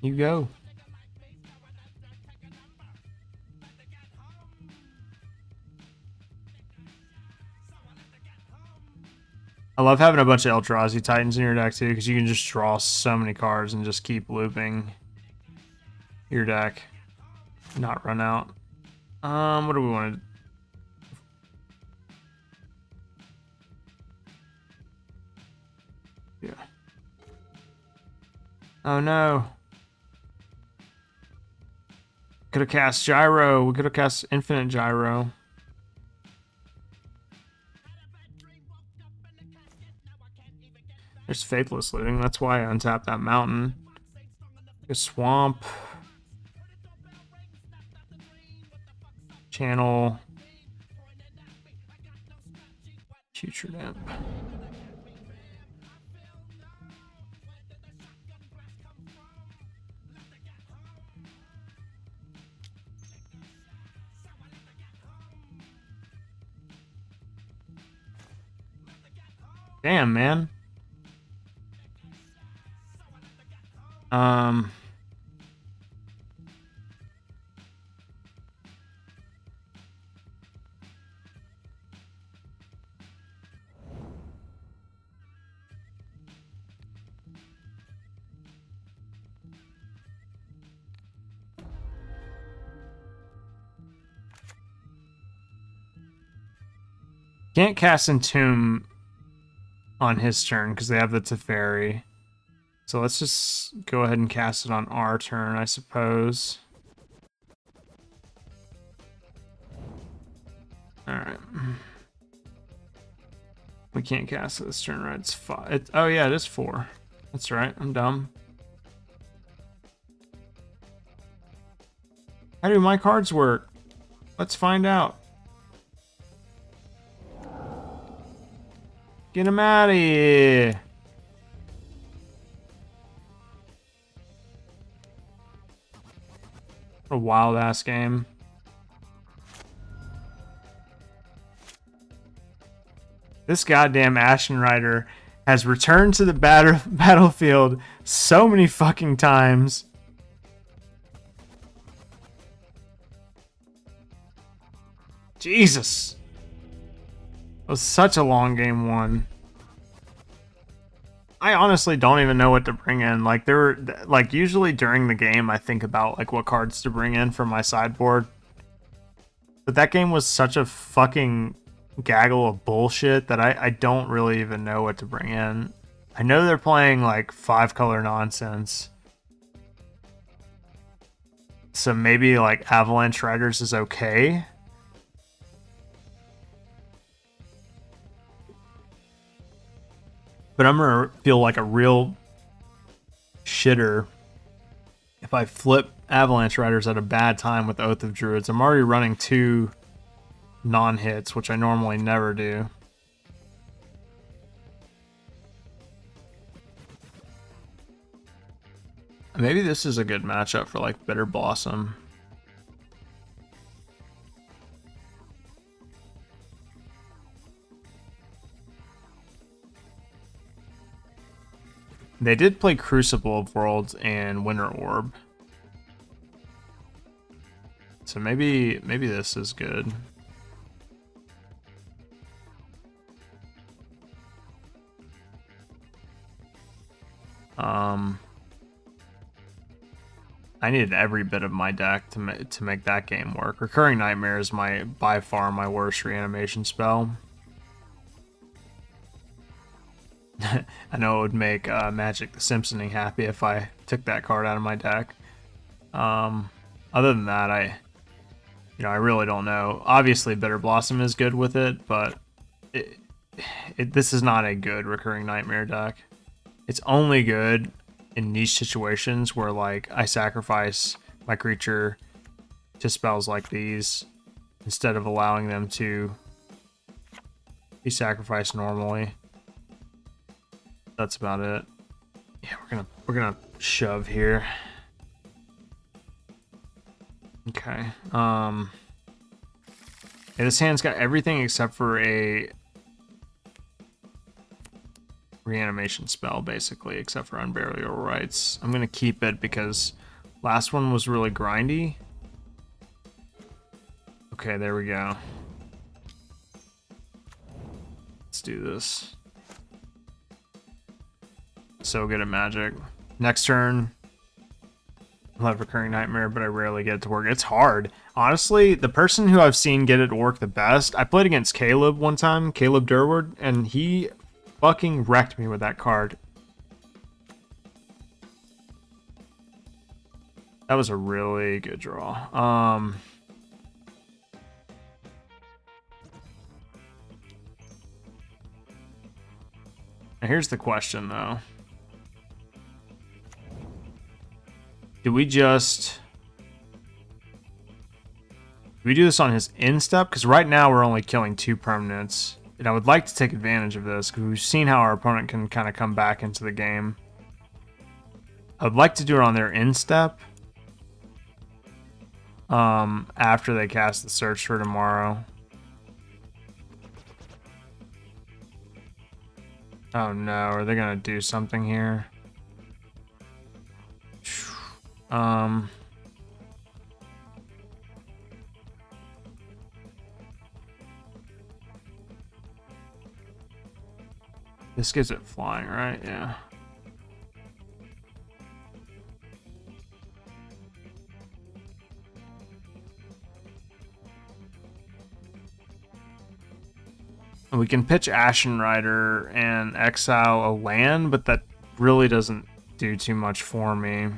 You go. I love having a bunch of Eldrazi Titans in your deck too, because you can just draw so many cards and just keep looping your deck. Not run out. What do we want to do? Yeah. Oh no. Could have cast Gyro. We could have cast Infinite Gyro. There's Faithless Looting. That's why I untapped that mountain. A swamp. Channel. Putrid Imp. Damn, man. Can't cast Entomb on his turn because they have the Teferi. So let's just go ahead and cast it on our turn, I suppose. Alright. We can't cast it this turn, right? It's 5. Oh, yeah, it is 4. That's right. I'm dumb. How do my cards work? Let's find out. Get him out of here. What a wild ass game. This goddamn Ashen Rider has returned to the battlefield so many fucking times. Jesus. It was such a long game one. I honestly don't even know what to bring in. Like there were like usually during the game I think about like what cards to bring in for my sideboard. But that game was such a fucking gaggle of bullshit that I don't really even know what to bring in. I know they're playing like 5-color nonsense. So maybe like Avalanche Riders is okay. But I'm gonna feel like a real shitter if I flip Avalanche Riders at a bad time with Oath of Druids. I'm already running 2 non-hits, which I normally never do. Maybe this is a good matchup for like Bitter Blossom. They did play Crucible of Worlds and Winter Orb. So maybe this is good. I needed every bit of my deck to make that game work. Recurring Nightmare is by far my worst reanimation spell. I know it would make Magic the Simpsoning happy if I took that card out of my deck. Other than that, I really don't know. Obviously, Bitter Blossom is good with it, but this is not a good Recurring Nightmare deck. It's only good in niche situations where like I sacrifice my creature to spells like these instead of allowing them to be sacrificed normally. That's about it. Yeah, we're gonna shove here. Okay. Yeah, this hand's got everything except for a reanimation spell, basically, except for Unburial Rites. I'm gonna keep it because last one was really grindy. Okay, there we go. Let's do this. So good at Magic. Next turn, I'll have Recurring Nightmare, but I rarely get it to work. It's hard. Honestly, the person who I've seen get it to work the best, I played against Caleb one time, Caleb Durward, and he fucking wrecked me with that card. That was a really good draw. Now here's the question, though. Do we do this on his instep? Because right now we're only killing 2 permanents. And I would like to take advantage of this because we've seen how our opponent can kind of come back into the game. I would like to do it on their instep. After they cast the Search for Tomorrow. Oh no, are they gonna do something here? This gets it flying, right? Yeah. We can pitch Ashen Rider and exile a land, but that really doesn't do too much for me.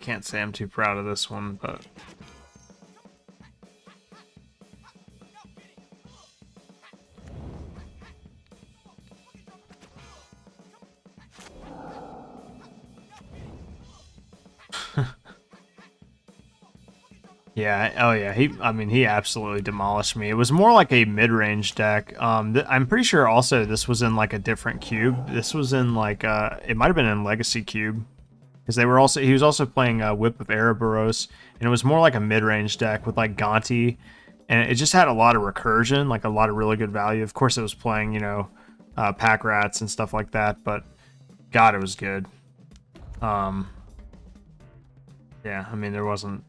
can't say I'm too proud of this one, but yeah, oh yeah, I mean, he absolutely demolished me. It was more like a mid-range deck. I'm pretty sure also this was in like a different cube. This was in like, it might have been in Legacy Cube. Because he was also playing Whip of Erebos, and it was more like a mid-range deck with like Gonti, and it just had a lot of recursion, like a lot of really good value. Of course, it was playing, you know, pack rats and stuff like that, but God, it was good. Yeah, I mean, there wasn't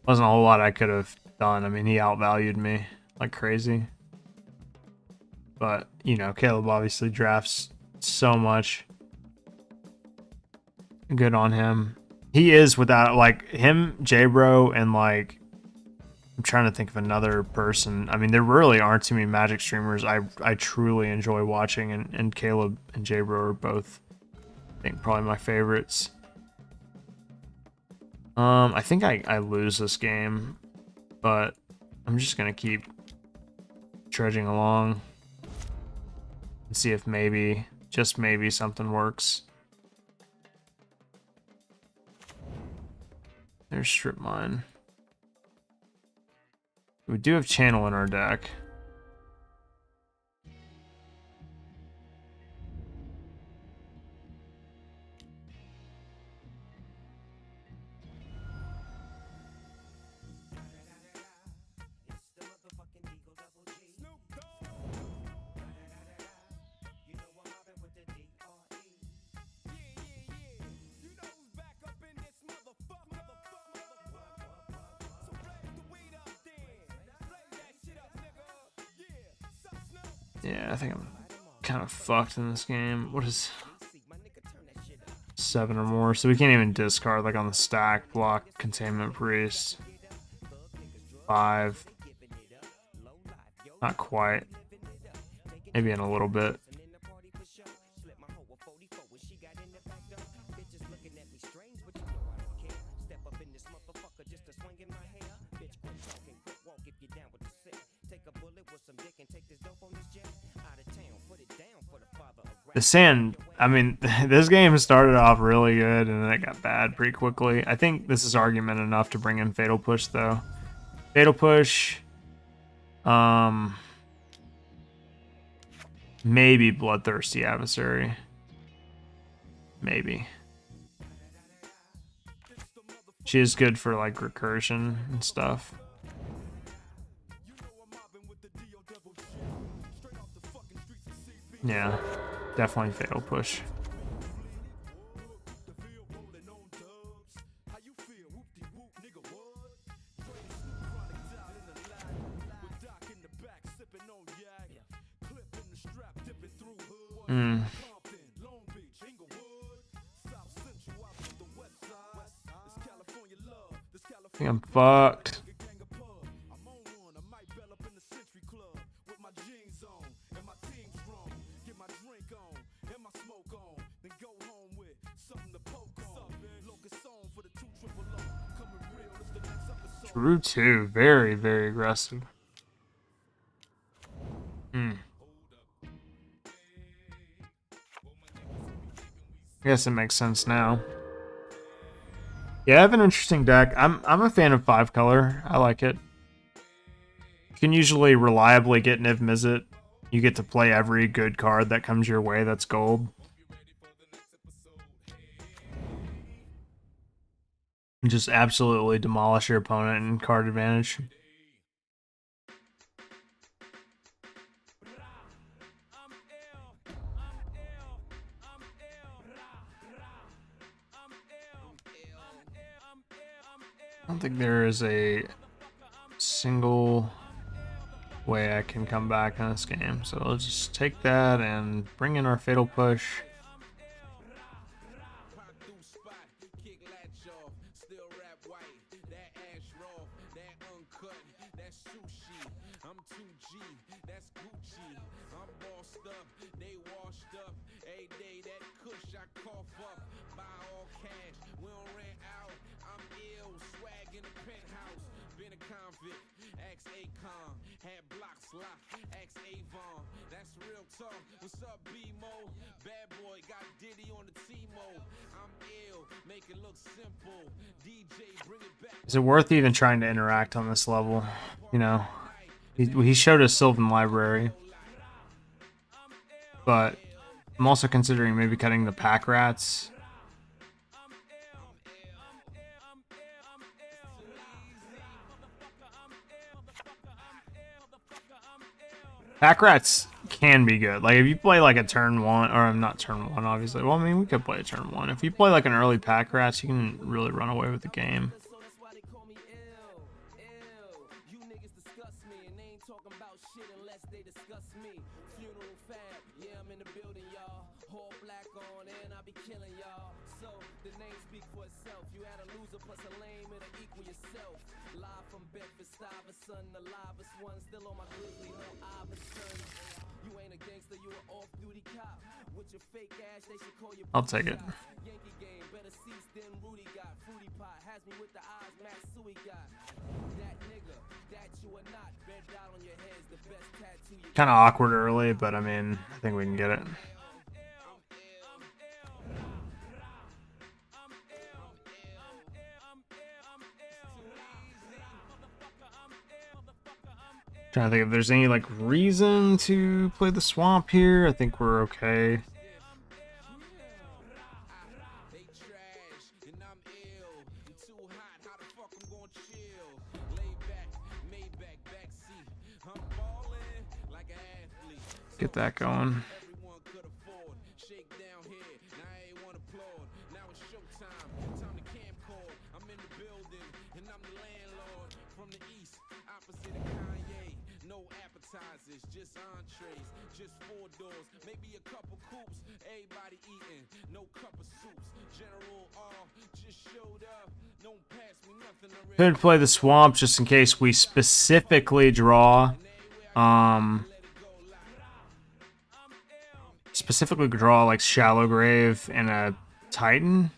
a whole lot I could have done. I mean, he outvalued me like crazy. But, you know, Caleb obviously drafts so much. Good on him. He is without, like, him, J-Bro, and, like, I'm trying to think of another person. I mean, there really aren't too many Magic streamers I truly enjoy watching, and Caleb and J-Bro are both, I think, probably my favorites. I think I lose this game, but I'm just gonna keep trudging along and see if maybe, just maybe, something works. There's Strip Mine. We do have Channel in our deck. Yeah, I think I'm kind of fucked in this game. What is 7 or more? So we can't even discard, like on the stack, block, Containment Priest. 5. Not quite. Maybe in a little bit. The sand, I mean, this game started off really good and then it got bad pretty quickly. I think this is argument enough to bring in Fatal Push, though. Fatal Push. Maybe Bloodthirsty Adversary. Maybe. She is good for, like, recursion and stuff. Yeah, definitely Fatal Push. I think I'm fucked. Drew 2, very, very aggressive. I guess it makes sense now. Yeah, I have an interesting deck. I'm a fan of 5 color. I like it. You can usually reliably get Niv Mizzet. You get to play every good card that comes your way that's gold. And just absolutely demolish your opponent in card advantage. I don't think there is a single way I can come back in this game. So let's just take that and bring in our Fatal Push. I'm 2G, that's Gucci. I'm bossed up, they washed up. Every day that kush I cough up. Buy all cash, we don't rent out. I'm ill, swag in the penthouse. Been a convict, ex Acon. Had blocks locked, ex Avon. That's real talk. What's up, B-Mo? Bad boy, got Diddy on the T-Mo. I'm ill, make it look simple. DJ, bring it back. Is it worth even trying to interact on this level? You know, he showed us Sylvan Library, but I'm also considering maybe cutting the pack rats. Pack rats can be good. Like if you play like a turn 1, or not turn 1 obviously. Well, I mean we could play a turn 1. If you play like an early pack rats, you can really run away with the game. So that's why they call me ill, ill. You niggas discuss me and they ain't talking about shit unless they discuss me. Funeral fab, yeah, I'm in the building, y'all. Whole black on and I be killing y'all. So the name speak for itself. You had a loser plus a lame, it'll equal yourself. Live from Bedford Stuyvesant, the livest one. Still on my grizzly, no Iverson. You ain't a gangster, you an off-duty cop. With your fake ass, they should call you. I'll take it. Yankee game, better seats than Rudy got. Fruity pot has me with the eyes, Matt Suey got. That nigga, that you are not. Red dot on your head is the best tattoo you Kind of awkward early, but I mean, I think we can get it. Trying to think if there's any like reason to play the swamp here. I think we're okay. They trash, and I'm ill. I'm too hot, how the fuck I'm gonna chill? Lay back, Maybach, backseat. I'm ballin' like an athlete. Get that going. Everyone could afford. Shake down here, now everyone applaud. Now it's showtime, time to camcord. I'm in the building, and I'm the landlord. From the east, opposite of Kanye. No appetizers, just entrees. Just 4 doors, maybe a couple coops. Everybody eating, no cup of soups. General R just showed up. Don't pass me nothing. Could play the swamp just in case we specifically draw like Shallow Grave and a Titan.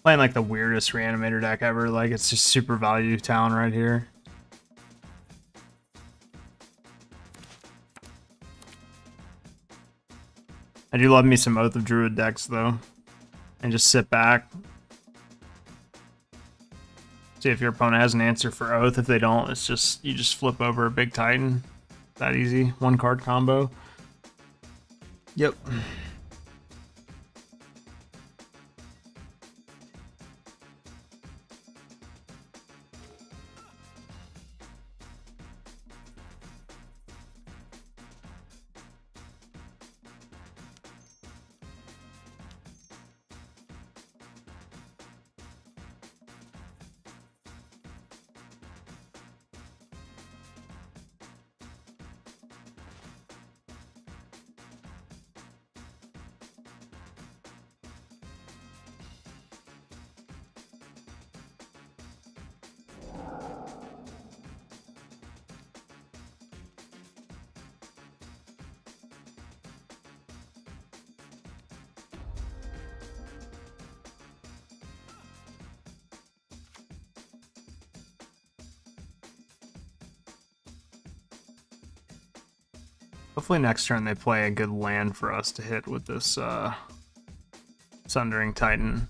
Playing like the weirdest reanimator deck ever. Like it's just super value town right here. I do love me some Oath of Druid decks though. And just sit back. See if your opponent has an answer for Oath. If they don't, it's just you just flip over a big Titan. That easy. 1-card combo. Yep. Hopefully next turn they play a good land for us to hit with this Sundering Titan.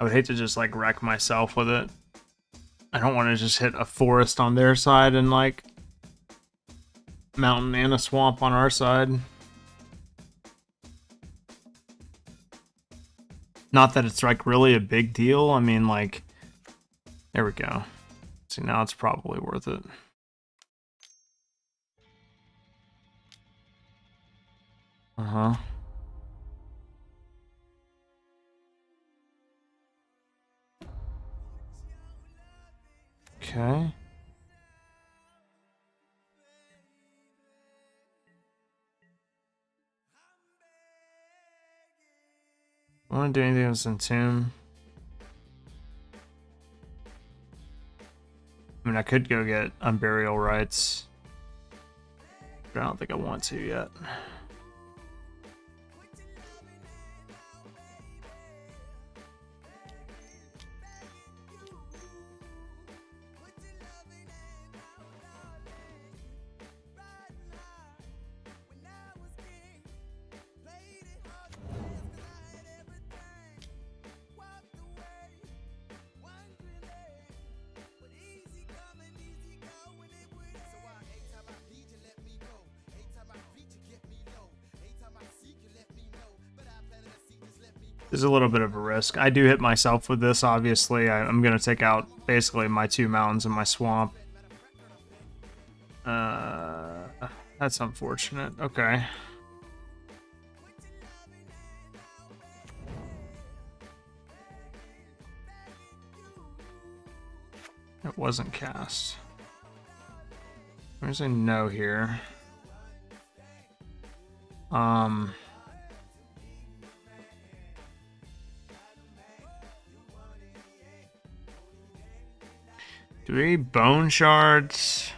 I would hate to just like wreck myself with it. I don't want to just hit a forest on their side and like mountain and a swamp on our side. Not that it's like really a big deal. I mean, like, there we go. See, now it's probably worth it. Uh-huh. Okay. I want to do anything with Entomb. I mean, I could go get Unburial Rights, but I don't think I want to yet. There's a little bit of a risk. I do hit myself with this, obviously. I'm going to take out basically my 2 mountains and my swamp. That's unfortunate. Okay. It wasn't cast. There's a no here. Do we bone shards?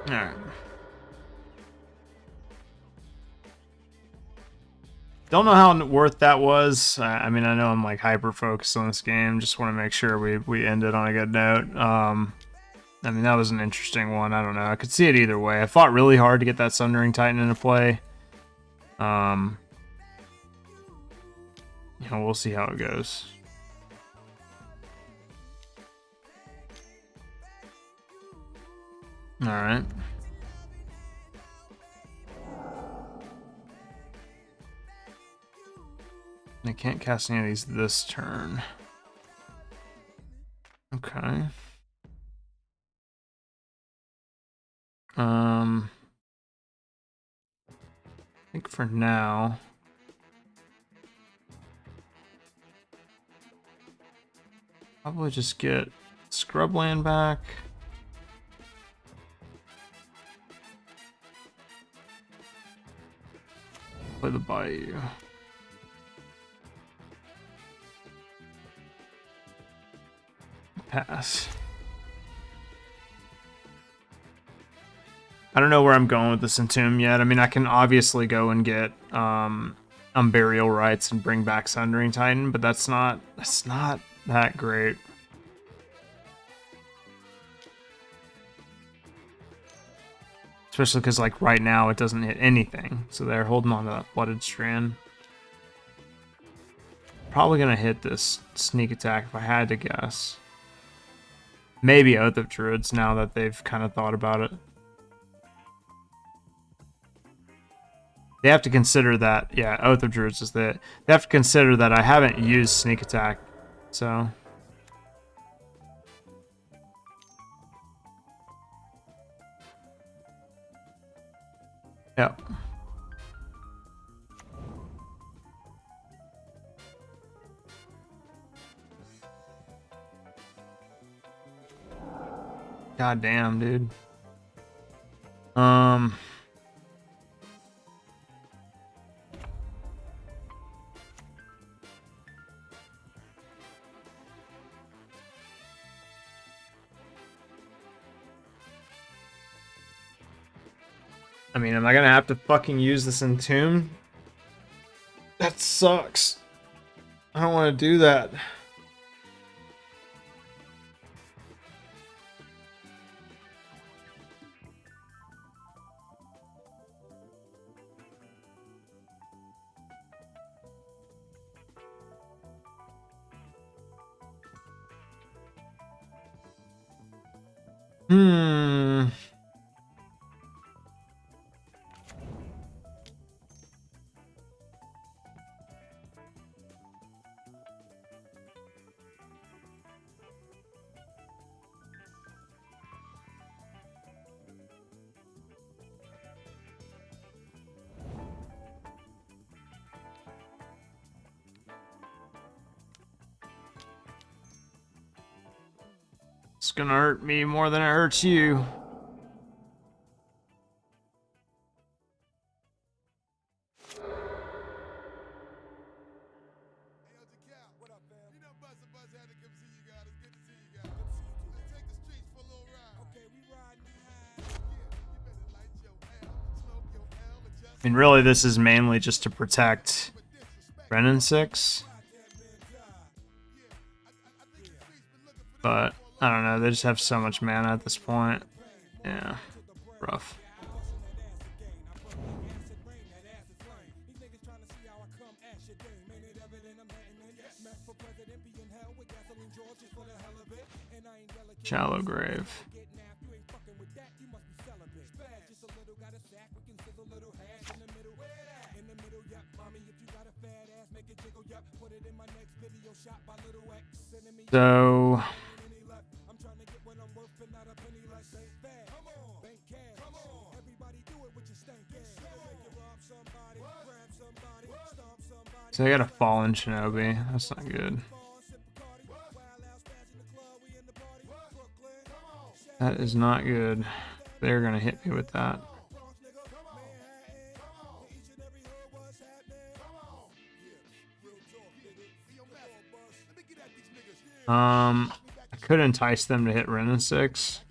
Alright. Don't know how worth that was. I mean, I know I'm like hyper focused on this game. Just want to make sure we end it on a good note. I mean, that was an interesting one. I don't know. I could see it either way. I fought really hard to get that Sundering Titan into play. You know, we'll see how it goes. All right. I can't cast any of these this turn. Okay. I think for now, probably just get Scrubland back. Play the Bayou. Pass. I don't know where I'm going with this Entomb yet. I mean, I can obviously go and get Unburial Rights and bring back Sundering Titan, but that's not that great. Especially because, like, right now it doesn't hit anything. So they're holding on to that Blooded Strand. Probably going to hit this sneak attack if I had to guess. Maybe Oath of Druids now that they've kind of thought about it. They have to consider that, yeah, Oath of Druids is the... They have to consider that I haven't used sneak attack, so... Yep. God damn, dude. I mean, am I gonna have to fucking use this Entomb? That sucks. I don't want to do that. Hmm. It's gonna hurt me more than it hurts you. I mean, really, this is mainly just to protect Brennan 6. But, I don't know, they just have so much mana at this point. Yeah, rough. Shallow grave. So I got a fallen shinobi. That's not good. That is not good. They're gonna hit me with that. I could entice them to hit Renin 6.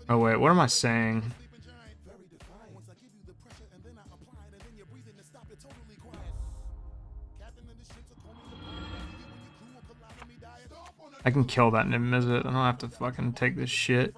Oh wait, what am I saying? I can kill that Nimizit. I don't have to fucking take this shit.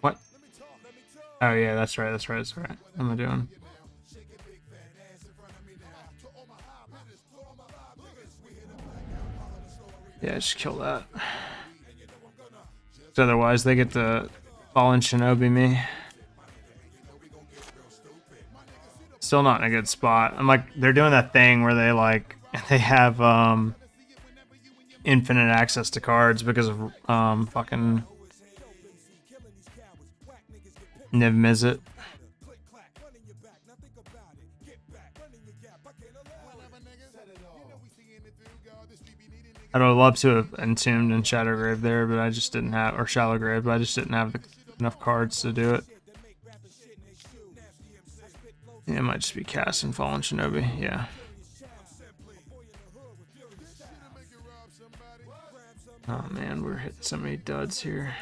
What? Oh yeah, that's right. What am I doing? Yeah, just kill that. Otherwise, they get the fallen shinobi me. Still not in a good spot. I'm like, they're doing that thing where they like they have infinite access to cards because of fucking Niv Mizzet. I'd love to have entombed in Shadowgrave there, but I just didn't have, or Shallow Grave, but I just didn't have enough cards to do it. Yeah, it might just be Cass and Fallen Shinobi, yeah. Oh man, we're hitting so many duds here.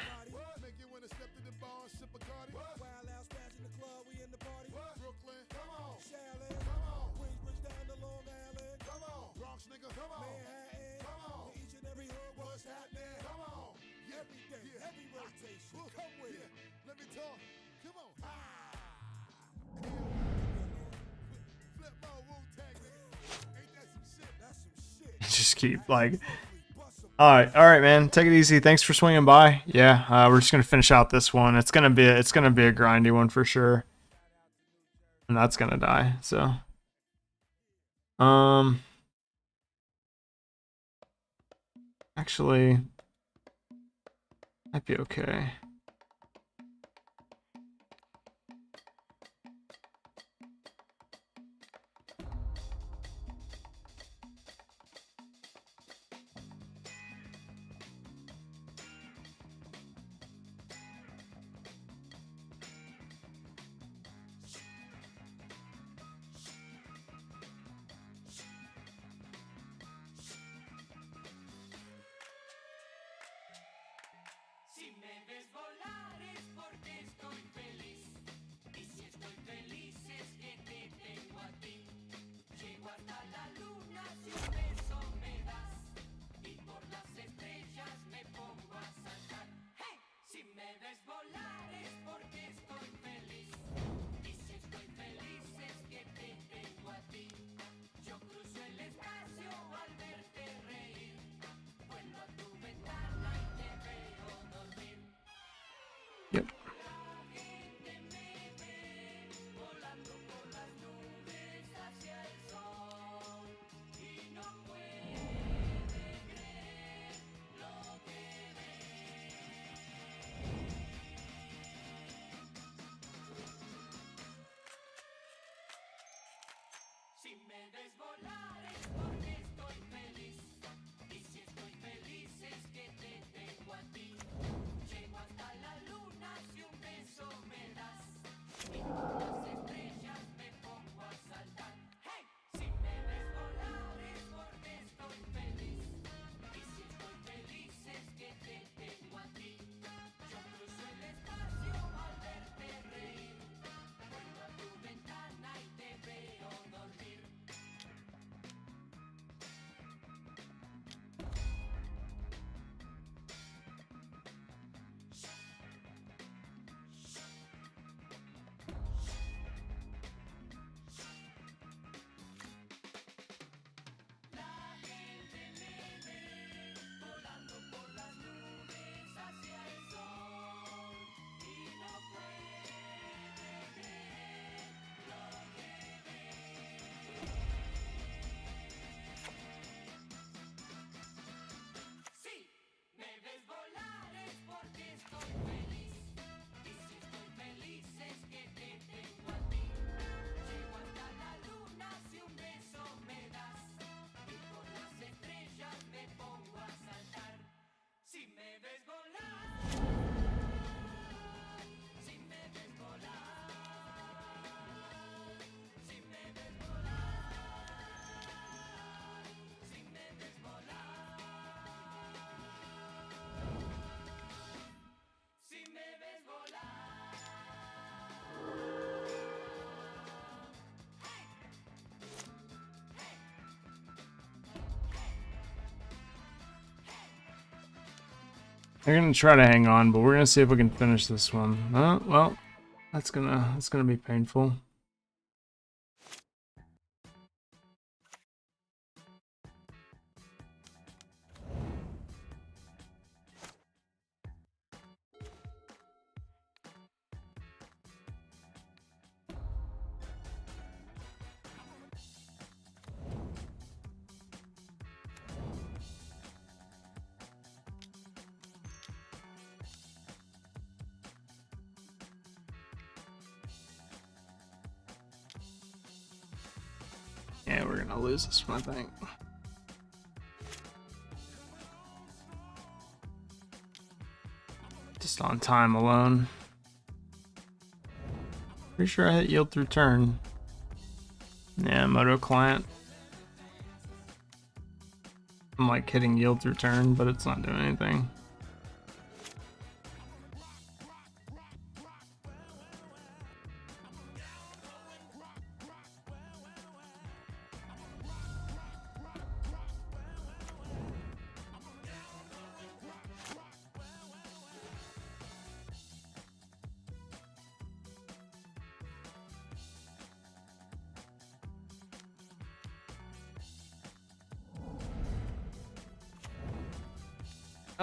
just keep like. All right, man. Take it easy. Thanks for swinging by. Yeah, we're just gonna finish out this one. It's gonna be a grindy one for sure, and that's gonna die. So, actually, might be okay. Si me ves volar es porque estoy feliz. Y si estoy feliz es que te tengo a ti. Llego hasta la luna si un beso me das. Y por las estrellas me pongo a saltar. ¡Hey! Si me ves volar es porque estoy feliz. Y si estoy feliz es que te tengo a ti. Yo cruzo el espacio al verte reír. Vuelvo a tu ventana y te veo dormir. Yep. Si me ves volar es porque estoy feliz. Y si estoy feliz es que te tengo a ti. Llego hasta la luna si un beso me das. Y por las estrellas me pongo a saltar. ¡Hey! Si me ves volar es porque estoy feliz. Y si estoy feliz es que te tengo a ti. Yo cruzo el espacio al verte reír. Vuelvo a tu ventana y te veo dormir. Si me ves volar es porque estoy feliz. Y si estoy feliz es que te tengo a ti. Llego hasta la luna si un beso me das. Y por las estrellas me pongo a saltar. Si me ves volar. Si me ves volar. Si me ves volar. Si me ves volar. Si me ves volar. They're gonna try to hang on, but we're gonna see if we can finish this one. Well, that's gonna be painful. Yeah, we're gonna lose this one, I think. Just on time alone. Pretty sure I hit yield through turn. Yeah, Moto client. I'm like hitting yield through turn, but it's not doing anything.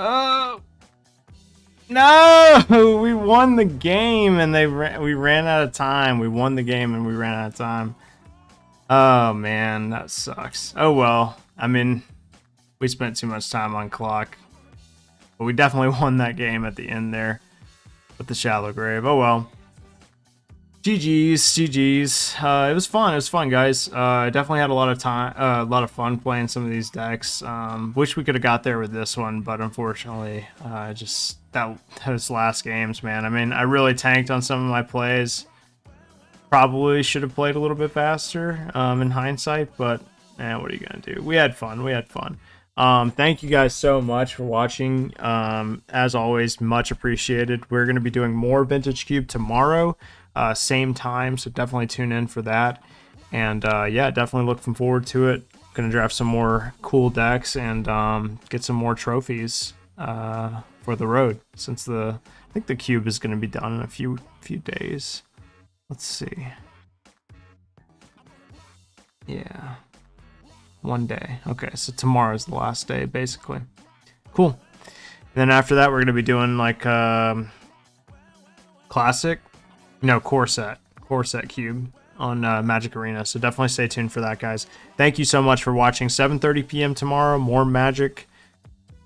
Oh no! We won the game and we ran out of time. We won the game and we ran out of time. Oh man, that sucks. Oh well. I mean, we spent too much time on clock. But we definitely won that game at the end there with the shallow grave. Oh well. GG's. It was fun. It was fun, guys. I definitely had a lot of time, a lot of fun playing some of these decks. Wish we could have got there with this one, but unfortunately, just those last games, man. I mean, I really tanked on some of my plays. Probably should have played a little bit faster in hindsight, but what are you gonna do? We had fun. We had fun. Thank you guys so much for watching. As always, much appreciated. We're gonna be doing more Vintage Cube tomorrow. Same time, so definitely tune in for that. And yeah, definitely looking forward to it. Gonna draft some more cool decks and get some more trophies for the road, since I think the cube is gonna be done in a few days. Let's see. Yeah, one day. Okay, so tomorrow's the last day, basically. Cool. And then after that, we're gonna be doing like classic. No, core set cube on Magic Arena. So definitely stay tuned for that, guys. Thank you so much for watching. 7:30 p.m. tomorrow, more Magic.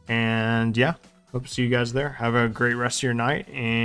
And yeah, hope to see you guys there. Have a great rest of your night. And